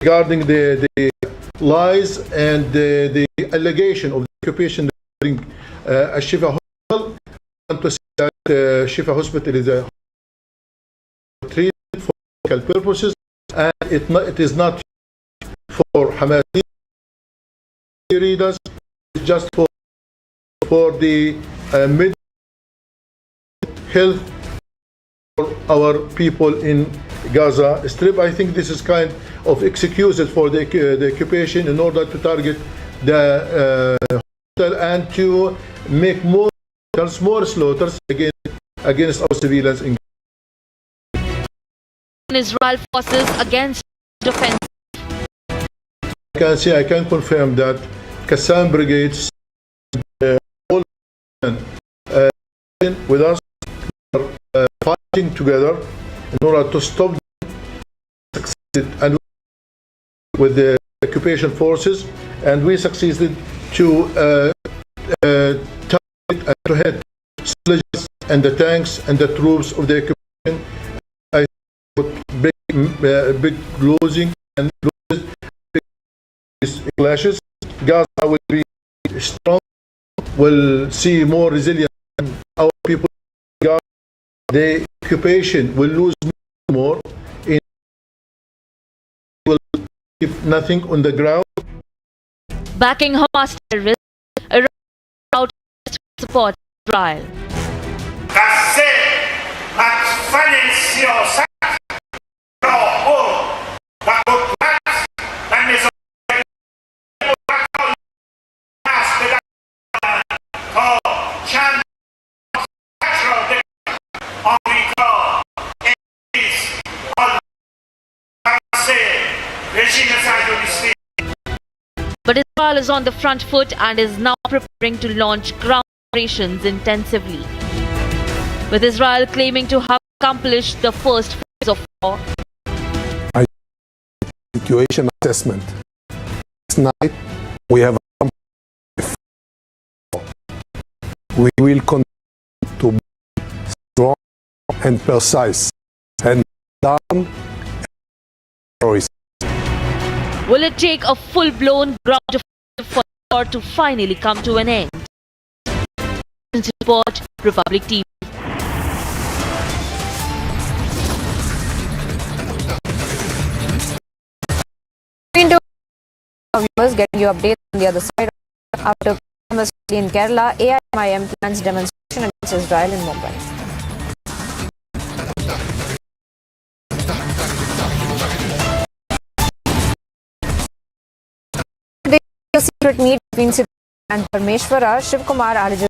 regarding the lies and the allegation of the occupation during Shifa Hospital. I want to say that Shifa Hospital is a treatment for medical purposes, and it is not for Hamas readers. It's just for the mid health for our people in Gaza Strip. I think this is kind of excuses for the occupation in order to target the hospital and to make more slaughters against our civilians in Israel forces against defense. I can confirm that Qassam brigades all with us are fighting together in order to stop them, and with the occupation forces, and we succeeded to target and to hit soldiers and the tanks and the troops of the occupation. I put big losing and big clashes. Gaza will be strong, will see more resilience, and our people in Gaza, the occupation will lose more, in will keep nothing on the ground. Backing Hamas terrorists, Iran out to support Israel. But Israel is on the front foot and is now preparing to launch ground operations intensively, with Israel claiming to have accomplished the first phase of war. Situation assessment. This night we have we will continue to be strong and precise and down terrorists. Will it take a full-blown ground offensive for the war to finally come to an end? Report, Republic TV. Viewers, getting you updates on the other side. After in Kerala, AIMIM plans demonstration against Israel in Mumbai. A secret meet between Siddharth and Parmeshwara, Shiv Kumar Arjun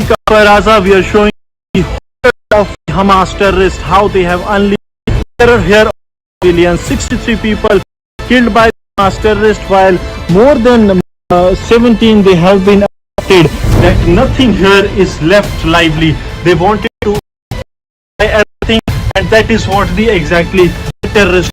Like Raza, we are showing the horror of Hamas terrorists, how they have unleashed terror here on civilians. 63 people killed by Hamas terrorists, while more than 17 they have been arrested. That nothing here is left lively. They wanted to buy everything, and that is what the exactly terrorists.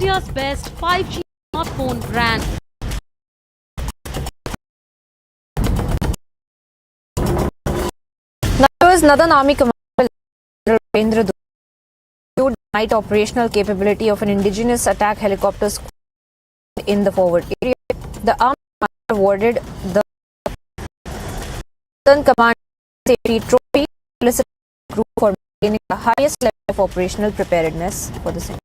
India's best 5G smartphone brand. Now, Northern Army Commander Ravindra reviewed the night operational capability of an indigenous attack helicopter squad in the forward area. The army commander awarded the Northern Command Safety Trophy to the group for maintaining the highest level of operational preparedness for the same.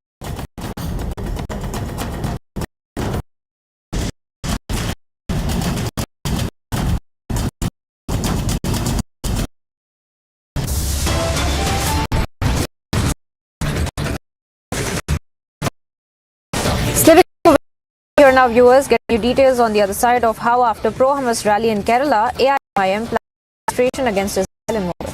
Here now, viewers, get you details on the other side of how after pro-Hamas rally in Kerala, AIM planned demonstration against Israel in Mumbai.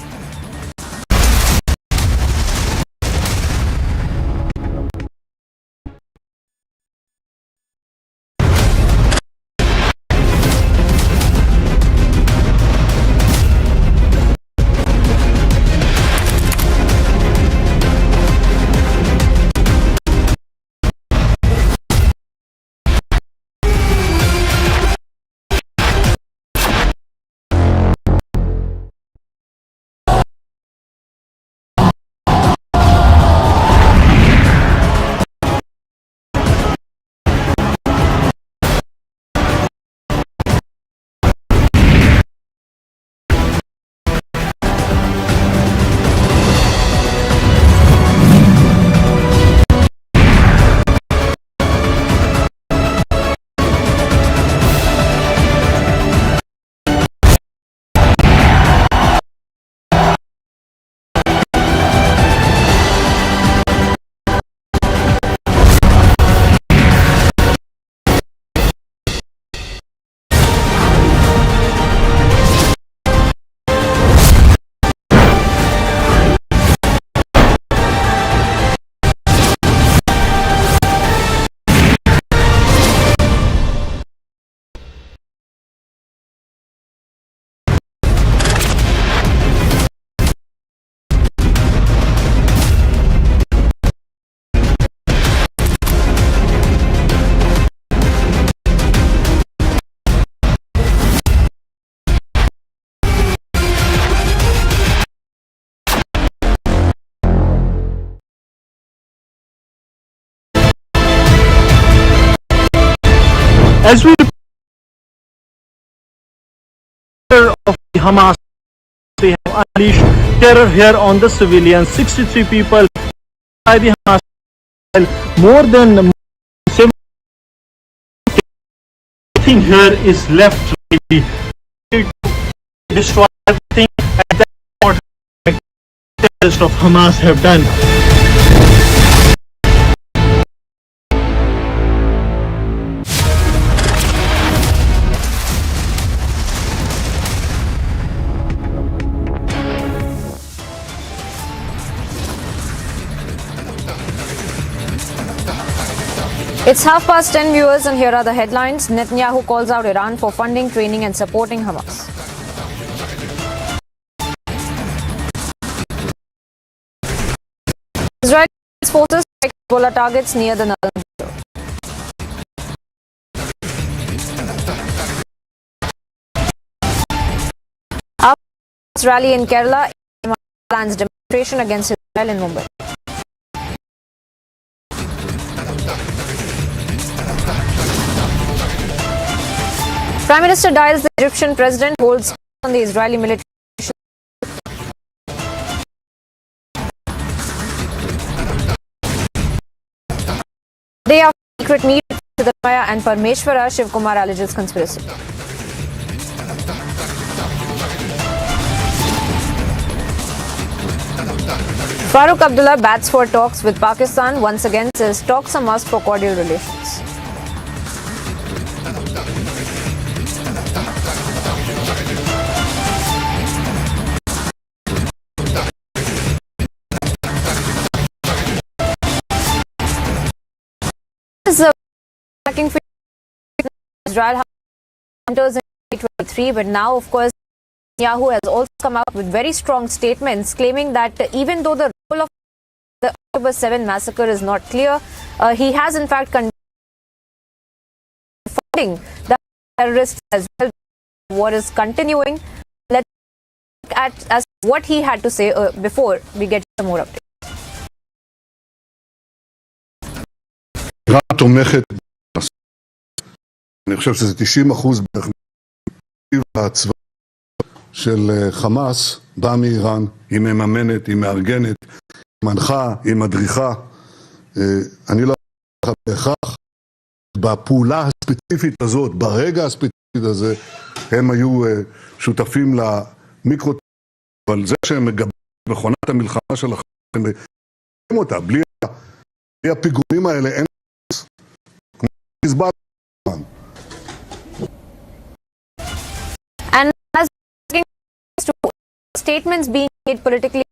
As we of the Hamas, they have unleashed terror here on the civilians. 63 people by the Hamas, more than 70. Nothing here is left to destroy everything, and that's what the terrorists of Hamas have done. It's 10:30, viewers, and here are the headlines. Netanyahu calls out Iran for funding, training and supporting Hamas. forces strike Hezbollah targets near the northern border. After rally in Kerala, plans demonstration against Israel in Mumbai. Prime Minister dials the Egyptian president, holds on the Israeli military. Day after secret meeting to the Maya and Parmeshwara, Shiv Kumar alleges conspiracy. Farooq Abdullah bats for talks with Pakistan. Once again says talks are must for cordial relations. Attacking Israel enters in 2023, but now, of course, Netanyahu has also come out with very strong statements claiming that even though the role of the October 7 massacre is not clear, he has in fact funding the terrorists as well. War is continuing. Let's look at what he had to say before we get some more updates. תומכת, אני חושב שזה 90% בערך הצבא של חמאס בא מאיראן, היא מממנת, היא מארגנת, היא מנחה, היא מדריכה. אני לא חושב בהכרח בפעולה הספציפית הזאת, ברגע הספציפית הזה, הם היו שותפים למיקרו, אבל זה שהם מגבים מכונת המלחמה שלכם, הם מגבים אותה, בלי הפיגועים האלה אין And as to statements being made politically,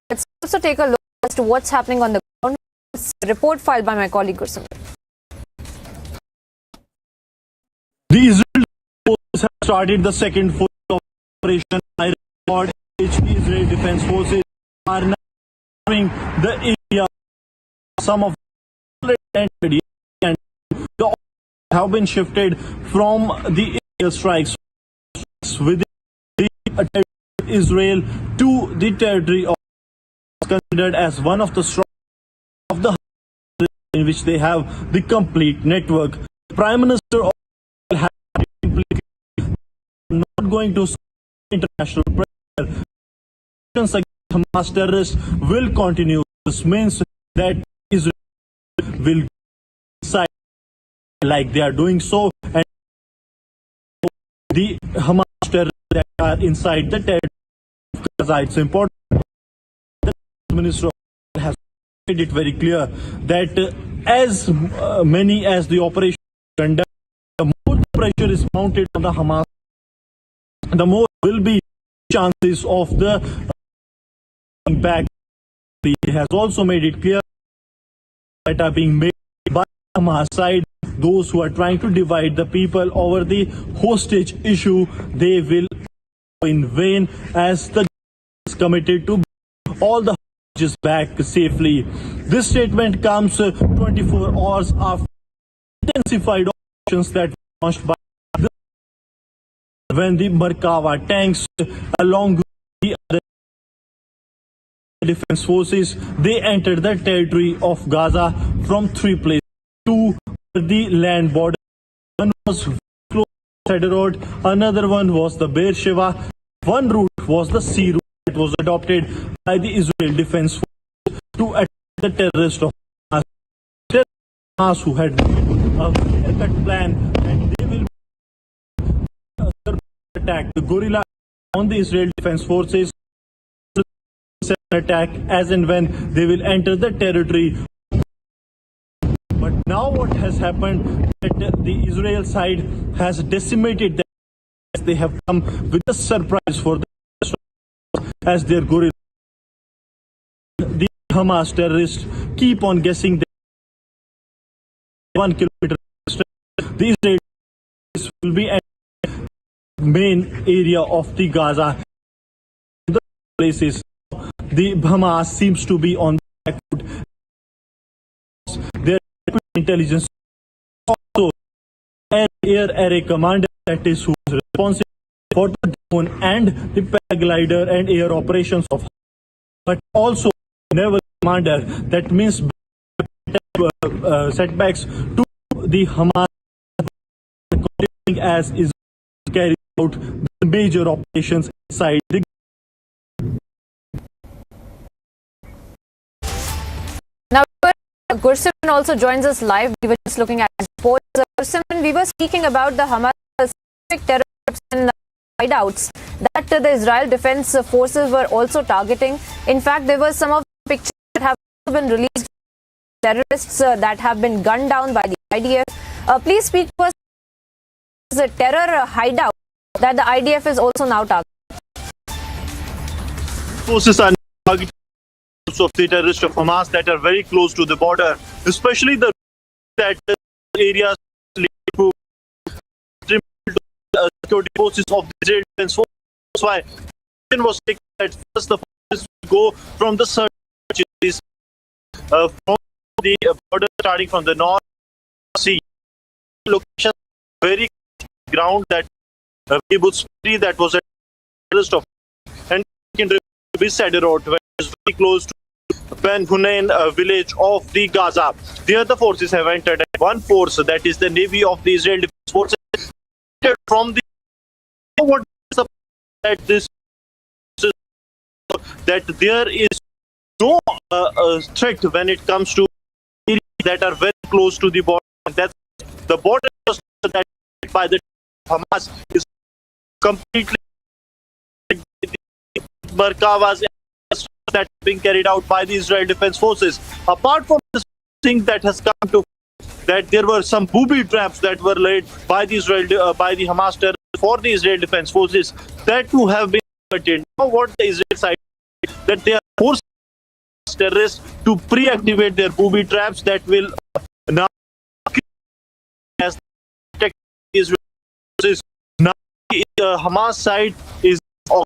let's also take a look as to what's happening on the ground. It's a report filed by my colleague Gursimran. The Israeli forces have started the second force operation. I report Israeli Defense Forces are now entering the area. Some of them entered and have been shifted from the air strikes within the Israel to the territory of considered as one of the strong of the in which they have the complete network. Prime Minister of Israel has not going to international pressure against Hamas terrorists will continue. This means that Israel will decide like they are doing so, and the Hamas terrorists that are inside the territory of Gaza. It's important. The Minister has made it very clear that as many as the operation conduct, the more the pressure is mounted on the Hamas, the more will be chances of the impact. He has also made it clear that are being made by Hamas side. Those who are trying to divide the people over the hostage issue, they will in vain, as the is committed to all the hostages back safely. This statement comes 24 hours after intensified operations that were launched by when the Markava tanks along with the other defense forces, they entered the territory of Gaza from three places. Two the land border, one was close to the road, another one was the Beersheba, one route was the sea route that was adopted by the Israel Defense Force to attack the terrorists of Hamas who had a clear-cut plan and they will attack the guerrilla on the Israel Defense Forces attack as and when they will enter the territory. But now what has happened that the Israel side has decimated them as they have come with a surprise for the as their guerrilla. The Hamas terrorists keep on guessing that 1 kilometer the Israelis will be at the main area of the Gaza. The places the Hamas seems to be on the back foot. intelligence also an air array commander that is who is responsible for the drone and the paraglider and air operations of, but also naval commander that means setbacks to the Hamas as is carried out the major operations inside the. Now, Gursimran also joins us live. We were just looking at reports. Gursimran, we were speaking about the Hamas specific terrorists and hideouts that the Israel Defense Forces were also targeting. In fact, there were some of the pictures that have been released. Terrorists that have been gunned down by the IDF. Please speak to us. The terror hideout that the IDF is also now targeting. Forces are targeting of the terrorists of Hamas that are very close to the border, especially the areas to security forces of the Israel Defense Forces. That's why it was taken that first the forces go from the search from the border starting from the North Sea location, very ground that that was a terrorist of, and can be Road, where it is very close to Ben Hunain village of the Gaza. The other forces have entered, and one force, that is the Navy of the Israel Defense Forces, from the what that this that there is no threat when it comes to areas that are very close to the border. That's the border that by the Hamas is completely Merkavas that being carried out by the Israel Defense Forces. Apart from this thing that has come to that there were some booby traps that were laid by the Hamas terrorists for the Israel Defense Forces that too have been attained. Now what the Israel side that they are forcing terrorists to pre-activate their booby traps that will now as protect Israel forces. Now the Hamas side is on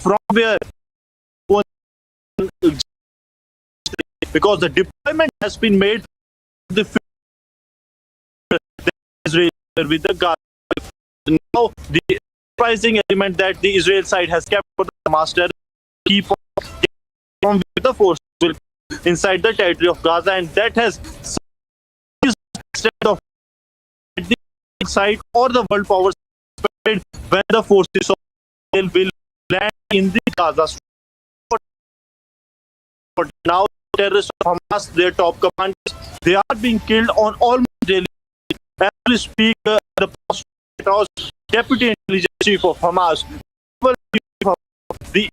from where because the deployment has been made the Israel with the Gaza. Now the surprising element that the Israel side has kept for the master keep on with the force inside the territory of Gaza, and that has extent of the side or the world powers when the forces of Israel will land in the Gaza Strip. But now terrorists of Hamas, their top commanders, they are being killed on almost daily. As we speak, the deputy intelligence chief of Hamas, the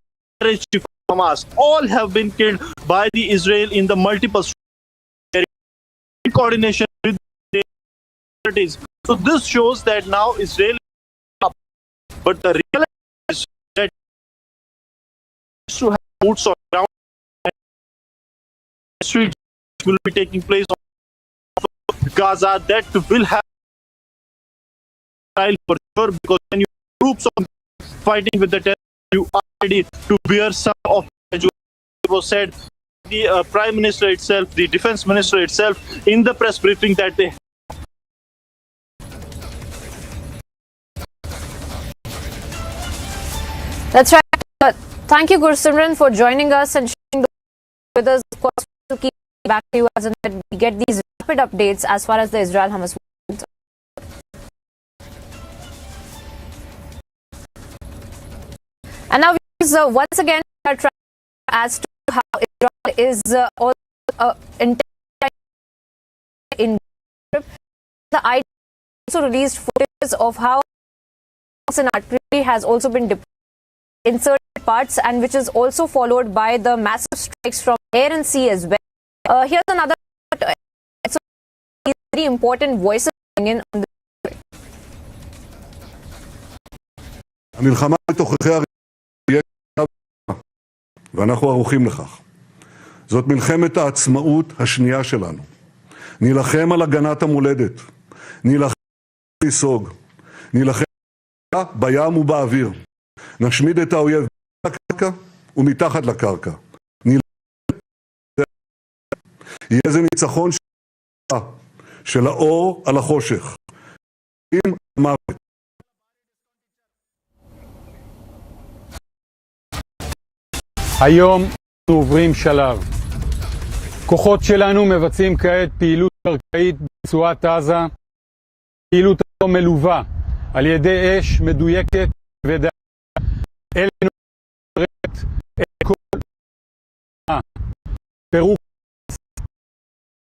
chief of Hamas, all have been killed by the Israel in the multiple in coordination with the authorities. So this shows that now Israel is up. But the real is that to have boots on ground and streets will be taking place on Gaza that will have for sure, because when you troops on fighting with the terror, you are ready to bear some of the was said the Prime Minister itself, the Defense Minister itself, in the press briefing that they. That's right. Thank you, Gursimran, for joining us and sharing with us. Of course, to keep back to you as we get these rapid updates as far as the Israel-Hamas. And now, once again, we are trying as to how Israel is also in the IDF also released footage of how an artillery has also been deployed in certain parts, and which is also followed by the massive strikes from air and sea as well. Here's another very important voice coming in on the המלחמה בתוככי ואנחנו ערוכים לכך. זאת מלחמת העצמאות השנייה שלנו. נילחם על הגנת המולדת, נילחם לסוג, נילחם בים ובאוויר. נשמיד את האויב בקרקע ומתחת לקרקע. יהיה זה ניצחון של האור על החושך. עם מוות. היום אנחנו עוברים שלב. כוחות שלנו מבצעים כעת פעילות קרקעית ברצועת עזה. פעילות הזו מלווה על ידי אש מדויקת וכבדה. אלינו את כל פירוק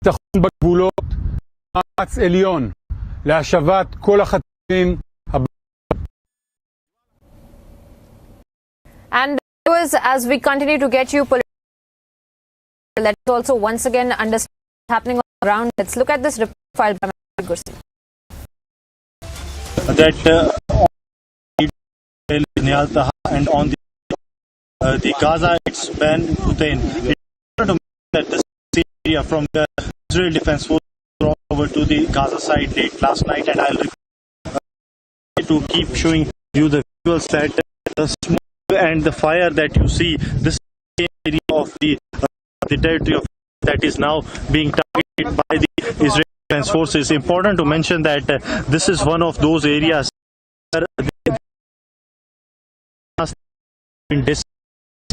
ביטחון בגבולות, מאמץ עליון להשבת כל החטופים. And as we continue to get you political, let's also once again understand what's happening on the ground. Let's look at this report filed by Mahua Moitra. That and on the Gaza, it's been Putin. That this area from the Israel Defense Force brought over to the Gaza side late last night, and I'll to keep showing you the visuals that the smoke and the fire that you see, this area of the territory of that is now being targeted by the Israel Defense Forces. Important to mention that this is one of those areas where been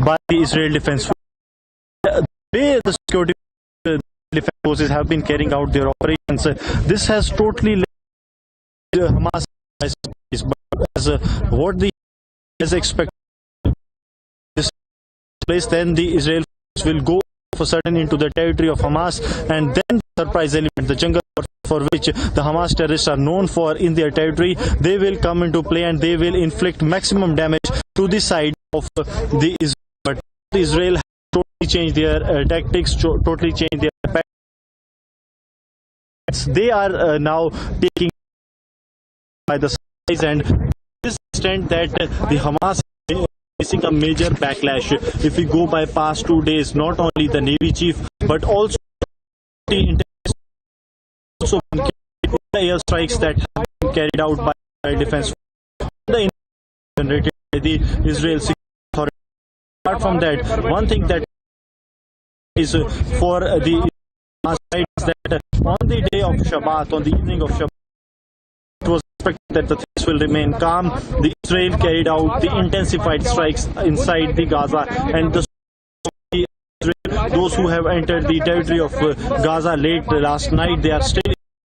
by the Israel Defense Forces. The way the security defense forces have been carrying out their operations, this has totally led to Hamas as what the is expected this place. Then the Israel will go for certain into the territory of Hamas, and then the surprise element, the jungle for which the Hamas terrorists are known for in their territory, they will come into play and they will inflict maximum damage to the side of the Israel. But Israel has totally changed their tactics, totally changed their tactics. They are now taking by the size, and this extent that the Hamas is facing a major backlash. If we go by past 2 days, not only the Navy chief but also the airstrikes that have been carried out by the defense, the generated by the Israel security authority. Apart from that, one thing that is for the side is that on the day of Shabbat, on the evening of Shabbat, it was expected that the things will remain calm. The Israel carried out the intensified strikes inside the Gaza, and those who have entered the territory of Gaza late last night, they are still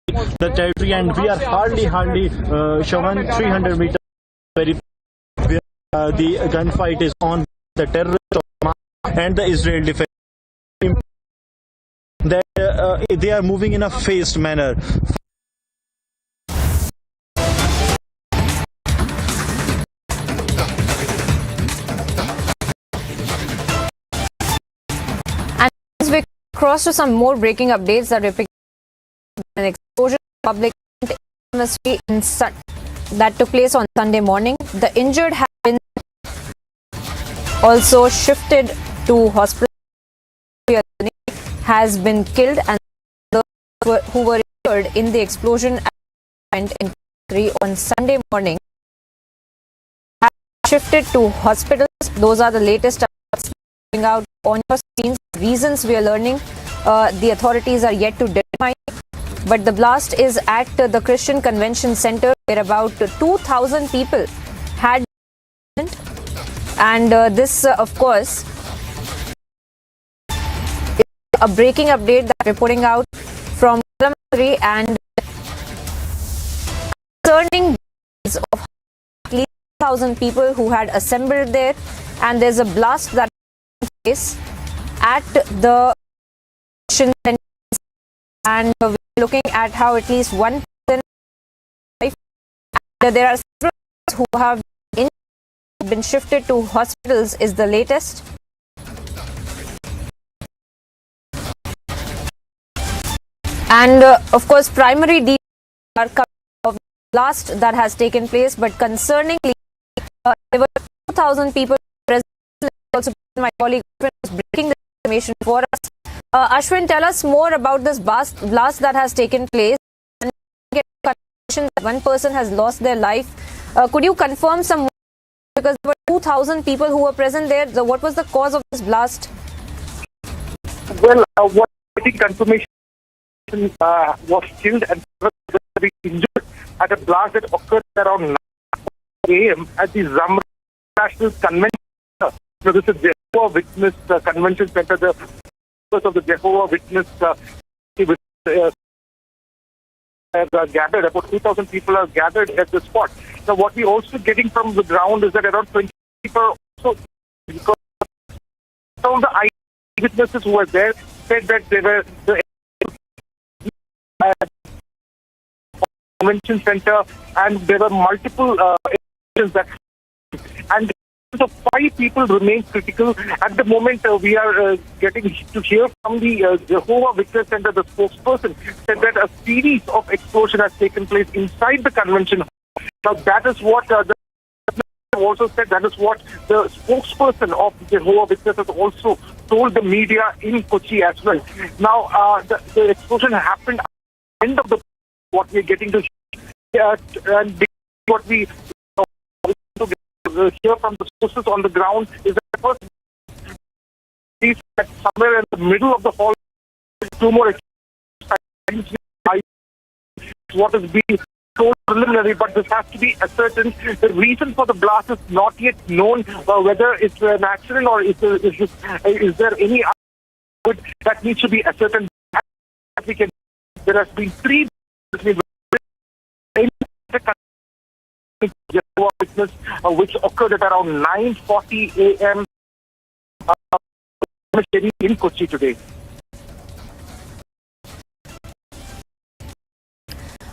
in the territory, and we are hardly Shawan 300 meters very where the gunfight is on the terrorists and the Israel defense. That they are moving in a phased manner. And as we cross to some more breaking updates that repeat an explosion of public chemistry that took place on Sunday morning. The injured have been also shifted to hospital. Has been killed, and those who were injured in the explosion on Sunday morning have shifted to hospitals. Those are the latest coming out on your screens. Reasons we are learning, the authorities are yet to determine, but the blast is at the Christian Convention Center where about 2,000 people had, and this of course a breaking update that we're putting out from Palestine, and concerning of at least 1,000 people who had assembled there, and there's a blast that took place at the center, and we're looking at how at least one person, and there are several who have been shifted to hospitals is the latest. And of course, primary details are coming of the blast that has taken place, but concerningly, there were 2,000 people present. Also, my colleague was breaking the information for us. Ashwin, tell us more about this blast that has taken place. And get confirmation that one person has lost their life. Could you confirm some more? Because there were 2,000 people who were present there. So what was the cause of this blast? Well, what getting confirmation was killed and injured at a blast that occurred around 9 a.m. at the Zamra National Convention. So this is Jehovah Witness Convention Center. The members of the Jehovah Witness gathered. About 2,000 people are gathered at the spot. Now, what we're also getting from the ground is that around 20 people are also, because some of the eyewitnesses who were there said that they were the convention center, and there were multiple that, and so 5 people remain critical at the moment. We are getting to hear from the Jehovah Witness Center. The spokesperson said that a series of explosion has taken place inside the convention hall. Now that is what the also said. That is what the spokesperson of the Jehovah Witness has also told the media in Kochi as well. Now the explosion happened at the end of the what we are getting to and what we hear from the sources on the ground is that first that somewhere in the middle of the hall 2 more what is being told preliminary, but this has to be ascertained. The reason for the blast is not yet known, whether it's an accident or is there any other that needs to be ascertained. There has been 3 witness which occurred at around 9:40 a.m. in Kochi today.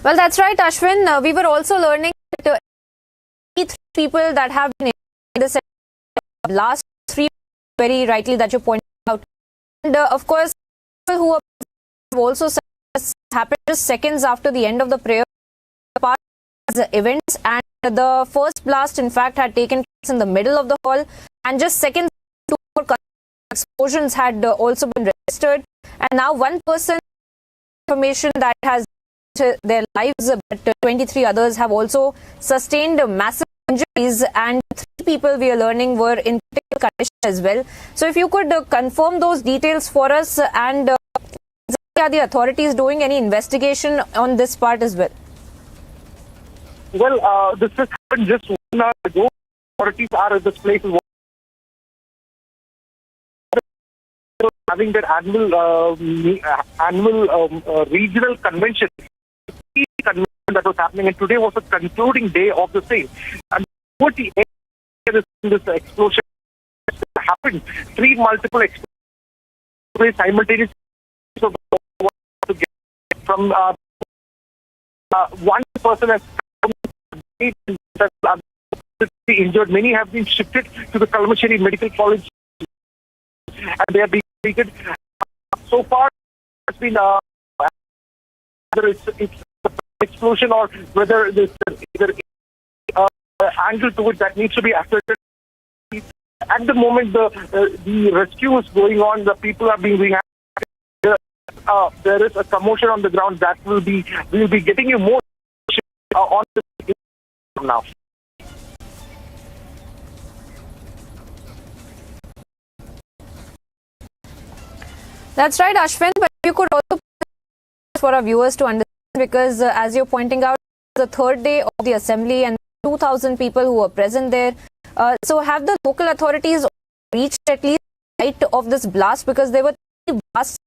Well, that's right, Ashwin. We were also learning that 3 people that have been in the last 3, very rightly that you pointed out, and of course people who have also said this happened just seconds after the end of the prayer part of the events, and the first blast in fact had taken place in the middle of the hall, and just seconds 2 more explosions had also been registered, and now one person information that has their lives, but 23 others have also sustained massive injuries, and 3 people we are learning were in critical condition as well. So if you could confirm those details for us, and are the authorities doing any investigation on this part as well? Well, this has happened just 1 hour ago. Authorities are at this place having their annual regional convention that was happening, and today was the concluding day of the same. And towards the end of this explosion happened, 3 multiple explosions simultaneously from one person has injured. Many have been shifted to the Kalmasheri Medical College and they are being treated. So far, it's been whether it's explosion or whether there's either angle to it that needs to be ascertained. At the moment, the rescue is going on. The people are being reacted. There is a commotion on the ground that we'll be getting you more on this now. That's right, Ashwin, but you could also for our viewers to understand, because as you're pointing out, the 3rd day of the assembly and 2,000 people who were present there. So have the local authorities reached at least the site of this blast, because there were 3 blasts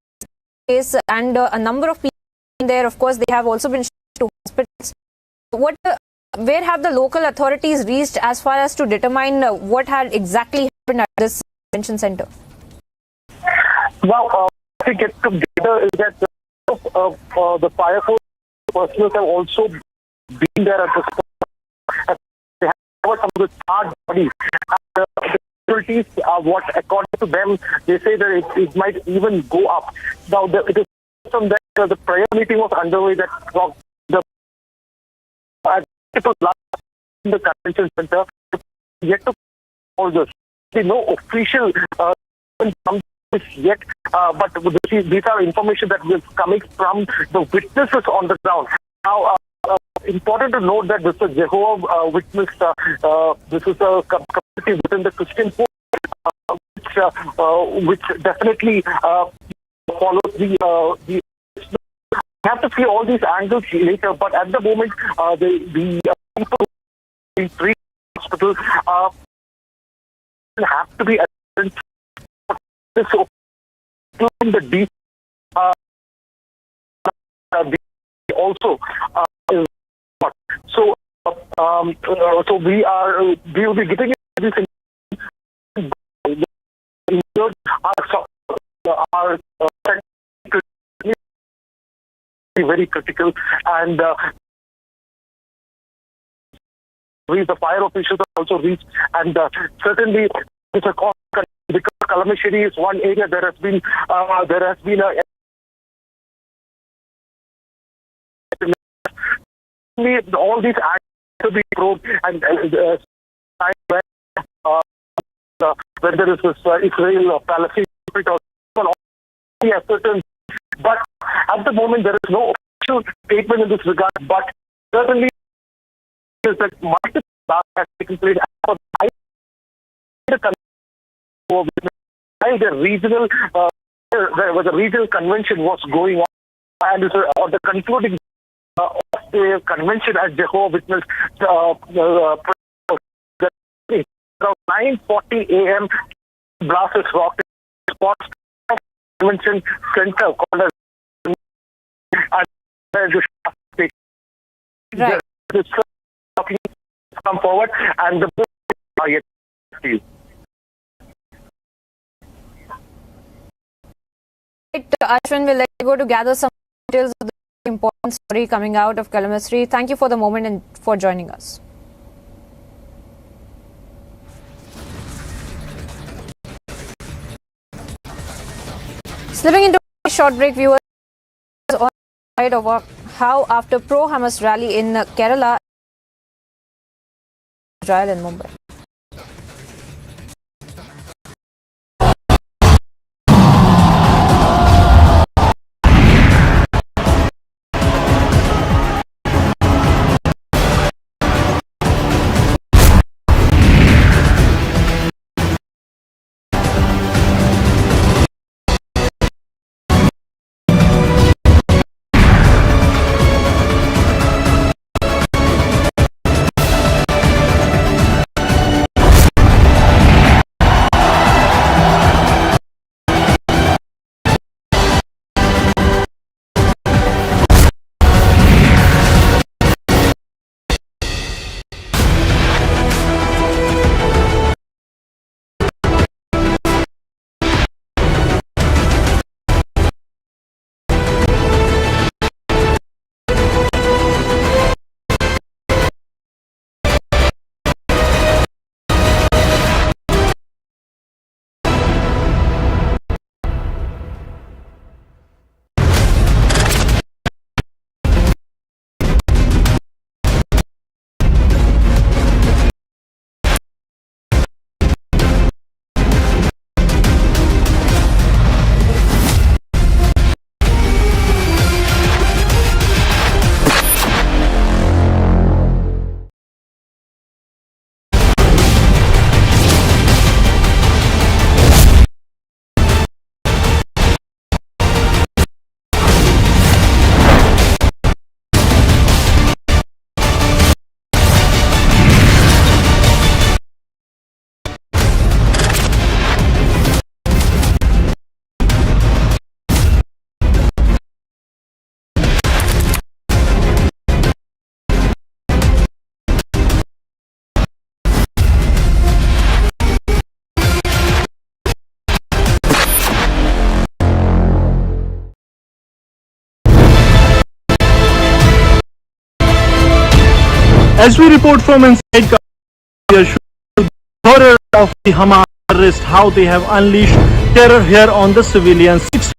and a number of people in there. Of course, they have also been shipped to hospitals. Where have the local authorities reached as far as to determine what had exactly happened at this convention center? Well, what we get together is that the fire force personnel have also been there at the spot. They have some of the charged bodies. The casualties are what, according to them, they say that it might even go up. Now, it is from that the prayer meeting was underway that the in the convention center yet to all this. There no official yet, but these are information that is coming from the witnesses on the ground. Now, important to note that this is Jehovah Witness. This is a community within the Christian faith, which definitely follows the we have to see all these angles later, but at the moment, the people in three hospitals have to be attended. This including the deep also is so so we will be getting this our very critical, and the fire officials are also reached, and certainly it's a cost because Kalamashiri is one area. There has been all these acts to be proved, and when there is this Israel-Palestine certain, but at the moment there is no official statement in this regard, but certainly is that multiple has taken place. The regional there was a regional convention was going on, and the concluding of the convention at Jehovah's Witness around 9:40 a.m. blasts rocked spots convention center called as right. Come forward and the Ashwin, we'll let you go to gather some details of the important story coming out of Kalamashiri. Thank you for the moment and for joining us. Slipping into a short break, viewers, on the side of how after pro-Hamas rally in Kerala, Israel and Mumbai. As we report from inside Gaza, the horror of the Hamas terrorists, how they have unleashed terror here on the civilians. 6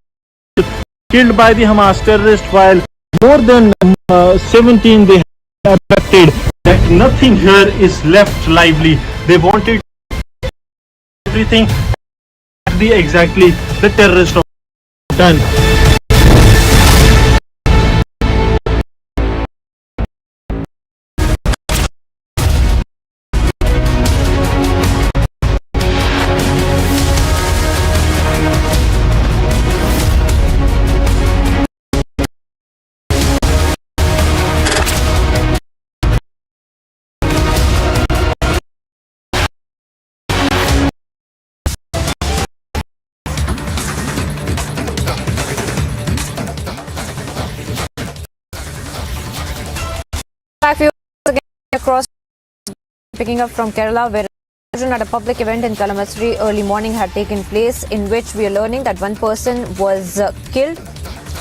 killed by the Hamas terrorists, while more than 17 they have abducted. That nothing here is left lively. They wanted everything exactly the terrorists have done. across. Picking up from Kerala, where at a public event in Kalamasri early morning had taken place, in which we are learning that one person was killed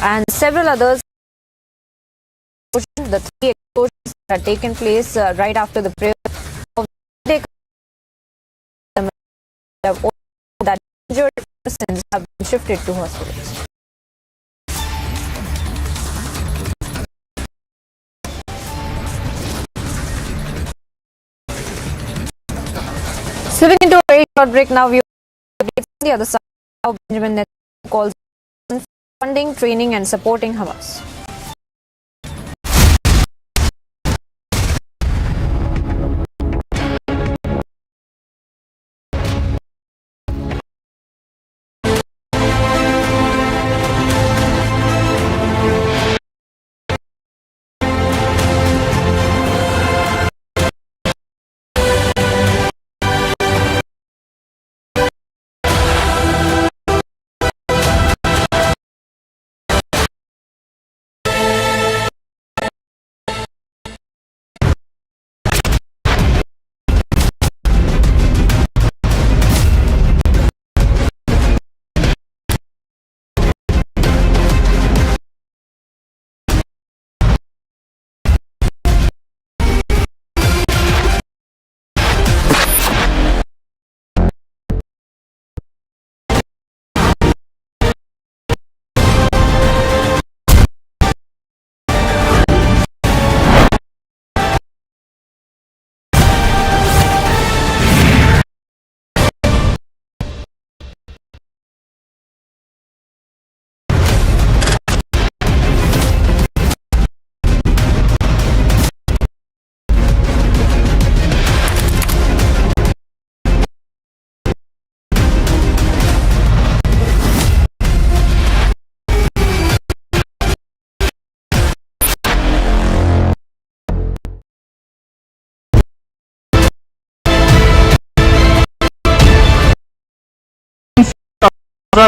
and several others. The three explosions that had taken place right after the prayer of the day, that injured persons have been shifted to hospitals. Slipping into a very short break now, we on the other side how Benjamin Netanyahu calls funding, training and supporting Hamas.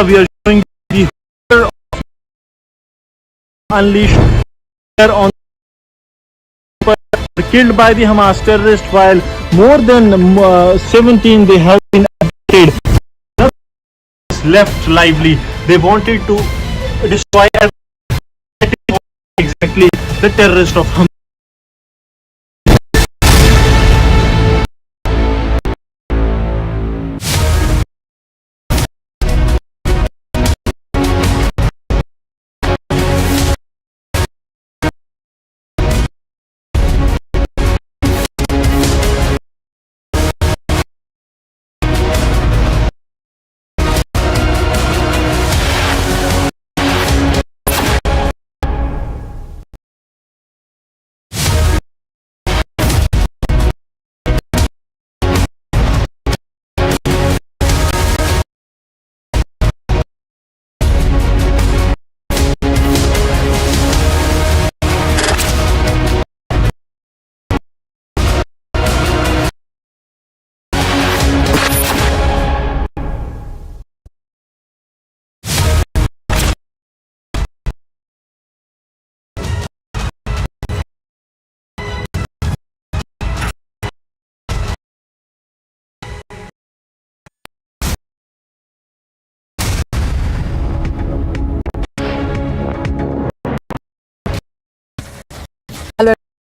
We are showing the horror of unleashed on killed by the Hamas terrorists, while more than 17 they have been abducted. Left lively. They wanted to destroy exactly the terrorist of Hamas.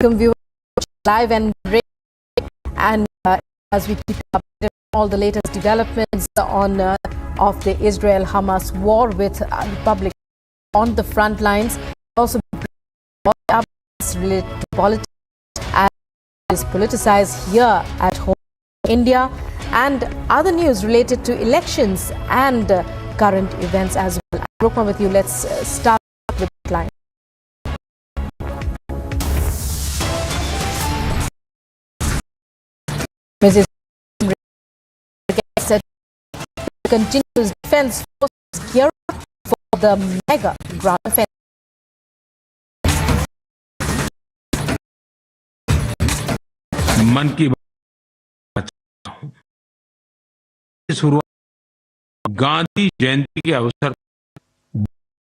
Welcome viewers live and break, and as we keep updated all the latest developments on of the Israel-Hamas war with the public on the front lines, also all updates related to politics and is politicized here at home in India, and other news related to elections and current events as well. Rukma with you. Let's start with the line. Mrs. said continuous defense forces gear up for the mega ground offensive. मन की बात शुरुआत गांधी जयंती के अवसर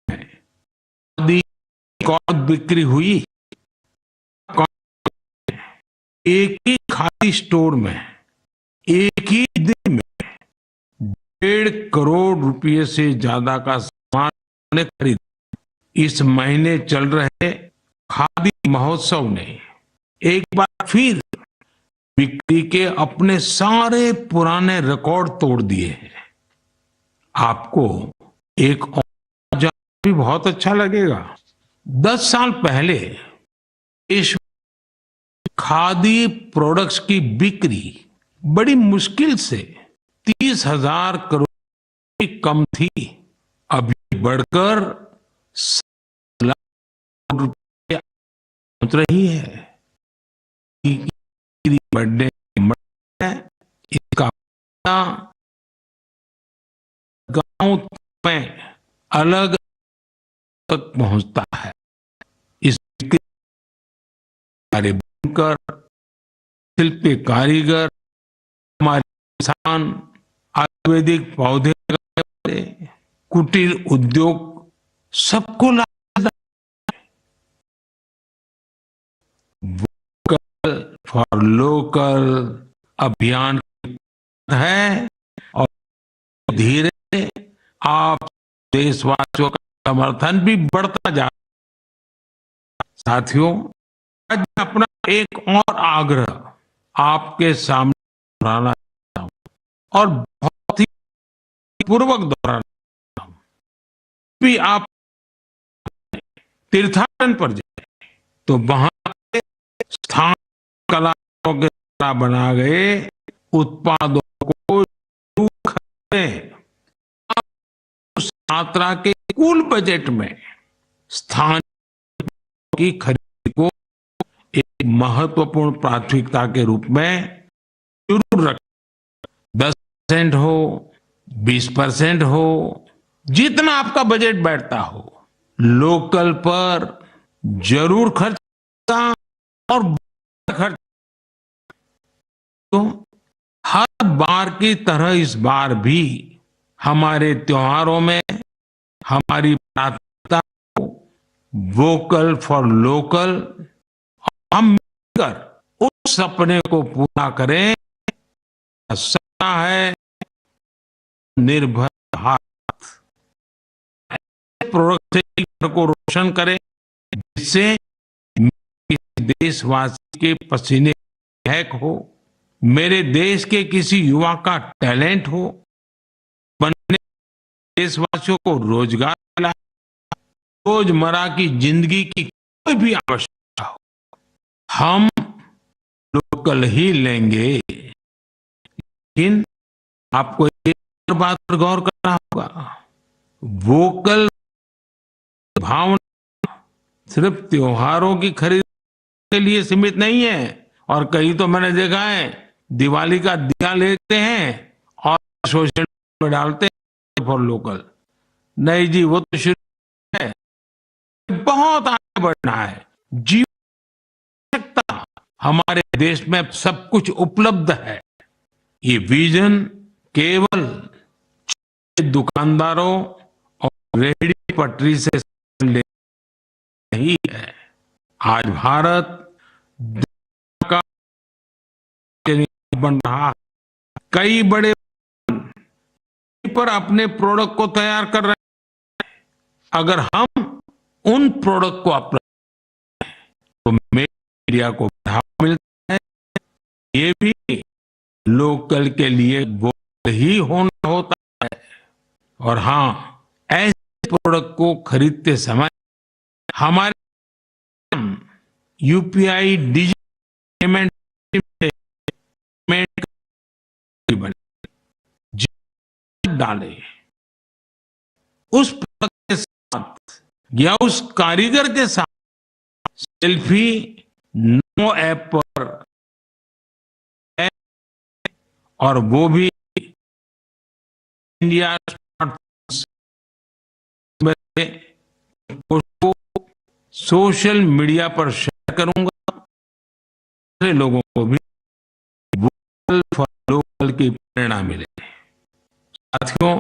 पर कौन बिक्री हुई एक ही खादी स्टोर में एक ही दिन में 1.5 करोड़ रुपए से ज्यादा का सामान खरीद। इस महीने चल रहे खादी महोत्सव ने एक बार फिर बिक्री के अपने सारे पुराने रिकॉर्ड तोड़ दिए हैं। आपको एक और जान भी बहुत अच्छा लगेगा। 10 साल पहले देश में खादी प्रोडक्ट्स की बिक्री बड़ी मुश्किल से 30,000 करोड़ की कम थी। अभी बढ़कर 7 लाख करोड़ रुपए पहुंच रही है। बढ़ने इसका गांव में अलग तक पहुंचता है। इस हमारे बुनकर, शिल्पी कारीगर, हमारे किसान, आयुर्वेदिक पौधे वाले, कुटीर उद्योग सबको लाभ फॉर लोकल अभियान है और धीरे आप देशवासियों का समर्थन भी बढ़ता जा रहा है। साथियों, आज अपना एक और आग्रह आपके सामने दोहराना चाहता हूं और बहुत ही पूर्वक दोहराना चाहता हूं। भी आप तीर्थाटन पर जाए तो वहां स्थान कलाकारों के द्वारा बना गए उत्पादों को खरीदें। उस यात्रा के कुल बजट में स्थानीय की खरीद को एक महत्वपूर्ण प्राथमिकता के रूप में जरूर रखें। 10% हो, 20% हो, जितना आपका बजट बैठता हो, लोकल पर जरूर खर्च करना और खर्च। तो हर बार की तरह इस बार भी हमारे त्योहारों में हमारी प्राथमिकता को वोकल फॉर लोकल, हम मिलकर उस सपने को पूरा करें। सपना है निर्भर भारत, प्रोडक्ट से घर को रोशन करें जिससे देशवासी के पसीने महक हो, मेरे देश के किसी युवा का टैलेंट हो, बनने देशवासियों को रोजगार मिला, रोजमर्रा की जिंदगी की कोई भी आवश्यकता हो, हम लोकल ही लेंगे। लेकिन आपको एक बात पर गौर करना होगा, वोकल भावना सिर्फ त्योहारों की खरीद के लिए सीमित नहीं है। और कहीं तो मैंने देखा है दिवाली का दिया लेते हैं और सोशल मीडिया में डालते हैं फॉर लोकल। नहीं जी, वो तो शुरू है, बहुत आगे बढ़ना है। जीवन हमारे देश में सब कुछ उपलब्ध है। ये विजन केवल दुकानदारों और रेहड़ी पटरी से नहीं है। आज भारत का बन रहा है। कई बड़े पर अपने प्रोडक्ट को तैयार कर रहे हैं। अगर हम उन प्रोडक्ट को अपनाएं तो मेक इन इंडिया को बढ़ावा मिलता है। ये भी लोकल के लिए बोल ही होना होता है। और हाँ, ऐसे प्रोडक्ट को खरीदते समय हमारे यूपीआई डिजिटल पेमेंट डाले, उस प्रोडक्ट के साथ या उस कारीगर के साथ सेल्फी नो ऐप पर है, और वो भी इंडिया उसको सोशल मीडिया पर शेयर करूंगा। दूसरे लोगों को भी वोकल फॉर लोकल की प्रेरणा मिले। साथियों,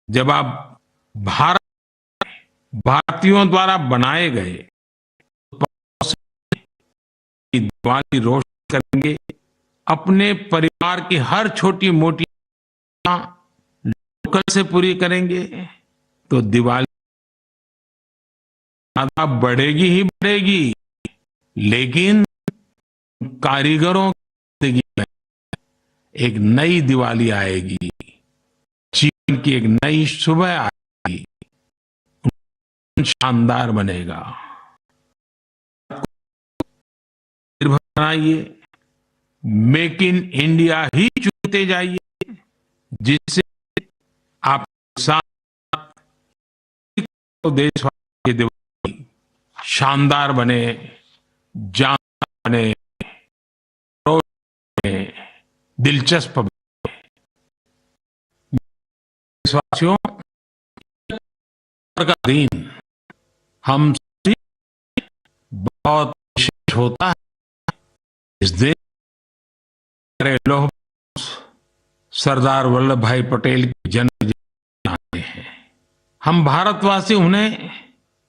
जब आप भारतीयों द्वारा बनाए गए दिवाली रोशन करेंगे, अपने परिवार की हर छोटी मोटी लोकल से पूरी करेंगे, तो दिवाली ज्यादा बढ़ेगी ही बढ़ेगी, लेकिन कारीगरों की जिंदगी में एक नई दिवाली आएगी, जीवन की एक नई सुबह आएगी, शानदार बनेगा। निर्भर बनाइए, मेक इन इंडिया ही चुनते जाइए, जिससे आप साथ देशवासी की दिवाली शानदार बने, जानदार बने, दिलचस्प बने। देशवासियों का दिन हम सभी बहुत विशेष होता है। इस दिन हमारे लौह सरदार वल्लभ भाई पटेल की जन्म जयंती आते हैं। हम भारतवासी उन्हें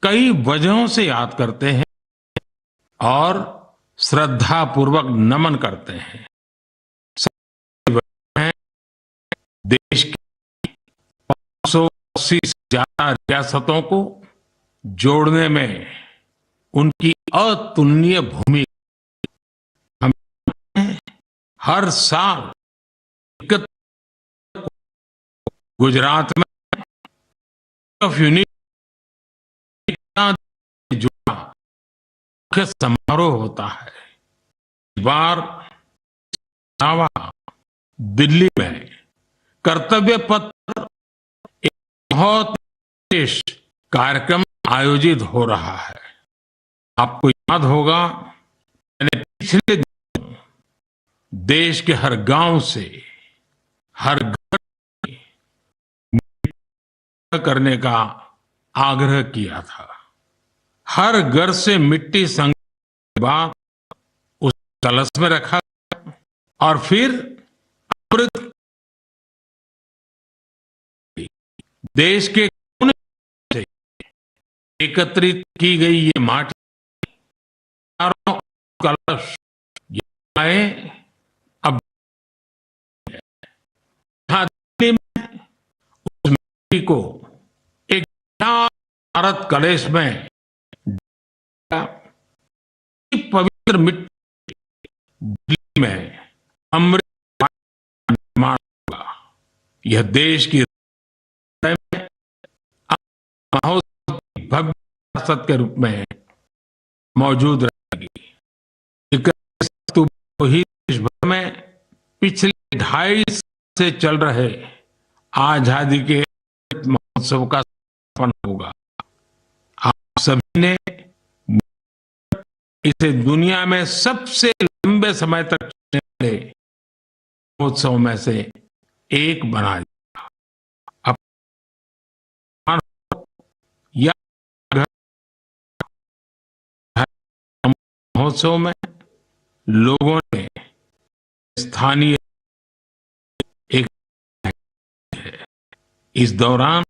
कई वजहों से याद करते हैं और श्रद्धा पूर्वक नमन करते हैं। देश की 580 से ज्यादा रियासतों को जोड़ने में उनकी अतुलनीय भूमिका। हम हर साल गुजरात में ऑफ यूनिटी जुड़ा मुख्य समारोह होता है। इस बार दिल्ली में कर्तव्य पथ पर एक बहुत विशेष कार्यक्रम आयोजित हो रहा है। आपको याद होगा, मैंने पिछले दिनों देश के हर गांव से हर घर करने का आग्रह किया था। हर घर से मिट्टी संग्रह के बाद उस कलश में रखा और फिर अमृत देश के कोने से एकत्रित की गई ये माटी, कलश अब दिल्ली में उस मिट्टी को एक भारत कलश में पवित्र मिट्टी दिल्ली में अमृत निर्माण होगा। यह देश की भव्य विरासत के रूप में मौजूद रहेगी। 31 अक्टूबर को ही देश भर में पिछले 2.5 से चल रहे आजादी के महोत्सव का समापन होगा। आप सभी ने इसे दुनिया में सबसे लंबे समय तक चलने वाले महोत्सव में से एक बना दिया। अब या महोत्सव में लोगों ने स्थानीय एक इस दौरान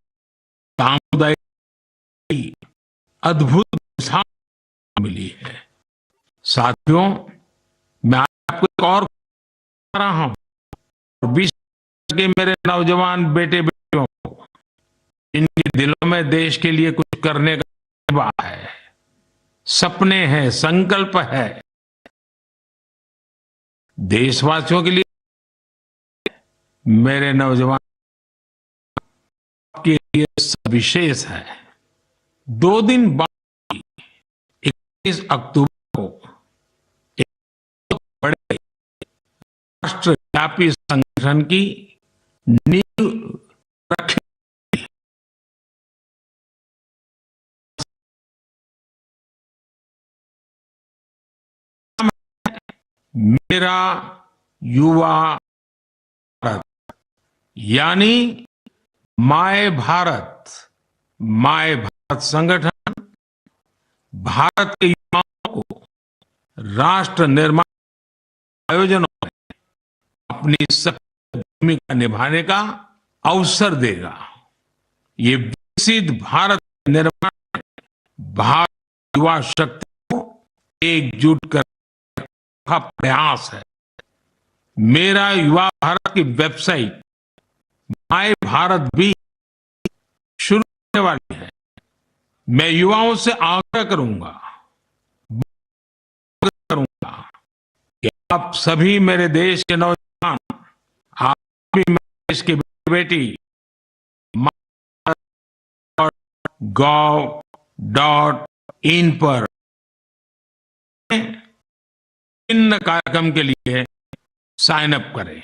सामुदायिक अद्भुत मिसाल मिली है। साथियों, मैं आपको एक और बता रहा हूं, 20 के मेरे नौजवान बेटे बेटियों को इनके दिलों में देश के लिए कुछ करने का जज्बा है, सपने हैं, संकल्प है। देशवासियों के लिए मेरे नौजवान के लिए विशेष है। 2 दिन बाद 21 अक्टूबर को एक बहुत बड़े राष्ट्रव्यापी संगठन की नींव रखी। मेरा युवा भारत, यानी माय भारत संगठन भारत के युवाओं को राष्ट्र निर्माण आयोजनों में अपनी सक्रिय भूमिका निभाने का अवसर देगा। ये विकसित भारत निर्माण में भारत युवा शक्ति को एकजुट कर का प्रयास है। मेरा युवा भारत की वेबसाइट माय भारत भी शुरू होने वाली है। मैं युवाओं से आग्रह करूंगा कि आप सभी मेरे देश के नौजवान, आप भी मेरे देश की बेटी gov.in पर इन कार्यक्रम के लिए साइन अप करें।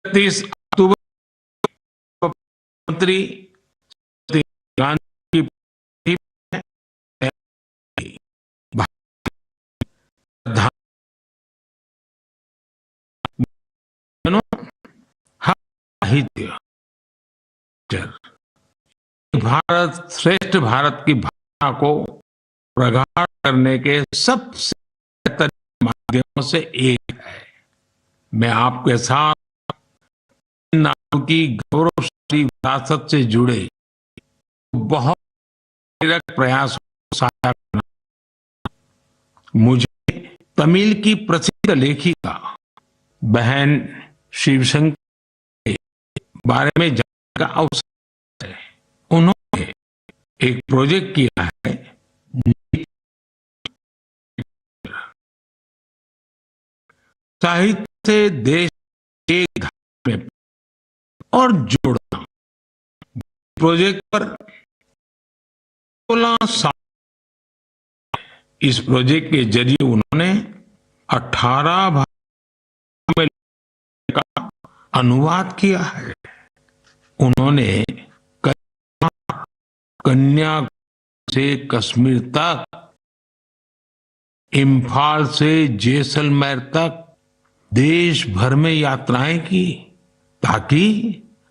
30 अक्टूबर मंत्री गांधी की भारत श्रेष्ठ भारत की भावना को प्रगाढ़ करने के सबसे बेहतरीन माध्यमों से एक है। मैं आपके साथ नाम की गौरवशाली विरासत से जुड़े बहुत प्रेरक प्रयास साझा करना। मुझे तमिल की प्रसिद्ध लेखिका बहन शिवशंकर के बारे में जानने का अवसर है। उन्होंने एक प्रोजेक्ट किया है साहित्य से देश के धागे में और जोड़ना। प्रोजेक्ट पर 16 साल। इस प्रोजेक्ट के जरिए उन्होंने 18 भाषाओं में का अनुवाद किया है। उन्होंने कन्याकुमारी से कश्मीर तक, इम्फाल से जैसलमेर तक देश भर में यात्राएं की, ताकि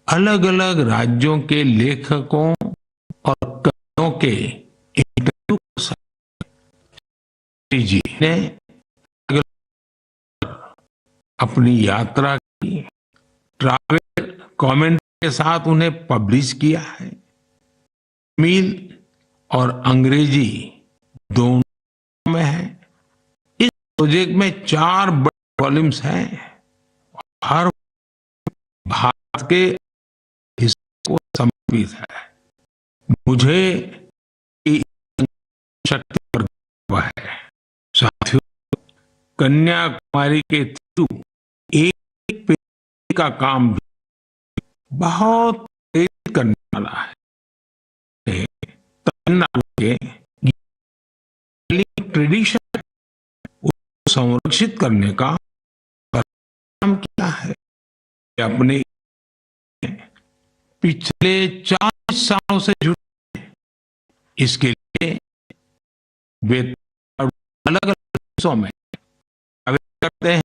अलग अलग राज्यों के लेखकों और कवियों के इंटरव्यू कर सकें। जी ने अपनी यात्रा की ट्रैवल कमेंट के साथ उन्हें पब्लिश किया है। तमिल और अंग्रेजी दोनों में है। इस प्रोजेक्ट में 4 बड़े वॉल्यूम्स हैं। हर भारत के हिस्से को समर्पित है। मुझे शक्ति पर गर्व है। साथियों, कन्याकुमारी के थ्रू एक पेड़ का काम भी बहुत प्रेरित करने वाला है। तमिलनाडु के ट्रेडिशन को संरक्षित करने का काम किया है। अपने पिछले 40 सालों से जुड़े हैं। इसके लिए वे अलग अलग देशों में करते हैं,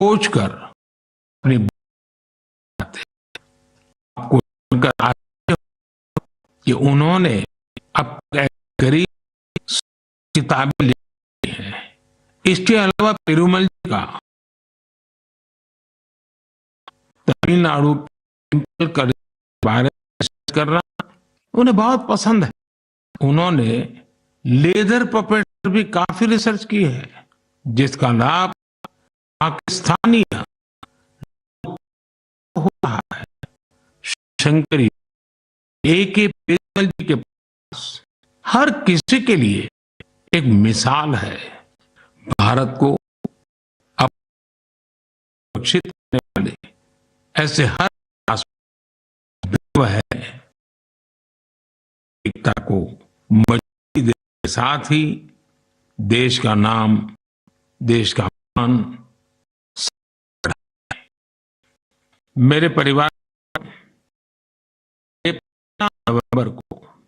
खोज कर अपनी आपको कि उन्होंने अब करीब किताबें लिखी हैं। इसके अलावा पेरुमल जी का तमिलनाडु के बारे में करना उन्हें बहुत पसंद है। उन्होंने लेदर पपेट पर भी काफी रिसर्च की है, जिसका लाभ पाकिस्तानी हो रहा है। शंकरी A.K. पेरुमल जी के पास हर किसी के लिए एक मिसाल है। भारत को अब सुरक्षित करने वाले ऐसे हर है एकता को मजबूती देने के साथ ही देश का नाम, देश का मान मेरे परिवार 15 नवंबर को